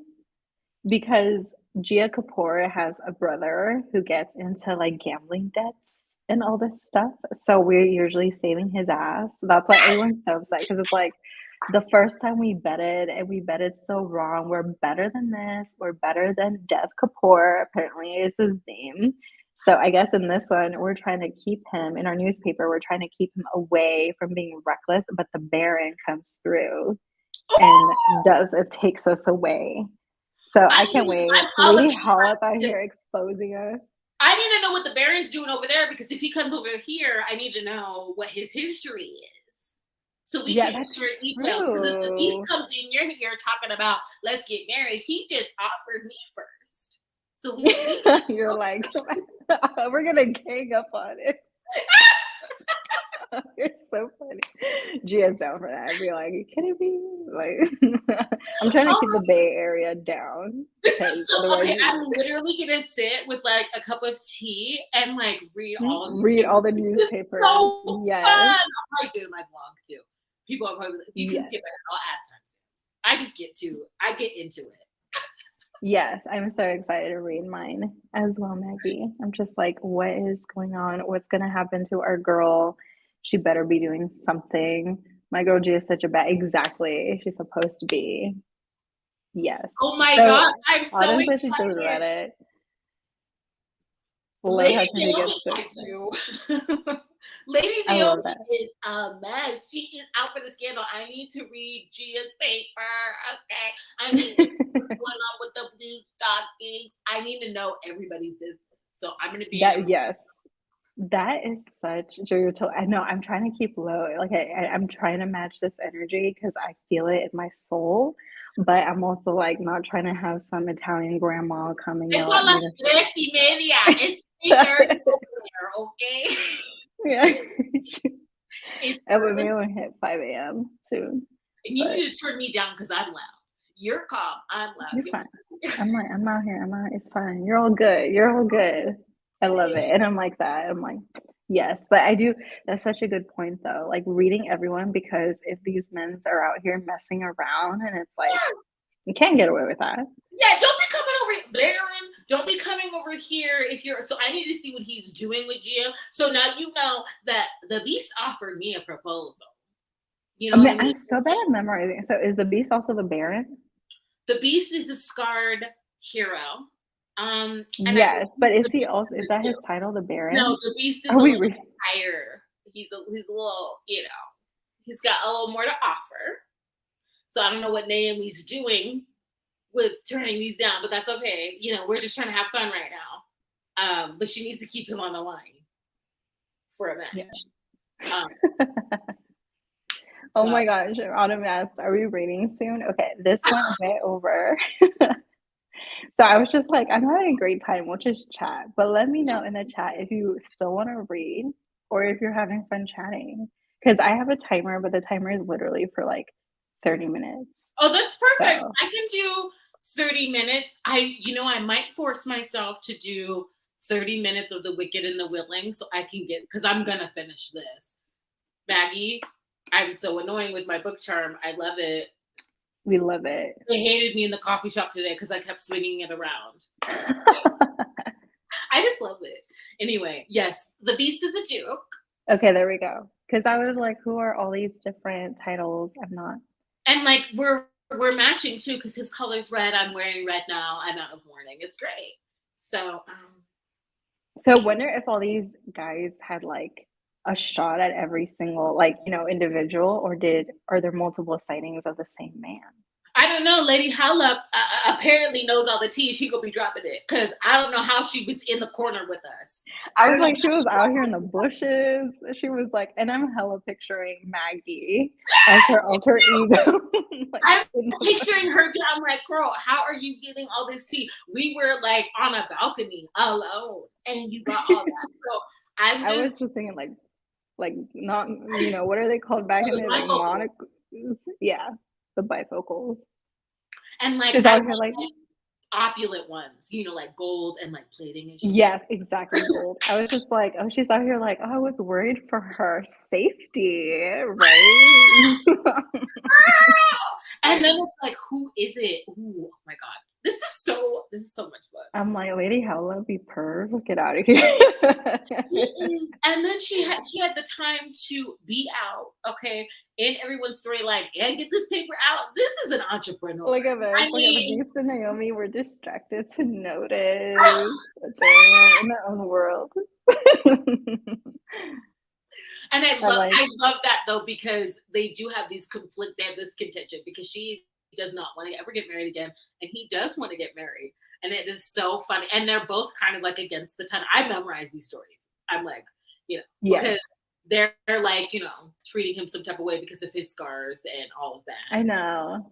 [SPEAKER 1] because Gia Kapoor has a brother who gets into like gambling debts and all this stuff. So we're usually saving his ass. That's why everyone's so upset because it's like the first time we betted and we betted so wrong. We're better than this. We're better than Dev Kapoor, apparently is his name. So I guess in this one, we're trying to keep him in our newspaper. We're trying to keep him away from being reckless, but the Baron comes through and it takes us away. So I can't wait. Lady Hollip out here exposing us.
[SPEAKER 2] I need to know what the Baron's doing over there because if he comes over here, I need to know what his history is. So we can share details. Because if the beast comes in, you're here talking about let's get married. He just offered me first. So
[SPEAKER 1] you're like, we're gonna gang up on it. You're so funny. Gia's down for that. I'd be like, you kidding me? Like, I'm trying to keep the Bay Area down.
[SPEAKER 2] This is so okay. I'm literally gonna sit with like a cup of tea and like read all
[SPEAKER 1] the newspapers.
[SPEAKER 2] So yes, fun. I'll probably do my vlog too. People are probably you can skip it. I'll add time. I get into it.
[SPEAKER 1] Yes, I'm so excited to read mine as well, Maggie. I'm just like, what is going on? What's gonna happen to our girl? She better be doing something. My girl Gia is such a bad. Exactly. She's supposed to be. Yes.
[SPEAKER 2] Oh my God. I'm so excited.
[SPEAKER 1] Reddit.
[SPEAKER 2] Lady Naomi Lady Naomi is a mess. She is out for the scandal. I need to read Gia's paper. Okay. I need to know what's going on with the blue stockings. I need to know everybody's business. So I'm going to be.
[SPEAKER 1] Yes. That is such I know I'm trying to keep low. Like I'm trying to match this energy because I feel it in my soul, but I'm also like not trying to have some Italian grandma coming.
[SPEAKER 2] It's all las 3:30. It's 3:30 okay?
[SPEAKER 1] Yeah. And we will hit 5 a.m. soon.
[SPEAKER 2] And you need to turn me down because I'm loud. You're calm. I'm loud.
[SPEAKER 1] You're fine. I'm out here. It's fine. You're all good. I love it. And I'm like that. I'm like, yes. But I do. That's such a good point, though. Like reading everyone, because if these men are out here messing around and it's like, you can't get away with that.
[SPEAKER 2] Yeah. Don't be coming over here, Baron. Don't be coming over here if you're. So I need to see what he's doing with Gia. So now you know that the beast offered me a proposal. You know,
[SPEAKER 1] I'm so bad at memorizing. So is the beast also the Baron?
[SPEAKER 2] The beast is a scarred hero.
[SPEAKER 1] Yes, but is that his title, the Baron?
[SPEAKER 2] No, the beast is a little higher. He's a little, he's got a little more to offer. So I don't know what Naomi's doing with turning these down, but that's okay. We're just trying to have fun right now. But she needs to keep him on the line for a match.
[SPEAKER 1] Yeah. Oh my gosh, Autumn asked, are we reading soon? Okay, this went way over. So I was just like, I'm having a great time. We'll just chat. But let me know in the chat if you still want to read or if you're having fun chatting. Because I have a timer, but the timer is literally for like 30 minutes.
[SPEAKER 2] Oh, that's perfect. So. I can do 30 minutes. I might force myself to do 30 minutes of The Wicked and the Willing so I can because I'm going to finish this. Maggie, I'm so annoying with my book charm. I love it.
[SPEAKER 1] We love it.
[SPEAKER 2] They hated me in the coffee shop today because I kept swinging it around. I just love it. Anyway, yes, the Beast is a joke.
[SPEAKER 1] Okay, there we go. Because I was like, who are all these different titles? I'm not.
[SPEAKER 2] And like we're matching too because his color's red. I'm wearing red now. I'm out of mourning. It's great. So
[SPEAKER 1] So I wonder if all these guys had like a shot at every single like, individual, or are there multiple sightings of the same man?
[SPEAKER 2] I don't know. Lady Howlup apparently knows all the tea. She gonna be dropping it because I don't know how she was in the corner with us.
[SPEAKER 1] I
[SPEAKER 2] I
[SPEAKER 1] was
[SPEAKER 2] don't know
[SPEAKER 1] like,
[SPEAKER 2] how
[SPEAKER 1] she was
[SPEAKER 2] she
[SPEAKER 1] out
[SPEAKER 2] dropped
[SPEAKER 1] here in the bushes. She was like, and I'm hella picturing Maggie as her alter ego. Like,
[SPEAKER 2] I'm picturing her. I'm like, girl, how are you getting all this tea? We were like on a balcony alone, and you got all that. So
[SPEAKER 1] I was just thinking like not, what are they called back in the like
[SPEAKER 2] bifocals.
[SPEAKER 1] yeah, the bifocals.
[SPEAKER 2] And like
[SPEAKER 1] She's
[SPEAKER 2] I
[SPEAKER 1] out here
[SPEAKER 2] want
[SPEAKER 1] like,
[SPEAKER 2] like opulent ones, like gold and like plating and shit.
[SPEAKER 1] yes, exactly, gold. I was just like, oh, she's out here like, oh, I was worried for her safety, right?
[SPEAKER 2] And then it's like, who is it? Ooh, oh my god, this is so much fun.
[SPEAKER 1] I'm like, Lady Hella, be perv, get out of here.
[SPEAKER 2] He is, and then she had the time to be out, okay, in everyone's storyline and get this paper out. This is an entrepreneur.
[SPEAKER 1] Look at this.
[SPEAKER 2] I
[SPEAKER 1] Look at the
[SPEAKER 2] mean,
[SPEAKER 1] Beast and Naomi were distracted to notice that they're in their own world.
[SPEAKER 2] and
[SPEAKER 1] I like,
[SPEAKER 2] I love that though because they do have these conflict. They have this contention because she does not want to ever get married again, and he does want to get married, and it is so funny. And they're both kind of like against the ton. I memorize these stories. I'm like,
[SPEAKER 1] yeah,
[SPEAKER 2] because they're like, treating him some type of way because of his scars and all of that.
[SPEAKER 1] I know.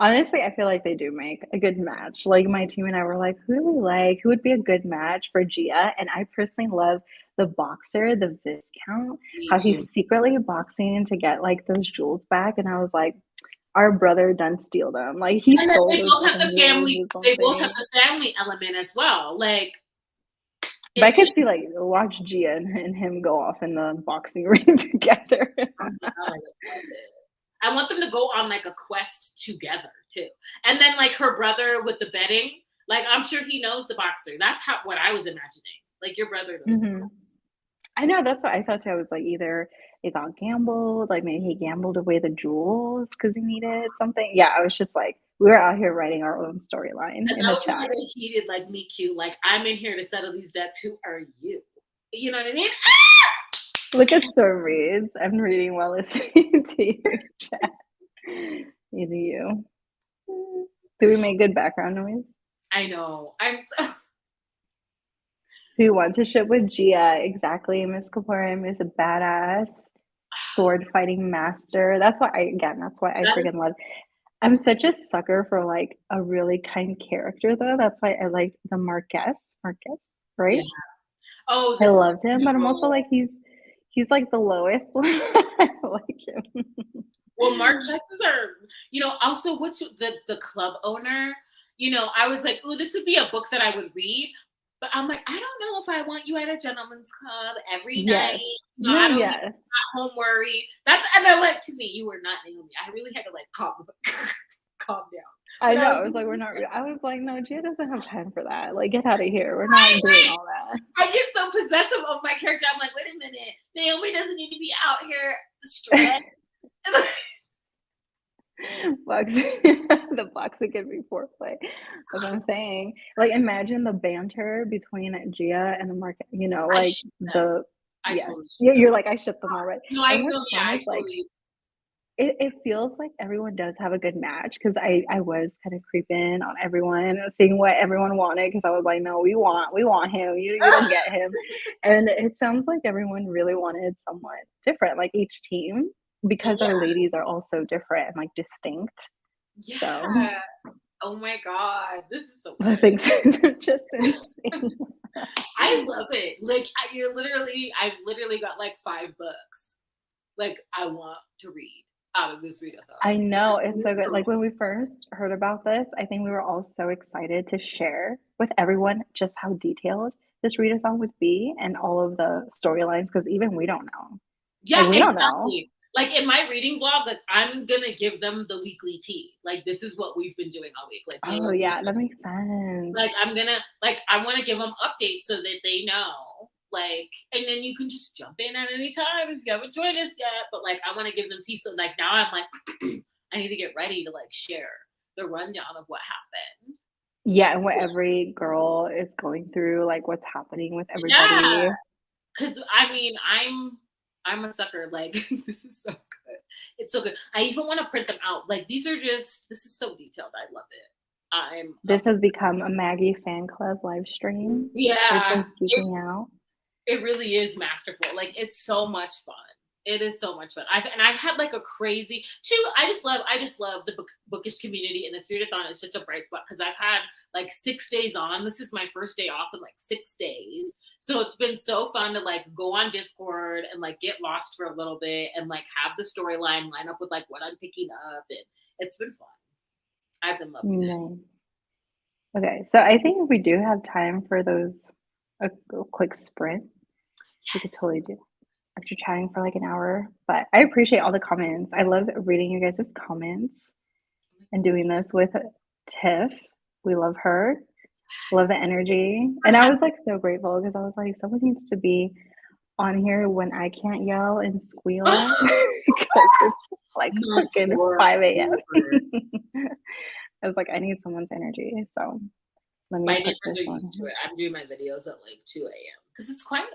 [SPEAKER 1] Honestly, I feel like they do make a good match. Like my team and I were like, who do we like? Who would be a good match for Gia? And I personally love the boxer, the Viscount,
[SPEAKER 2] Me
[SPEAKER 1] how
[SPEAKER 2] too.
[SPEAKER 1] he's secretly boxing to get like those jewels back. And I was like, our brother done steal them. Like he
[SPEAKER 2] And then
[SPEAKER 1] stole
[SPEAKER 2] they
[SPEAKER 1] those
[SPEAKER 2] both have
[SPEAKER 1] fucking
[SPEAKER 2] the
[SPEAKER 1] jewels
[SPEAKER 2] family.
[SPEAKER 1] or
[SPEAKER 2] They both have
[SPEAKER 1] something.
[SPEAKER 2] the family element as well. Like
[SPEAKER 1] But I
[SPEAKER 2] it's
[SPEAKER 1] could
[SPEAKER 2] just,
[SPEAKER 1] see like watch Gia and him go off in the boxing ring together.
[SPEAKER 2] oh my god, I love it. I want them to go on like a quest together too. And then like her brother with the betting, like I'm sure he knows the boxer. That's what I was imagining. Like your brother knows.
[SPEAKER 1] Hmm. I know, that's what I thought too. I was like, either it got gambled, like maybe he gambled away the jewels because he needed something. Yeah, I was just like, we were out here writing our own storyline
[SPEAKER 2] And
[SPEAKER 1] in
[SPEAKER 2] that
[SPEAKER 1] the
[SPEAKER 2] would be
[SPEAKER 1] chat.
[SPEAKER 2] like a heated like me cute. Like I'm in here to settle these debts. Who are you? You know what I mean?
[SPEAKER 1] Look at stories. I'm reading while listening to you chat. You do you. Do we make good background noise?
[SPEAKER 2] I know. I'm so
[SPEAKER 1] Do you want to ship with Gia? Exactly. Miss Kaporim is a badass sword fighting master. That's why I
[SPEAKER 2] that
[SPEAKER 1] freaking
[SPEAKER 2] is
[SPEAKER 1] love. I'm such a sucker for like a really kind character though. That's why I liked the Marquez. Marquez,
[SPEAKER 2] yeah.
[SPEAKER 1] right?
[SPEAKER 2] Oh,
[SPEAKER 1] I
[SPEAKER 2] this
[SPEAKER 1] loved him, but I'm also like he's like the lowest one. I like him.
[SPEAKER 2] well, Marquesas are, also what's the club owner? I was like, oh, this would be a book that I would read. But I'm like, I don't know if I want you at a gentleman's club every night.
[SPEAKER 1] Yes.
[SPEAKER 2] I
[SPEAKER 1] No,
[SPEAKER 2] don't need
[SPEAKER 1] yes.
[SPEAKER 2] home worried. And I went to me, you were not Naomi. I really had to like calm down.
[SPEAKER 1] I
[SPEAKER 2] But
[SPEAKER 1] know.
[SPEAKER 2] I was
[SPEAKER 1] I was like, we're not. I was like, no, Gia doesn't have time for that. Like, get out of here. We're not doing all that.
[SPEAKER 2] I get so possessive of my character. I'm like, wait a minute. Naomi doesn't need to be out here stressed.
[SPEAKER 1] The boxing can be foreplay. That's what I'm saying. Like, imagine the banter between Gia and the market.
[SPEAKER 2] I
[SPEAKER 1] Like
[SPEAKER 2] ship them.
[SPEAKER 1] the
[SPEAKER 2] I
[SPEAKER 1] yes,
[SPEAKER 2] totally ship them.
[SPEAKER 1] you're like I shipped them already.
[SPEAKER 2] No, I
[SPEAKER 1] And
[SPEAKER 2] know.
[SPEAKER 1] what's
[SPEAKER 2] Yeah,
[SPEAKER 1] fun
[SPEAKER 2] I
[SPEAKER 1] is like
[SPEAKER 2] totally.
[SPEAKER 1] it feels like everyone does have a good match because I was kind of creeping on everyone, seeing what everyone wanted because I was like, no, we want him. You don't get him, and it sounds like everyone really wanted someone different, like each team, because
[SPEAKER 2] Yeah.
[SPEAKER 1] our ladies are all so different and like distinct. So
[SPEAKER 2] Yeah. Oh my god, this is so
[SPEAKER 1] I
[SPEAKER 2] good.
[SPEAKER 1] think are just insane.
[SPEAKER 2] I love it. Like I've literally got like 5 books. Like I want to read out of this readathon.
[SPEAKER 1] I know it's so good. Like when we first heard about this, I think we were all so excited to share with everyone just how detailed this readathon would be and all of the storylines because even we don't know. Like
[SPEAKER 2] Yeah,
[SPEAKER 1] we don't know.
[SPEAKER 2] exactly. Like in my reading vlog, like I'm gonna give them the weekly tea. Like this is what we've been doing all week. Like
[SPEAKER 1] Oh,
[SPEAKER 2] Layla,
[SPEAKER 1] yeah, that makes sense.
[SPEAKER 2] like I'm gonna like I want to give them updates so that they know. Like, and then you can just jump in at any time if you haven't joined us yet. But like, I want to give them tea. So like now I'm like, I need to get ready to like share the rundown of what happened.
[SPEAKER 1] Yeah, and what every girl is going through, like, what's happening with
[SPEAKER 2] Yeah,
[SPEAKER 1] everybody.
[SPEAKER 2] because I mean, I'm a sucker. Like this is so good. It's so good. I even want to print them out. Like these are just this is so detailed. I love it. I'm
[SPEAKER 1] This has become a Maggie fan club live stream. We're
[SPEAKER 2] yeah.
[SPEAKER 1] just geeking out.
[SPEAKER 2] It really is masterful. Like it's so much fun. It is so much fun. I've had like a crazy too. I just love the bookish community, and the Readathon is such a bright spot because I've had like 6 days on. This is my first day off in like 6 days, so it's been so fun to like go on Discord and like get lost for a little bit and like have the storyline line up with like what I'm picking up, and it's been fun. I've been loving it.
[SPEAKER 1] Nice. Okay, so I think if we do have time for those a quick sprint, we could
[SPEAKER 2] Yes.
[SPEAKER 1] totally do after chatting for like an hour. But I appreciate all the comments. I love reading you guys' comments and doing this with Tiff. We love her. Love the energy. And I was like so grateful because I was like, someone needs to be on here when I can't yell and squeal because it's like
[SPEAKER 2] My
[SPEAKER 1] fucking
[SPEAKER 2] poor
[SPEAKER 1] 5 a.m.
[SPEAKER 2] Lord.
[SPEAKER 1] I was like, I need someone's energy. So let me
[SPEAKER 2] My
[SPEAKER 1] put
[SPEAKER 2] neighbors
[SPEAKER 1] this
[SPEAKER 2] are
[SPEAKER 1] on
[SPEAKER 2] used to
[SPEAKER 1] here
[SPEAKER 2] it. I'm doing my videos at like 2 a.m. because it's quiet.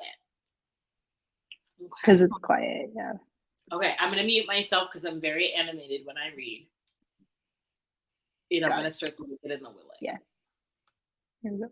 [SPEAKER 1] because
[SPEAKER 2] Okay.
[SPEAKER 1] it's quiet. Yeah.
[SPEAKER 2] Okay. I'm gonna mute myself because I'm very animated when I read. I'm
[SPEAKER 1] Got
[SPEAKER 2] gonna
[SPEAKER 1] it.
[SPEAKER 2] start to look it in the willing.
[SPEAKER 1] Yeah. Here we go.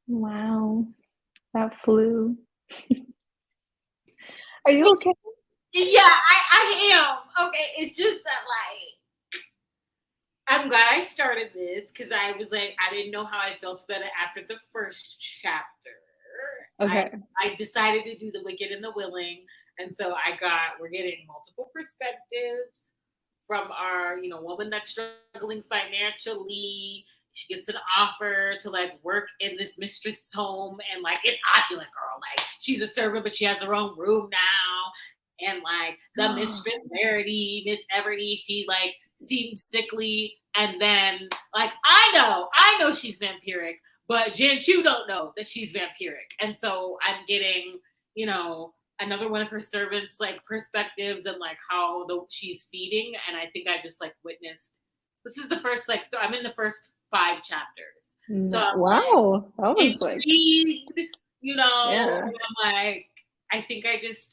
[SPEAKER 1] Wow. That flu. Are you okay?
[SPEAKER 2] Yeah, I am. Okay, it's just that like I'm glad I started this because I was like I didn't know how I felt about it after the first chapter. I
[SPEAKER 1] Okay.
[SPEAKER 2] I decided to do the Wicked and the Willing, and so we're getting multiple perspectives from our woman that's struggling financially. She gets an offer to like work in this mistress home, and like it's opulent girl. Like she's a servant, but she has her own room now. And like the mistress Verity, Miss Everty, she like seems sickly. And then like I know she's vampiric, but Jan Chu don't know that she's vampiric. And so I'm getting, another one of her servants like perspectives and like how she's feeding. And I think I just like witnessed this is the first like I'm in the first 5 chapters. So I'm like
[SPEAKER 1] Wow. That was like,
[SPEAKER 2] intrigued,
[SPEAKER 1] yeah.
[SPEAKER 2] and I'm like, I think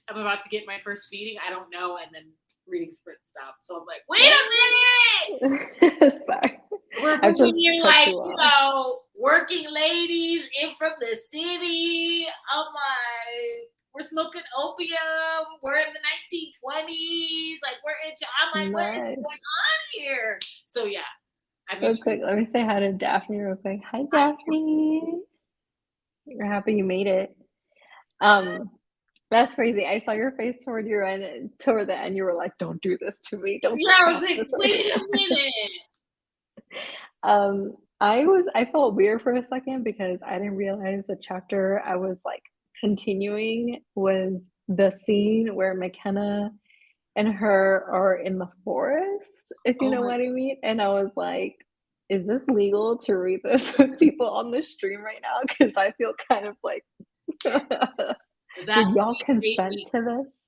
[SPEAKER 2] I'm about to get my first feeding. I don't know. And then reading sprint stopped. So I'm like, wait a minute.
[SPEAKER 1] Sorry.
[SPEAKER 2] We're
[SPEAKER 1] I just
[SPEAKER 2] bringing in
[SPEAKER 1] cut
[SPEAKER 2] like,
[SPEAKER 1] you off.
[SPEAKER 2] working ladies in from the city. I'm like, we're smoking opium. We're in the 1920s. Like I'm like, what is
[SPEAKER 1] Nice.
[SPEAKER 2] going on here? So yeah, I'm
[SPEAKER 1] Real quick,
[SPEAKER 2] intrigued.
[SPEAKER 1] let me say hi to Daphne real quick. Hi, Daphne. You're happy you made it. Um, that's crazy. I saw your face toward the end. You were like, "Don't do this to me. Don't
[SPEAKER 2] Yeah, I was
[SPEAKER 1] stop
[SPEAKER 2] like,
[SPEAKER 1] this."
[SPEAKER 2] wait a minute.
[SPEAKER 1] Um, I felt weird for a second because I didn't realize the chapter I was like continuing was the scene where McKenna and her are in the forest, if you
[SPEAKER 2] Oh
[SPEAKER 1] know
[SPEAKER 2] my
[SPEAKER 1] what I mean. And I was like, is this legal to read this with people on the stream right now? Because I feel kind of like,
[SPEAKER 2] that
[SPEAKER 1] did y'all
[SPEAKER 2] scene made
[SPEAKER 1] consent
[SPEAKER 2] me
[SPEAKER 1] to this?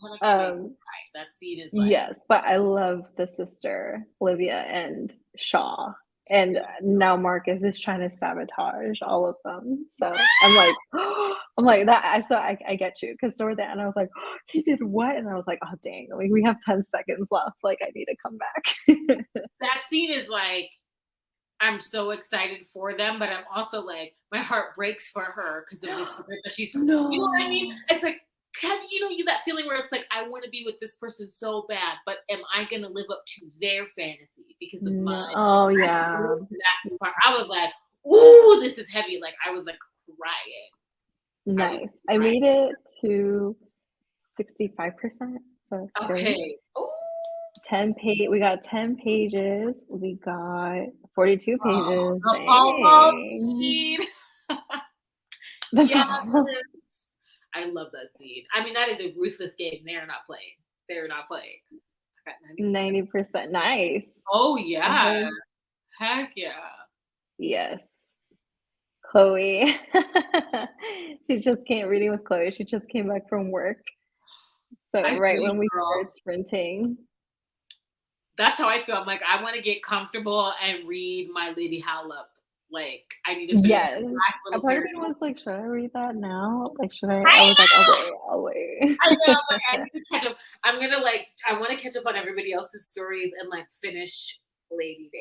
[SPEAKER 2] kind of crazy.
[SPEAKER 1] Um,
[SPEAKER 2] Right? That scene is like,
[SPEAKER 1] yes, but I love the sister, Olivia and Shaw. And now Marcus is trying to sabotage all of them. So I'm like, I'm like that. I get you because toward the end I was like, he did what? And I was like, oh dang, like we have 10 seconds left. Like I need to come back.
[SPEAKER 2] that scene is like, I'm so excited for them, but I'm also like, my heart breaks for her because of this secret that she's, you know what I mean?
[SPEAKER 1] No,
[SPEAKER 2] It's like, you that feeling where it's like, I want to be with this person so bad, but am I going to live up to their fantasy because of
[SPEAKER 1] no.
[SPEAKER 2] mine?
[SPEAKER 1] Oh
[SPEAKER 2] I can
[SPEAKER 1] yeah,
[SPEAKER 2] relate to that part. I was like, ooh, this is heavy. Like, I was like crying. I was
[SPEAKER 1] nice. I
[SPEAKER 2] crying.
[SPEAKER 1] made it to 65%, so it's great.
[SPEAKER 2] Okay. Ooh.
[SPEAKER 1] 10 page we got 10 pages. We got 42
[SPEAKER 2] Oh,
[SPEAKER 1] pages.
[SPEAKER 2] the Popo
[SPEAKER 1] Dang.
[SPEAKER 2] scene.
[SPEAKER 1] The
[SPEAKER 2] Yeah.
[SPEAKER 1] problem.
[SPEAKER 2] I love that scene. I mean, that is a ruthless game. They're not playing. They're not playing. I got 90%.
[SPEAKER 1] 90%. Nice.
[SPEAKER 2] Oh
[SPEAKER 1] I
[SPEAKER 2] yeah.
[SPEAKER 1] heard
[SPEAKER 2] Heck yeah.
[SPEAKER 1] yes. Chloe. She just came reading with Chloe. She just came back from work. So
[SPEAKER 2] I feel
[SPEAKER 1] right
[SPEAKER 2] you,
[SPEAKER 1] when we
[SPEAKER 2] girl.
[SPEAKER 1] started sprinting.
[SPEAKER 2] That's how I feel. I'm like, I want to get comfortable and read my Lady Howlip. Like, I need to finish
[SPEAKER 1] Yes.
[SPEAKER 2] the last
[SPEAKER 1] A
[SPEAKER 2] little
[SPEAKER 1] part of me
[SPEAKER 2] paragraph.
[SPEAKER 1] was like, should I read that now? Like, should I?
[SPEAKER 2] I
[SPEAKER 1] I was like, I'll
[SPEAKER 2] know.
[SPEAKER 1] wait. I'll wait.
[SPEAKER 2] I know. Like, I need to catch up. I'm gonna like. I want to catch up on everybody else's stories and like finish Lady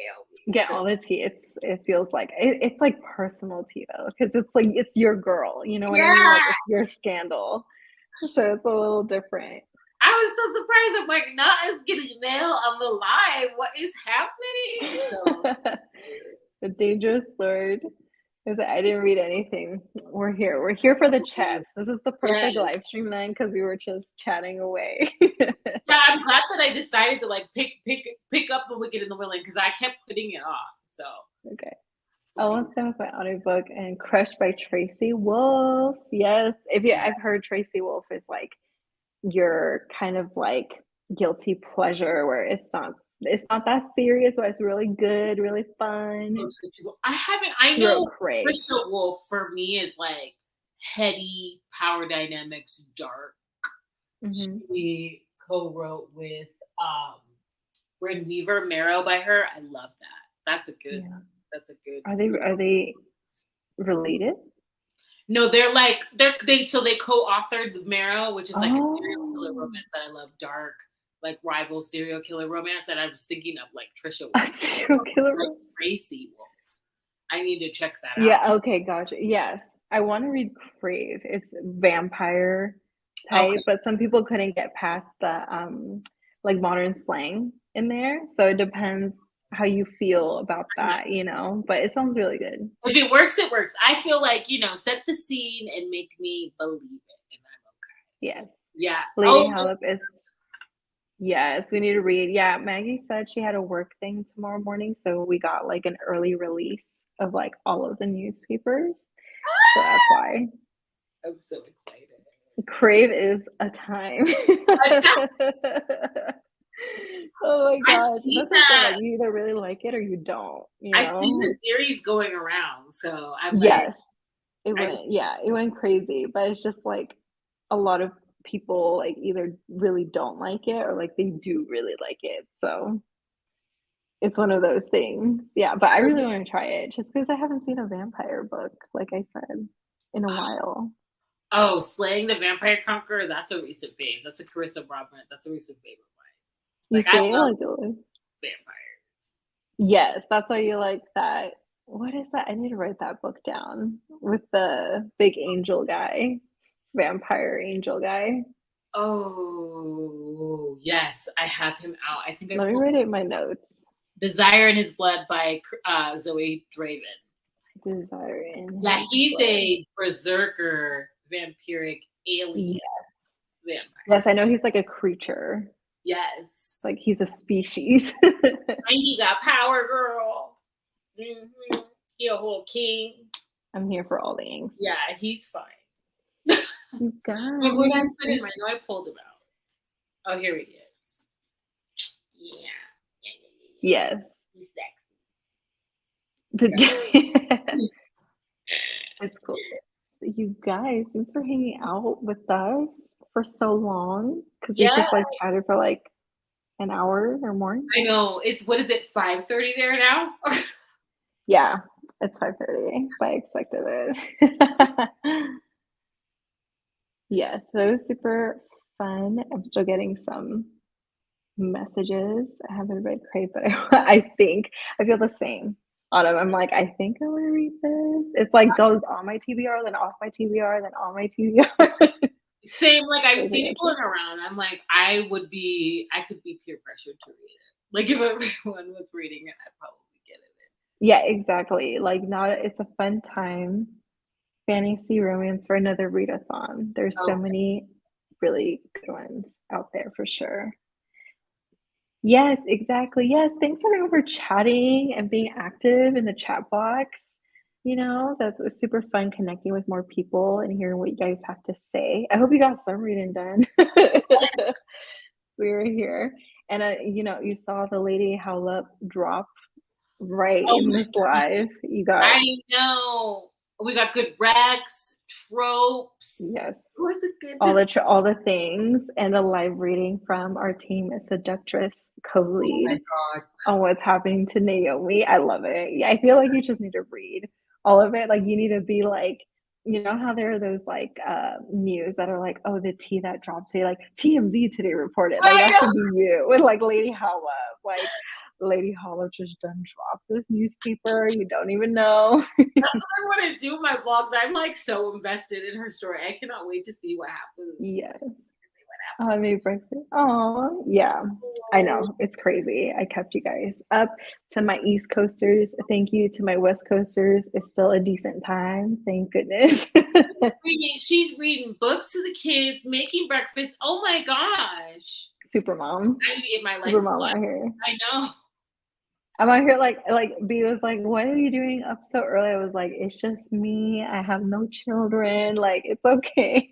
[SPEAKER 1] Get
[SPEAKER 2] Bailey.
[SPEAKER 1] all the tea. It feels like it's like personal tea though, because it's like it's your girl. You know what I mean? Like
[SPEAKER 2] Yeah.
[SPEAKER 1] it's your scandal, so it's a little different.
[SPEAKER 2] I was so surprised. I'm like, not us getting mail on the live. What is happening? So
[SPEAKER 1] The dangerous lord. Is I didn't read anything. We're here. We're here for the chats. This is the
[SPEAKER 2] yeah.
[SPEAKER 1] perfect live stream then because we were just chatting away.
[SPEAKER 2] Yeah, I'm glad that I decided to like pick up the Wicked and the Willing because I kept putting it off. So
[SPEAKER 1] Okay. Almost done with my audiobook and Crushed by Tracy Wolf. Yes. If you
[SPEAKER 2] yeah.
[SPEAKER 1] I've heard Tracy Wolf is like your kind of like guilty pleasure where it's not that serious, but it's really good, really fun.
[SPEAKER 2] I haven't. I
[SPEAKER 1] She wrote
[SPEAKER 2] know
[SPEAKER 1] Craig.
[SPEAKER 2] Trisha Wolf for me is like heady power dynamics, dark.
[SPEAKER 1] Mm-hmm.
[SPEAKER 2] She co-wrote with Bryn Weaver, Marrow by her. I love that. That's a good.
[SPEAKER 1] Yeah.
[SPEAKER 2] That's a good.
[SPEAKER 1] Are they related?
[SPEAKER 2] No, they're like they co-authored the Marrow, which is like a serial killer
[SPEAKER 1] Oh,
[SPEAKER 2] romance that I love, dark, like rival serial killer romance. And I was thinking of like Trisha
[SPEAKER 1] a
[SPEAKER 2] Wolf,
[SPEAKER 1] serial killer.
[SPEAKER 2] like Tracy Wolf. I need to check that out.
[SPEAKER 1] Yeah, okay, gotcha. Yes. I want to read Crave. It's vampire
[SPEAKER 2] Okay.
[SPEAKER 1] type, but some people couldn't get past the like modern slang in there. So it depends how you feel about
[SPEAKER 2] I know.
[SPEAKER 1] that, but it sounds really good.
[SPEAKER 2] If it works, it works. I feel like, set the scene and make me believe it. And I'm okay.
[SPEAKER 1] Yes.
[SPEAKER 2] Yeah.
[SPEAKER 1] Lady
[SPEAKER 2] Oh,
[SPEAKER 1] Hallup is yes, we need to read. Yeah, Maggie said she had a work thing tomorrow morning, so we got like an early release of like all of the newspapers. So that's why.
[SPEAKER 2] I'm so excited.
[SPEAKER 1] Crave is a time. Oh my
[SPEAKER 2] I've
[SPEAKER 1] gosh.
[SPEAKER 2] seen
[SPEAKER 1] That's the thing.
[SPEAKER 2] that.
[SPEAKER 1] Like you either really like it or you don't,
[SPEAKER 2] I've seen the series going around. So I'm like,
[SPEAKER 1] Yes. It
[SPEAKER 2] I,
[SPEAKER 1] went yeah, it went crazy, but it's just like a lot of people like either really don't like it or like they do really like it. So it's one of those things. Yeah, but I really want to try it just because I haven't seen a vampire book, like I said, in a while.
[SPEAKER 2] oh, Slaying the Vampire Conqueror. That's a recent fave. That's a Carissa Broadbent. That's a recent favorite of mine.
[SPEAKER 1] You
[SPEAKER 2] Like, I
[SPEAKER 1] say it
[SPEAKER 2] love
[SPEAKER 1] like it.
[SPEAKER 2] vampires.
[SPEAKER 1] Yes, that's why you like that. What is that? I need to write that book down with the big angel guy, vampire angel guy.
[SPEAKER 2] Oh, yes. I have him out. I think I
[SPEAKER 1] Let me
[SPEAKER 2] pulled
[SPEAKER 1] write it in my notes.
[SPEAKER 2] Desire in His Blood by Zoe Draven.
[SPEAKER 1] Desire in
[SPEAKER 2] Yeah,
[SPEAKER 1] his
[SPEAKER 2] he's
[SPEAKER 1] blood.
[SPEAKER 2] a berserker vampiric alien
[SPEAKER 1] Yes.
[SPEAKER 2] vampire.
[SPEAKER 1] Yes, I know he's like a creature.
[SPEAKER 2] Yes.
[SPEAKER 1] Like he's a species.
[SPEAKER 2] And he got power, girl. Mm-hmm. He a whole king.
[SPEAKER 1] I'm here for all the inks.
[SPEAKER 2] Yeah, he's fine.
[SPEAKER 1] You
[SPEAKER 2] But where did I
[SPEAKER 1] guys.
[SPEAKER 2] put him? I know I pulled him out. Oh, here he is. Yeah.
[SPEAKER 1] Yes.
[SPEAKER 2] He's sexy.
[SPEAKER 1] It's cool. You guys, thanks for hanging out with us for so long because we
[SPEAKER 2] Yeah,
[SPEAKER 1] just like chatted for like an hour or more.
[SPEAKER 2] I know. It's what is it, 5:30 there now?
[SPEAKER 1] Yeah, it's 5:30, but I expected it. Yes, so it was super fun. I'm still getting some messages. I haven't read Crave, but I feel the same. Autumn, I'm like, I think I want to read this. It's like goes on my TBR, then off my TBR, then on my TBR.
[SPEAKER 2] Same, like I've
[SPEAKER 1] Crazy
[SPEAKER 2] seen it going
[SPEAKER 1] interest.
[SPEAKER 2] around. I'm like, I could be peer pressured to read it. Like if everyone was reading it, I'd probably get it.
[SPEAKER 1] Yeah, exactly. Like now it's a fun time. Fantasy romance for another readathon. There's so
[SPEAKER 2] Oh,
[SPEAKER 1] many really good ones out there for sure. Yes, exactly. Yes, thanks everyone for chatting and being active in the chat box. That's was super fun connecting with more people and hearing what you guys have to say. I hope you got some reading done. We were here. And you saw the Lady Howlup drop right
[SPEAKER 2] oh
[SPEAKER 1] in
[SPEAKER 2] my
[SPEAKER 1] this live. You got
[SPEAKER 2] I know. We got good Rex, tropes.
[SPEAKER 1] yes.
[SPEAKER 2] Who's this good?
[SPEAKER 1] All the things and a live reading from our team as seductress
[SPEAKER 2] Oh my
[SPEAKER 1] co-lead
[SPEAKER 2] god.
[SPEAKER 1] on what's happening to Naomi. I love it. Yeah, I feel like you just need to read all of it. Like you need to be like, you know how there are those like news that are like, oh, the tea that dropped today, like TMZ today reported. Like
[SPEAKER 2] I
[SPEAKER 1] that
[SPEAKER 2] know.
[SPEAKER 1] should be you with like Lady Holla. Like Lady Holla just done dropped this newspaper. You don't even know.
[SPEAKER 2] That's what I want to do in my vlogs. I'm like so invested in her story. I cannot wait to see what happens.
[SPEAKER 1] Yes. I made breakfast. Oh, yeah. I know. It's crazy. I kept you guys up. To my East Coasters, thank you. To my West Coasters, it's still a decent time. Thank goodness.
[SPEAKER 2] She's reading books to the kids, making breakfast. Oh my gosh.
[SPEAKER 1] Super mom.
[SPEAKER 2] I need my life.
[SPEAKER 1] Super mom out here.
[SPEAKER 2] I know.
[SPEAKER 1] I'm out here like B was like, what are you doing up so early? I was like, it's just me. I have no children. Like, it's okay.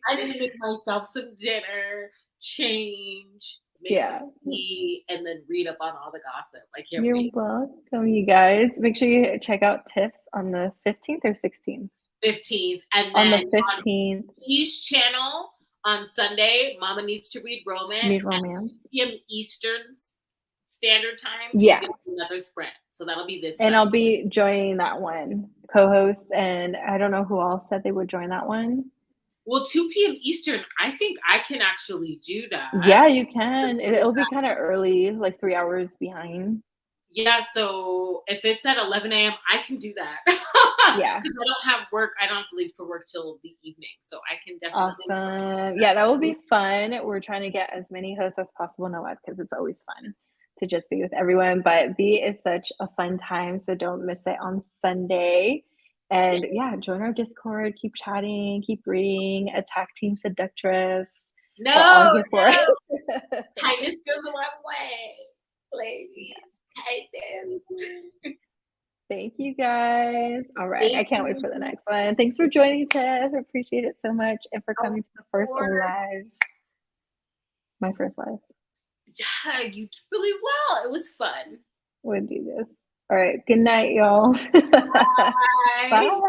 [SPEAKER 2] I need to make myself some dinner, change, make
[SPEAKER 1] Yeah.
[SPEAKER 2] some tea, and then read up on all the gossip. I can't
[SPEAKER 1] You're
[SPEAKER 2] wait.
[SPEAKER 1] welcome, you guys. Make sure you check out Tiff's on the 15th or 16th.
[SPEAKER 2] 15th. And
[SPEAKER 1] On
[SPEAKER 2] then
[SPEAKER 1] the 15th.
[SPEAKER 2] on East Channel on Sunday, Mama Needs to Read Romance.
[SPEAKER 1] Read Romance.
[SPEAKER 2] 6 p.m. Eastern Standard Time.
[SPEAKER 1] Yeah.
[SPEAKER 2] Another sprint. So that'll be this
[SPEAKER 1] And
[SPEAKER 2] Sunday.
[SPEAKER 1] I'll be joining that one, co-host, and I don't know who else said they would join that one.
[SPEAKER 2] Well, 2 p.m. Eastern, I think I can actually do that.
[SPEAKER 1] Yeah, you can. It'll be kind of early, like 3 hours behind.
[SPEAKER 2] Yeah, so if it's at 11 a.m., I can do that.
[SPEAKER 1] Yeah.
[SPEAKER 2] Because I don't have work. I don't have to leave for work till the evening. So I can definitely work
[SPEAKER 1] Awesome. Yeah, that will
[SPEAKER 2] that.
[SPEAKER 1] be fun. We're trying to get as many hosts as possible now because it's always fun to just be with everyone. But B is such a fun time, so don't miss it on Sunday. And yeah, join our Discord, keep chatting, keep reading, attack Team Seductress. We're all
[SPEAKER 2] No,
[SPEAKER 1] here for it.
[SPEAKER 2] no. Kindness goes a long way, ladies. Kindness.
[SPEAKER 1] Thank you guys. All right. I
[SPEAKER 2] Thank
[SPEAKER 1] can't wait
[SPEAKER 2] you.
[SPEAKER 1] for the next one. Thanks for joining, Tiff. Appreciate it so much and for
[SPEAKER 2] Of
[SPEAKER 1] coming to the first
[SPEAKER 2] course.
[SPEAKER 1] live, my first live.
[SPEAKER 2] Yeah, you did really well. It was fun.
[SPEAKER 1] We'll do this. All right. Good night, y'all. Bye.
[SPEAKER 2] Bye.